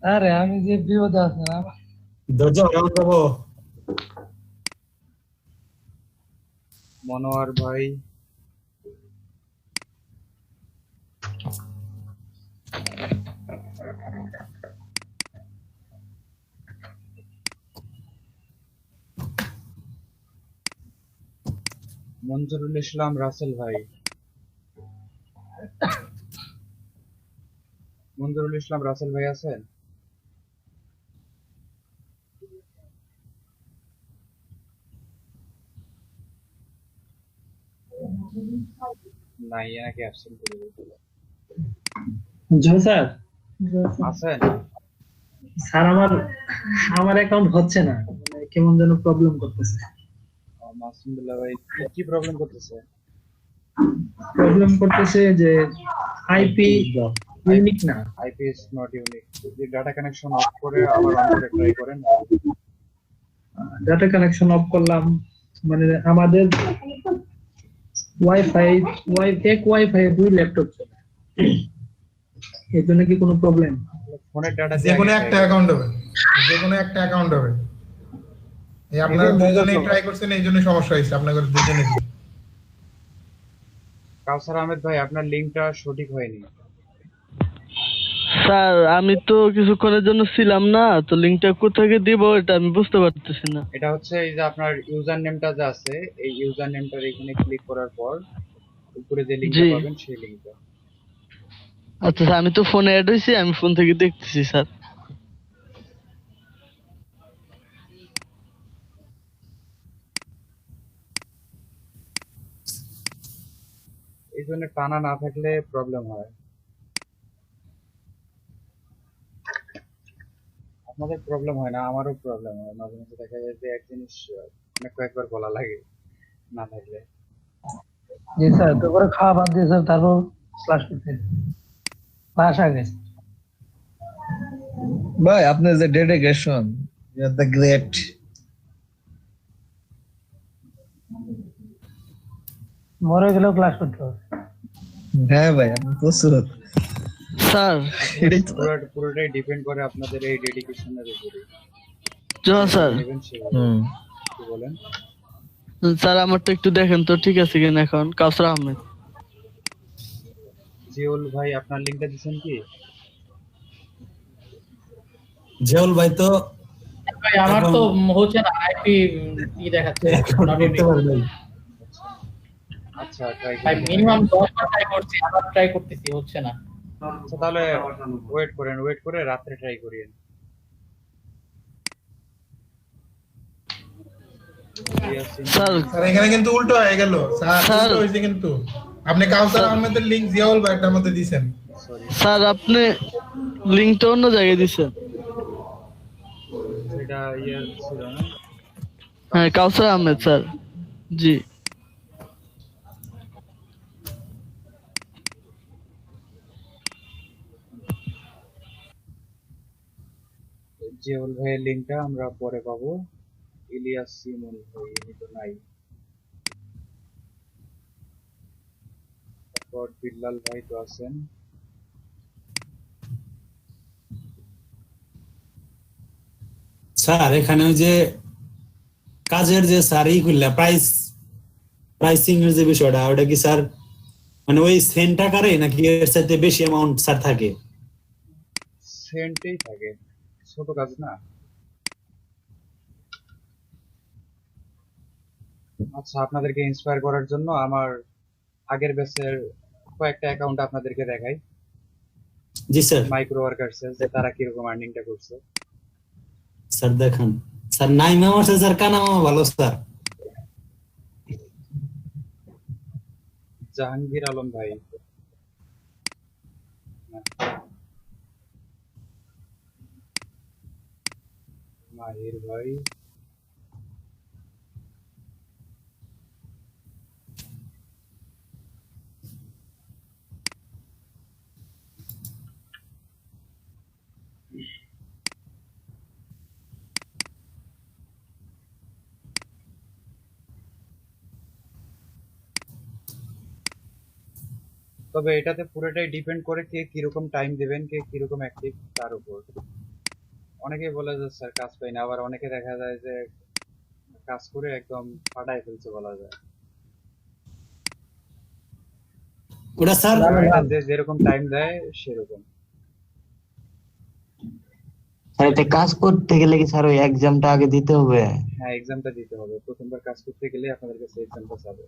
আরে আমি যে বিপদে আছি না। ধৈর্য রাখুন যাবো। মনোয়ার ভাই, মঞ্জুরুল ইসলাম রাসেল ভাই, মঞ্জুরুল ইসলাম রাসেল ভাই আছেন? নাই, এনাকে অ্যাবসেন্ট করে দিতে। স্যার আছেন? স্যার আমার অ্যাকাউন্ট হচ্ছে না, মানে কেমন যেন প্রবলেম করতেছে। মাসুম বিল্লাহ ভাই কি প্রবলেম করতেছে? প্রবলেম করতেছে যে আইপি ইউনিক না। IP is not unique. যদি ডাটা কানেকশন অফ করে আবার অন করে ট্রাই করেন। ডাটা কানেকশন অফ করলাম, মানে আমাদের ওয়াইফাই এক ওয়াইফাই 2 ল্যাপটপ চলে, এর জন্য কি কোনো প্রবলেম? ফোনের ডাটা যে কোনো একটা অ্যাকাউন্ট হবে, যে কোনো একটা অ্যাকাউন্ট হবে। এই আপনারা দুজনেই ট্রাই করছেন, এই জন্য সমস্যা হয়েছে আপনাদের দুজনেরই। কাউসার আহমেদ ভাই আপনার লিংকটা সঠিক হয়নি। স্যার আমি তো কিছুক্ষণের জন্য ছিলাম না, তো লিংকটা কোথায় দিব এটা আমি বুঝতে পারতেছি না। এটা হচ্ছে এই যে আপনার ইউজার নেমটা যে আছে, এই ইউজার নেমটার এখানে ক্লিক করার পর উপরে যে লিংকটা পাবেন সেই লিংকটা। আচ্ছা স্যার, আমি তো ফোনে অ্যাড হইছি, আমি ফোন থেকে দেখতেছি স্যার। এই জন্য টানা না থাকলে প্রবলেম হয়। আপনাদের প্রবলেম হয় না, আমারও প্রবলেম হয়। মাঝে মাঝে দেখা যায় যে এক জিনিস অনেক কয়েকবার বলা লাগে না থাকলে। জি স্যার, তারপরে খাওয়া বাদ দিয়ে স্যার তারপর ক্লাস করতে ক্লাস আগে। ভাই আপনার যে dedication, you are the great. মরে গেলেও ক্লাস করতে হবে। হ্যাঁ ভাই আপনি প্রচুর স্যার পুরোটাই ডিপেন্ড করে আপনাদের এই ডেডিকেশনের উপরে। স্যার কি বলেন? স্যার আমারটা একটু দেখেন তো ঠিক আছে কিনা এখন। কাউসার আহমেদ জিউল ভাই আপনার লিংকটা দিবেন কি? জিউল ভাই তো ভাই আমার তো হচ্ছে না, আইপি কি দেখাচ্ছে আচ্ছা ট্রাই ভাই, মিনিমাম 10 বার ট্রাই করছি, আবার ট্রাই করতেছি, হচ্ছে না। আচ্ছা তাহলে ওয়েট করেন, ওয়েট করে রাতে ট্রাই করিয়েন। স্যার স্যার এখানে কিন্তু উল্টো হয়ে গেল স্যার, স্যার। উল্টো হয়েছে কিন্তু। আপনি কাউসার আহমেদের লিংক জিয়াউল ভাইটার মধ্যে দিয়েছেন। স্যার আপনি লিংকটা অন্য জায়গায় দিছেন। সেটা ছিল না। হ্যাঁ কাউসার আহমেদ স্যার, জি। জিয়াউল ভাইয়ের লিংকটা আমরা পরে পাবো। ইলিয়াস সিমন ভাই ইনি তো নাই। তারপর বিল্লাল ভাই তো আছেন। স্যার এখানে ওই যে কাজের যে স্যার ই করলে প্রাইসিং এর যে বিষয়টা, ওটা কি স্যার মানে ওই সেন্ট টাকারে নাকি এর সাথে বেশি অ্যামাউন্ট স্যার থাকে? সেন্টেই থাকে, ছোট কাজ না। আচ্ছা, আপনাদেরকে ইন্সপায়ার করার জন্য আমার আগের ব্যাচের কয়েকটা অ্যাকাউন্ট আপনাদেরকে দেখাই। জি স্যার। মাইক্রো ওয়ার্কার্সের যে তারা কিরকম আর্নিংটা করছে। স্যার দেখান। স্যার নাইমা আছে স্যার, কানামা ভালো স্যার। জাহাঙ্গীর আলম ভাই, মাহির ভাই, তবে এটাতে পুরোটাই ডিপেন্ড করে কে কিরকম টাইম দিবেন, কে কিরকম অ্যাক্টিভ তার উপর। অনেকে বলে যে স্যার কাজ পাই না, আবার অনেকে দেখা যায় যে কাজ করে একদম ফাটায় ফেলছে বলা যায়। ওটা স্যার যে যেরকম টাইম দেয় সেরকম। স্যার এটা কাজ করতে গেলে কি স্যার ওই এক্সামটা আগে দিতে হবে? হ্যাঁ, এক্সামটা দিতে হবে। প্রথমবার কাজ করতে গেলে আপনাদের কাছে এক্সামটা চাবে।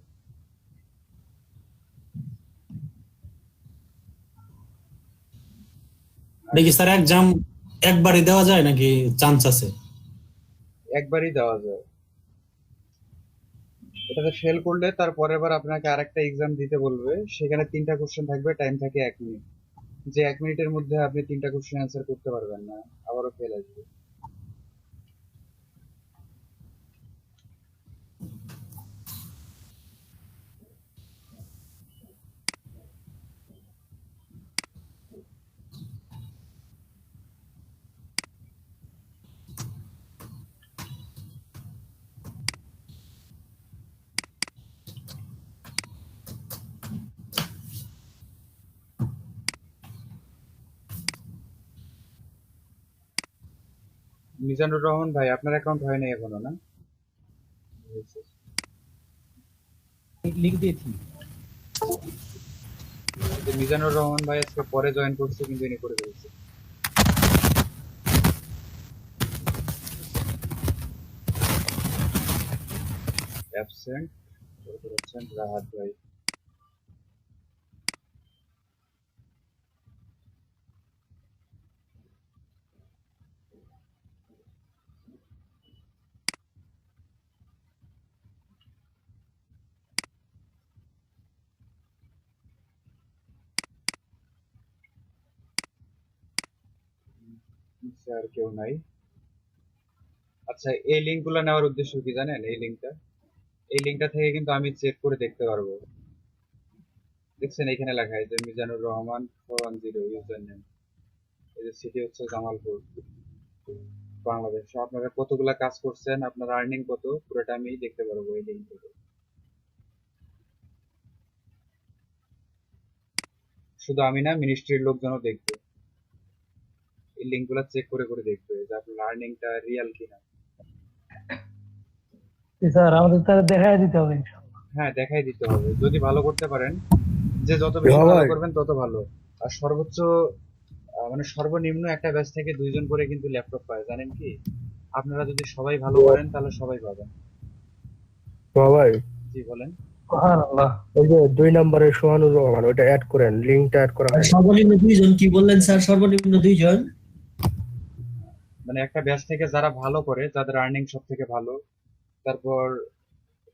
দেখি স্যার এক্সাম একবারই দেওয়া যায় নাকি চান্স আছে? একবারই দেওয়া যায়। এটাতে ফেল করলে তার পরের বার আপনাকে আরেকটা এক্সাম দিতে বলবে, সেখানে 3টা কোশ্চেন থাকবে, টাইম থাকে 1 মিনিট। যে 1 মিনিটের মধ্যে আপনি 3টা কোশ্চেন অ্যান্সার করতে পারবেন না, আবারও ফেল আসবে। মিজানুর রহমান ভাই, আপনার অ্যাকাউন্ট হয় নাই এখনো না? লিংক দিয়েছি। মিজানুর রহমান ভাই আজকে পরে জয়েন করছে, কিন্তু ইনি করে ফেলছে। অ্যাবসেন্ট রাহাত ভাই। আর কেউ নাই। আচ্ছা, এই লিঙ্কগুলো নেওয়ার উদ্দেশ্য কি জানেন? এই লিঙ্কটা থেকে কিন্তু আমি চেক করে দেখতে পারবো। দেখছেন এখানে লেখা আছে মিজানুর রহমান 410 ইউজার নেম। এই যে সিটি হচ্ছে জামালপুর, বাংলাদেশ। আপনারা কতগুলা কাজ করছেন, আপনার আর্নিং কত, পুরোটা আমি দেখতে পারবো এই লিঙ্ক থেকে। শুধু আমি না, মিনিস্ট্রির লোকজনও দেখবে। এই লিঙ্কগুলো চেক করে করে দেখবে যে আপনার আর্নিংটা রিয়েল কিনা। স্যার আমাদের তাহলে দেখাই দিতে হবে। হ্যাঁ, দেখাই দিতে হবে। যদি ভালো করতে পারেন, যে যত বেশি ভালো করবেন তত ভালো। আর সর্বোচ্চ মানে সর্বনিম্ন একটা ব্যাচ থেকে 2 জন করে কিন্তু ল্যাপটপ পায়, জানেন কি? আপনারা যদি সবাই ভালো করেন তাহলে সবাই পাবেন। ভাই জি বলেন। সুবহানাল্লাহ। ওই যে 2 নম্বরের সোহানুর রহমান, ওটা অ্যাড করেন, লিংকটা অ্যাড করা হয়। সর্বনিম্ন 2 জন কি বললেন স্যার? সর্বনিম্ন 2 জন মানে একটা ব্যাচ থেকে যারা ভালো করে, যাদের আর্নিং সব থেকে ভালো, তারপর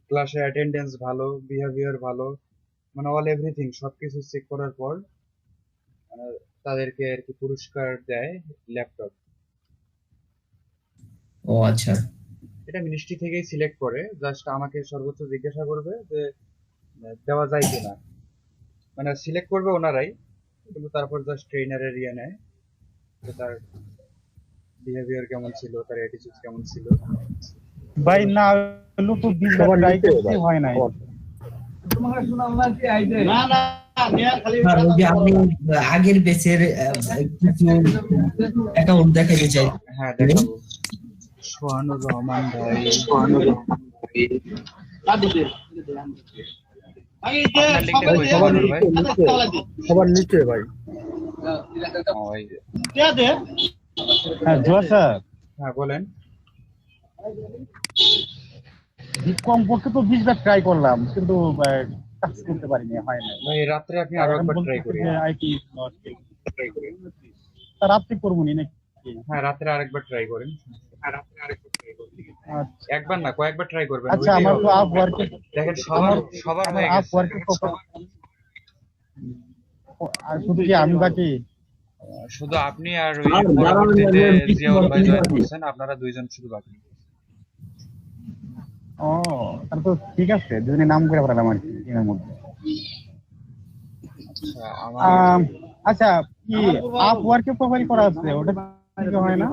ক্লাসে অ্যাটেন্ডেন্স ভালো, বিহেভিয়ার ভালো, মানে অল এভরিথিং সবকিছু চেক করার পর তাদেরকে আর কি পুরস্কার দেয় ল্যাপটপ। ও আচ্ছা, এটা মিনিস্ট্রি থেকেই সিলেক্ট করে, জাস্ট আমাকে সর্বোচ্চ জিজ্ঞাসা করবে যে দেওয়া যায় কিনা, মানে সিলেক্ট করবে ওনারাই, কিন্তু তারপর জাস্ট ট্রেনারের ইয়ে নেয় যে তার বিহেভিয়ার কেমন ছিল, তার অ্যাটিটিউড কেমন ছিল। ভাই না হলো তো 20 বার ট্রাই করতে হয় নাই। না না খালি স্যার ওই যে আমি আগের ব্যাচের কিছু অ্যাকাউন্ট দেখাতে চাই। হ্যাঁ দেখাবো। সোহানুর রহমান ভাই, আপনার লিঙ্কটা কই সোহানুর ভাই? সবার নিচে ভাই। ও, এই যে। হ্যাঁ জোয়ার স্যার, হ্যাঁ বলেন। কমপক্ষে তো 20 বার ট্রাই করলাম, কিন্তু কাজ করতে পারিনি, হয় না। ভাই রাত্রে আপনি আরো একবার ট্রাই করেন। আইটি ট্রাই করি, স্যার রাত্রে করবো নি নাকি? হ্যাঁ রাত্রে আরেকবার ট্রাই করেন। একবার না কয়েকবার ট্রাই করবেন। আচ্ছা আমার তো আপ ওয়ার্কে দেখেন সবার হয়ে আপ গেছে। ওয়ার্কে আর শুধু কি আমি বাকি? শুধু আপনি আর ওই পরবর্তীতে জিয়াউল ভাই জয়েন করছেন, আপনারা দুইজন শুধু বাকি। ও তাহলে তো ঠিক আছে, দুজনে নাম করে ফেলাম আর কি টিমের মধ্যে। আচ্ছা আমার আচ্ছা কি আপ ওয়ার্কে প্রোফাইল করা আছে, ওটা কি হয় না?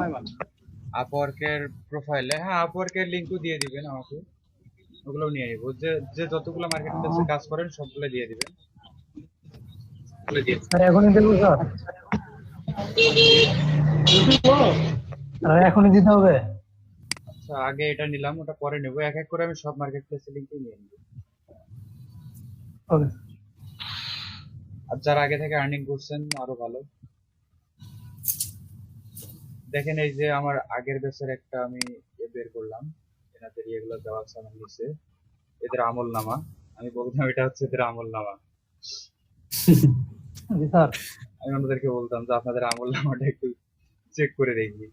আপওয়ার্কের প্রোফাইলে, হ্যাঁ আপওয়ার্কের লিংকও দিয়ে দিবেন আমাকে, ওগুলো নিয়ে নিব। যে যতগুলো মার্কেট প্লেসে কাজ করেন সবগুলো দিয়ে দিবেন। স্যার এখনই দেবো স্যার? এখনই দিতে হবে? আচ্ছা আগে এটা নিলাম, ওটা পরে নেব, এক এক করে আমি সব মার্কেট প্লেসের লিংকই নিয়ে নিব। ওকে। আর যারা আগে থেকে আর্নিং করছেন আরো ভালো। দেখেন এই যে আমার আগের ব্যাচের একটা আমি বের করলাম, এনাদের ইয়েগুলো দেওয়া আছে আমার নিচে, এদের আমল নামা। আমি বলতাম এটা হচ্ছে এদের আমল নামা। স্যার আমি ওনাদেরকে বলতাম যে আপনাদের আমল নামাটা একটু চেক করে দেখবি।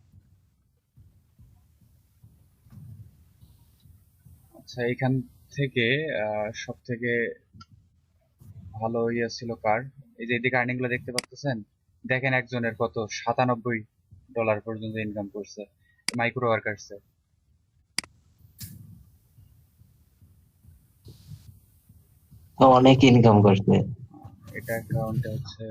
আচ্ছা এখান থেকে সব থেকে ভালো ইয়ে ছিল কার, এই যে এদিকে আর্নিং গুলো দেখতে পাচ্ছেন, দেখেন একজনের কত $97 পর্যন্ত ইনকাম করছে মাইক্রো ওয়ার্কার্সে। অনেক ইনকাম করছে। এটা অ্যাকাউন্টে হচ্ছে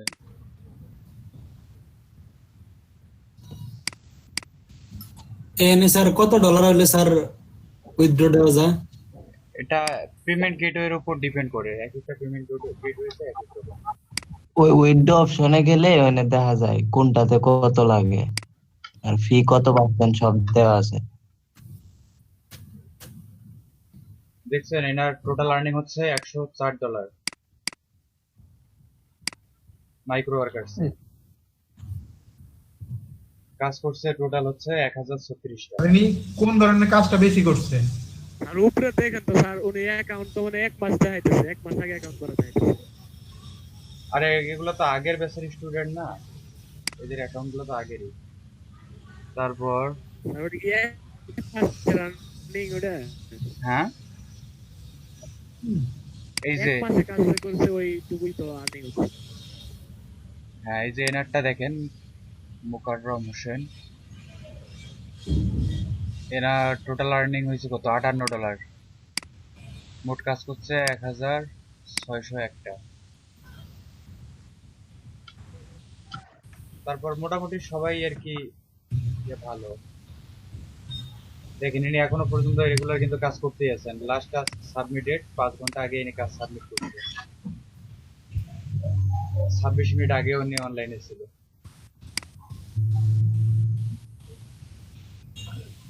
এনে স্যার কত ডলার হলে স্যার উইথড্র দেওয়া যায়? এটা পেমেন্ট গেটওয়ের উপর ডিপেন্ড করে, এক একটা পেমেন্ট গেটওয়েতে এক এক রকম। ওই উইথড্র অপশনে গেলে ওখানে দেখা যায় কোনটাতে কত লাগে আর ফি কত পাচ্ছেন সব দেওয়া আছে। দেখছেন এনার টোটাল আর্নিং হচ্ছে $104 মাইক্রো ওয়ার্কার্স। কাজ করছে টোটাল হচ্ছে 1036টা। উনি কোন ধরনের কাজটা বেশি করছে? আর উপরে দেখেন তো স্যার, উনি অ্যাকাউন্ট তো মানে 1 মাস দেখাইতেছে, 1 মাস আগে অ্যাকাউন্ট করা দেখাইতেছে। আরে এগুলো তো আগের ব্যাচের স্টুডেন্ট না, এদের অ্যাকাউন্ট গুলো তো আগেরই। তারপর আর ওটা কি 1 মাস রানিং ওটা? হ্যাঁ এই যে 1 মাসে কাজ করছে ওই টুকুই তো আর্নিং হচ্ছে। হ্যাঁ এই যে এনারটা দেখেন মুকাররম হোসেন, এনার টোটাল আর্নিং হয়েছে কত $58। মোট কাজ করছে 1601টা। তারপর মোটামুটি সবাই আর কি ভালো। দেখেন ইনি এখনো পর্যন্ত রেগুলার কিন্তু কাজ করতেই আছেন। লাস্ট কাজ সাবমিটেড 5 ঘন্টা আগে ইনি কাজ সাবমিট করছে, 26 মিনিট আগে উনি অনলাইনে ছিল।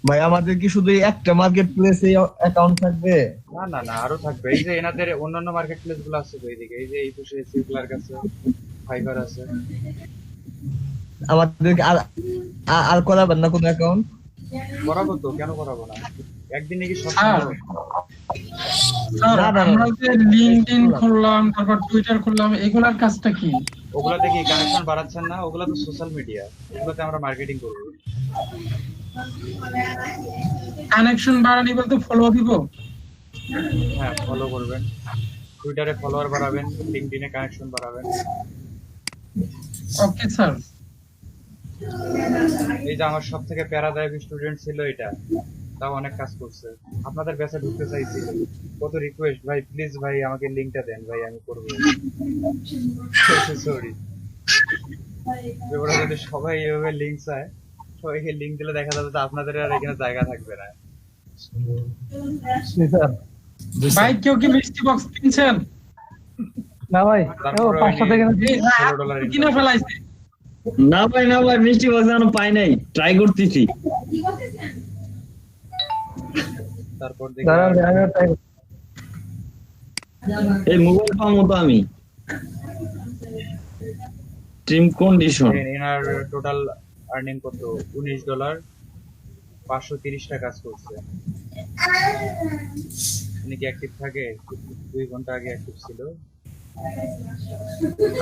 ভাই আমাদের কি শুধু একটা মার্কেট প্লেসে অ্যাকাউন্ট থাকবে? না না না আরো থাকবে। এই যে এনাদের অন্যান্য মার্কেট প্লেস গুলো আছে তো এইদিকে, এই যে এই পাশে সিকুলার কাছে ফাইবার আছে। আমাদের আর করাবেন না কোন অ্যাকাউন্ট? করাবো তো, কেন করাবো না? একদিনে কি সব স্যার আমরা যে লিঙ্কডইন খুললাম তারপর টুইটার খুললাম এগুলার কাজটা কি? ওগুলাতে কি কানেকশন বাড়াচ্ছেন না? ওগুলা তো সোশ্যাল মিডিয়া, ওগুলোতে আমরা মার্কেটিং করব। কানেকশন বাড়ানি বলতে ফলো দিব? হ্যাঁ, ফলো করবেন, টুইটারে ফলোয়ার বাড়াবেন, লিঙ্কডইনে কানেকশন বাড়াবেন। Okay sir. এই যে আমার সব থেকে প্যারাদায়ক স্টুডেন্ট ছিল এটা, তাও অনেক কাজ করছে। আপনাদের ব্যাচে ঢুকতে চাইছি, কত রিকোয়েস্ট ভাই, প্লিজ ভাই আমাকে লিংকটা দেন ভাই, আমি করব। সরি, যদি সবাই এইভাবে লিংক চায়, সবাইকে লিংক দিলে দেখা যাবে যে আপনাদের আর এখানে জায়গা থাকবে না। ভাই কেউ কি মিষ্টি বক্স কিনছেন? না ভাই, ও 500 টাকা কিনে ফেলাইছে। না ভাই মিষ্টি বক্স এখনো পাই নাই, ট্রাই করতেছি। তারপর এই মোবাইল পাবো তো আমি। ট্রিম কন্ডিশন এনার টোটাল আর্নিং কত? $19, 530টা কাজ করছে। উনি কি অ্যাক্টিভ থাকে? 2 ঘন্টা আগে অ্যাক্টিভ ছিল।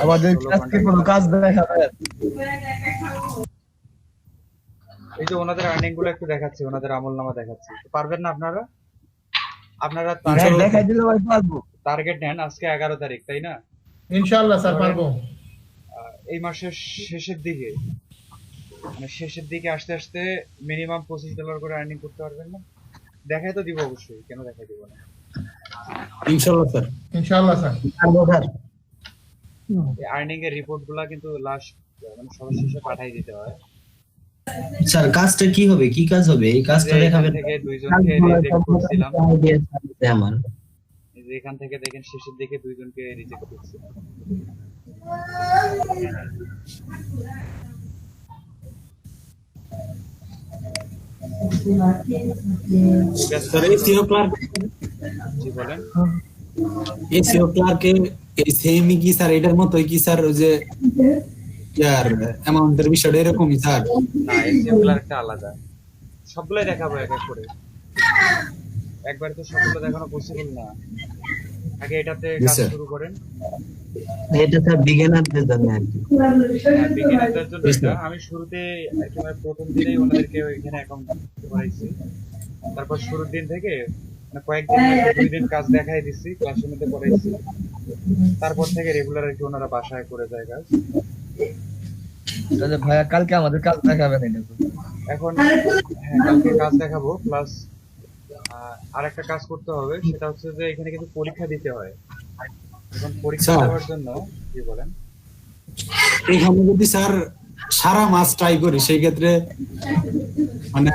আমাদের আজকে কোনো কাজ দেখাবে। এই যে ওনাদের আর্নিং গুলো একটু দেখাচ্ছি, ওনাদের আমলনামা দেখাচ্ছি। পারবেন না আপনারা? আপনারা দেখাই দিলে ভাই পারবো। টার্গেট নেন আজকে 11 তারিখ, তাই না? ইনশাআল্লাহ স্যার পারবো। এই মাসের শেষের দিকে, মানে শেষের দিকে আসতে আসতে মিনিমাম $25 করে আর্নিং করতে পারবেন না? দেখাই তো দিব অবশ্যই, কেন দেখাই দিব না? ইনশাআল্লাহ স্যার। ইনশাআল্লাহ স্যার। এই আর্নিং এর রিপোর্ট গুলা কিন্তু লাস্ট মানে সবার শেষে পাঠাই দিতে হয়। স্যার কাজটা কি হবে, কি কাজ হবে এই কাজটা দেখাবেন? থেকে দুইজনকে রিজেক্ট করছিলাম আমার, এই যে এখান থেকে দেখেন শেষের দিকে দুইজনকে রিজেক্ট করছিলাম। স্যার এসিও ক্লার্ক, জি বলেন। এসিও ক্লার্কে এই সেমই কি স্যার এটার মতই কি স্যার? ওই যে ইয়ার অ্যামাউন্টের বিষয়টা এরকমই স্যার? না, এসিও ক্লার্কটা আলাদা। সবগুলাই দেখাবো এক এক করে, একবার তো সবগুলো দেখানো পসিবল না। আগে এটাতে কাজ শুরু করেন। এটা স্যার বিগিনারদের জন্য আর কি। বিগিনারদের জন্য এটা আমি শুরুতে একেবারে প্রথম দিনেই ওনাদেরকে এখানে অ্যাকাউন্ট করাইছি। তারপর শুরুর দিন থেকে মানে কয়েকদিন 2 দিন কাজ দেখাই দিছি, ক্লাসের মধ্যে করাইছি। তারপর থেকে রেগুলার আর কি ওনারা বাসায় করে যায় কাজ। তাহলে ভাইয়া কালকে আমাদের কাজ দেখাবেন এটা? এখন হ্যাঁ, কালকে কাজ দেখাবো, প্লাস আরেকটা কাজ করতে হবে, সেটা হচ্ছে যে এখানে কিন্তু পরীক্ষা দিতে হয়। এখন পরীক্ষা দেওয়ার জন্য কি বলেন, এইখানে যদি স্যার সারা মাস ট্রাই করি সেই ক্ষেত্রে মানে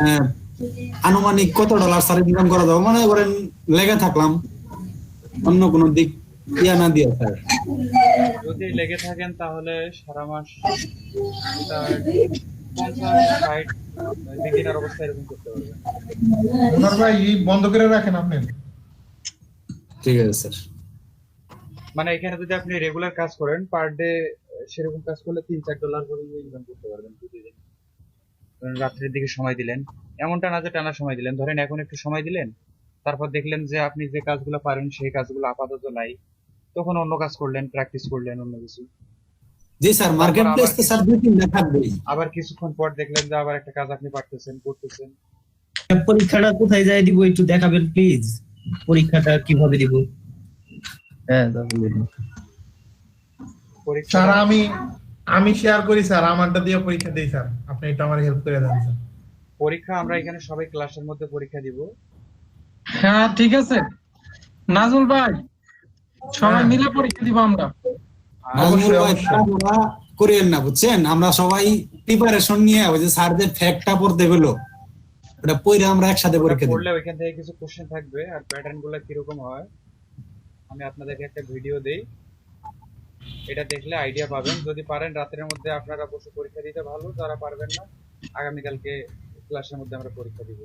আনুমানিক কত ডলার স্যার ইনকাম করা যাবে? মানে করেন লেগে থাকলাম অন্য কোনো দিক ইয়া না দিয়ে স্যার, যদি লেগে থাকেন তাহলে সারা মাস 50-60 বিগিনার অবস্থায় এরকম করতে পারবেন। ওনার ভাই বন্ধ করে রাখেন আপনি। ঠিক আছে স্যার। মানে এখানে যদি আপনি রেগুলার কাজ করেন, পার ডে সেরকম কাজ করলে $3-4 করে ইনকাম করতে পারবেন প্রতিদিন। রাত্রের দিকে সময় দিলেন, এমনটা না যে টানা সময় দিলেন, ধরেন এখন একটু সময় দিলেন, তারপর দেখলেন যে আপনি যে কাজগুলো পারেন সেই কাজগুলো আপাতত নাই, তখন অন্য কাজ করলেন, প্র্যাকটিস করলেন অন্য কিছু। জি স্যার, মার্কেট প্লেস তো স্যার 2-3 থাকবেই। আবার কিছুক্ষণ পর দেখলেন যে আবার একটা কাজ আপনি পারতেছেন, করতেছেন। পরীক্ষাটা কোথায় যায় দিব একটু দেখাবেন প্লিজ? পরীক্ষাটা কিভাবে দিব? হ্যাঁ স্যার আমি শেয়ার করি স্যার, আমারটা দিয়ে পরীক্ষা দেই স্যার, আপনি এটা আমার হেল্প করে দেন স্যার। পরীক্ষা আমরা এখানে সবাই ক্লাসের মধ্যে পরীক্ষা দিব। হ্যাঁ ঠিক আছে নাজমুল ভাই, সবাই মিলে পরীক্ষা দিব আমরা। নাজমুল ভাই আমরা করিয়েন না বুঝছেন, আমরা সবাই প্রিপারেশন নিয়ে ওই যে স্যার যে ফ্যাক্টটা পড়তে গেল ওটা পড়ে আমরা একসাথে পরীক্ষা দিব। পড়লে ওইখান থেকে কিছু কোশ্চেন থাকবে, আর প্যাটার্ন গুলো কিরকম হয় আমি আপনাদেরকে একটা ভিডিও দেই, এটা দেখলে আইডিয়া পাবেন। যদি পারেন রাতের মধ্যে আপনারা বসে পরীক্ষা দিতে ভালো, যারা পারবেন না আগামীকালকে ক্লাসের মধ্যে আমরা পরীক্ষা দিব।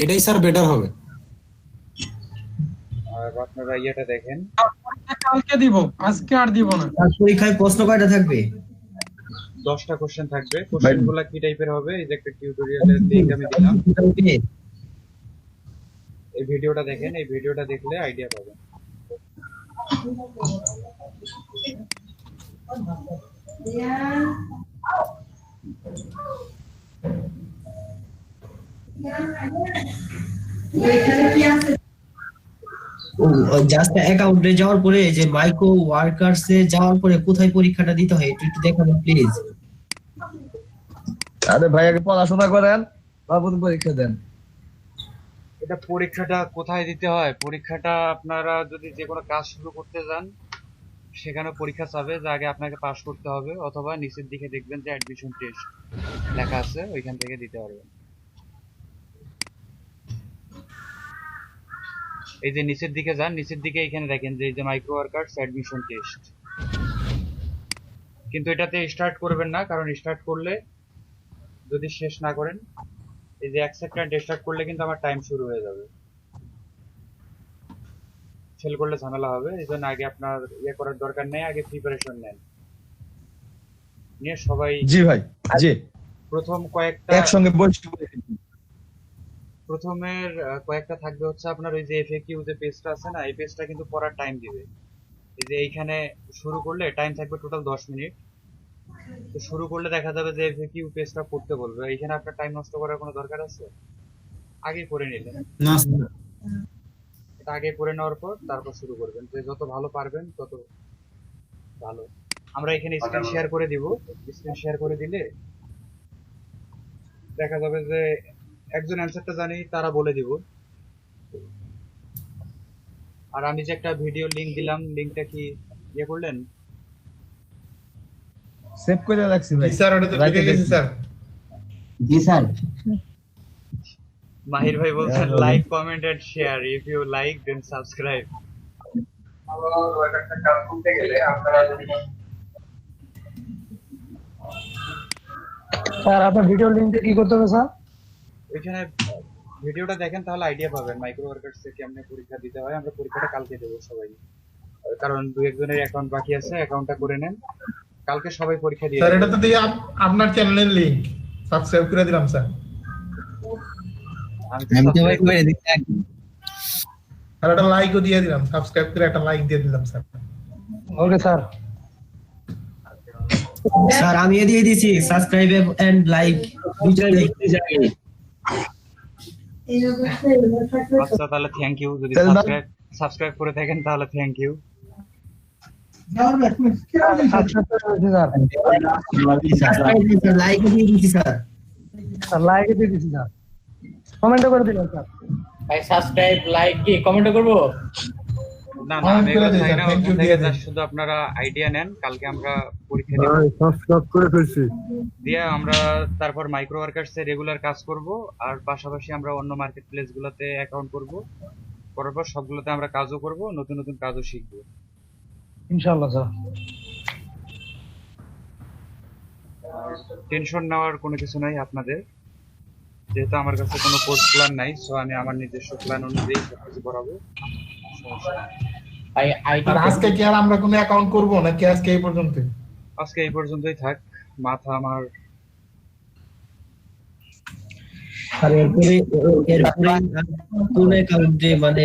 এটাই স্যার বেটার হবে। আর আপনারা ইয়েটা দেখেন, কালকে দিব, আজকে আর দিব না। পরীক্ষায় প্রশ্ন কয়টা থাকবে? 10টা কোশ্চেন থাকবে। কোশ্চেনগুলো কি টাইপের হবে, এই যে একটা টিউটোরিয়ালের লিংক আমি দিলাম, এই ভিডিওটা দেখেন, এই ভিডিওটা দেখলে আইডিয়া পাবেন। জাস্ট অ্যাকাউন্টে যাওয়ার পরে যে মাইক্রো ওয়ার্কার্সে যাওয়ার পরে কোথায় পরীক্ষাটা দিতে হয় একটু একটু দেখাবেন প্লিজ। আরে ভাই আগে পড়াশোনা করেন, তারপর পরীক্ষা দেন। এটা পরীক্ষাটা কোথায় দিতে হয়? পরীক্ষাটা আপনারা যদি যে কোনো কাজ শুরু করতে যান সেখানে পরীক্ষা চাবে যে আগে আপনাকে পাস করতে হবে, অথবা নিচের দিকে দেখবেন যে অ্যাডমিশন টেস্ট লেখা আছে, ওইখান থেকে দিতে পারবেন। এই যে নিচের দিকে যান, নিচের দিকে এখানে দেখেন যে এই যে মাইক্রো ওয়ার্কার্স অ্যাডমিশন টেস্ট। কিন্তু এটাতে স্টার্ট করবেন না, কারণ স্টার্ট করলে যদি শেষ না করেন, এই যে 1 সেকেন্ড স্টার্ট করলে কিন্তু আমার টাইম শুরু হয়ে যাবে, ফেল করলে ঝামেলা হবে। এই জন্য আগে আপনার ইয়ে করার দরকার নেই, আগে প্রিপারেশন নেন, নিয়ে সবাই। জি ভাই, জি। প্রথম কয়েকটা একসঙ্গে বসে প্রথমের কয়েকটা থাকবে হচ্ছে আপনার ওই যে এফএকিউ যে পেজটা আছে না, এই পেজটা কিন্তু পড়ার টাইম দিবে। এই যে এইখানে শুরু করলে টাইম থাকবে টোটাল 10 মিনিট। তো শুরু করলে দেখা যাবে যে এফএকিউ পেজটা পড়তে বলবে, এইখানে আপনার টাইম নষ্ট করার কোনো দরকার আছে? আগে পড়ে নিলেন না স্যার। এটা আগে পড়ে নেওয়ার পর তারপর শুরু করবেন, যে যত ভালো পারবেন তত ভালো। আমরা এখানে স্ক্রিন শেয়ার করে দিব, স্ক্রিন শেয়ার করে দিলে দেখা যাবে যে একজন অ্যান্সারটা জানি তারা বলে দিব। আর আমি যে একটা ভিডিও লিংক দিলাম, লিংকটা কি ইয়ে করলেন? সেভ করে রাখছি ভাই। জি স্যার, ওটা তো ঢুকে গেছে স্যার। জি স্যার। মাহির ভাই বলছেন like comment and share, if you like then subscribe. Sir আপনার ভিডিও লিংকে কি করতে হবে স্যার? ওইখানে ভিডিওটা দেখেন, তাহলে আইডিয়া পাবেন মাইক্রো ওয়ার্কার্স থেকে কেমনে পরীক্ষা দিতে হয়। আমরা পরীক্ষাটা কালকে দেবো সবাই, কারণ 2-1 জনের অ্যাকাউন্ট বাকি আছে, অ্যাকাউন্টটা করে নেন, কালকে সবাই পরীক্ষা দিয়ে। স্যার এটা তো দিয়ে আপনার চ্যানেলের লিংক সাবস্ক্রাইব করে দিলাম স্যার। আমি তো ভাই করে দিচ্ছি। আর একটা লাইকও দিয়ে দিলাম, সাবস্ক্রাইব করে একটা লাইক দিয়ে দিলাম স্যার। Okay sir. স্যার আমি দিয়ে দিয়েছি সাবস্ক্রাইব এন্ড লাইক দুইটাই যাবে। আচ্ছা তাহলে থ্যাংক ইউ, যদি সাবস্ক্রাইব করে থাকেন তাহলে থ্যাংক ইউ। লাইক দিয়ে দিয়েছি স্যার। লাইক দিয়ে দিয়েছি স্যার, কমেন্ট করে দিলাম স্যার। ভাই সাবস্ক্রাইব লাইক কি কমেন্ট করব? না না, আমি এগুলো চাই না, ওখান থেকে জাস্ট শুধু আপনারা আইডিয়া নেন, কালকে আমরা পরীক্ষা দেব। সাবস্ক্রাইব করে ফেলছি। দিয়ে আমরা তারপর মাইক্রো ওয়ার্কার্সে রেগুলার কাজ করব, আর পাশাপাশি আমরা অন্য মার্কেট প্লেস গুলোতে অ্যাকাউন্ট করব, করার পর সবগুলোতে আমরা কাজও করব, নতুন নতুন কাজও শিখব ইনশাআল্লাহ স্যার। টেনশন নেওয়ার কোনো কিছু নাই আপনাদের, যেহেতু আমার কাছে কোনো কোর্স প্ল্যান নাই, সো আমি আমার নিজস্ব প্ল্যান অনুযায়ী সবকিছু করাবো। আর আজকে কি আর আমরা কোনো অ্যাকাউন্ট করব নাকি আজকে এই পর্যন্ত? আজকে এই পর্যন্তই থাক, মাথা আমার। আর এরপরে কোন অ্যাকাউন্টে মানে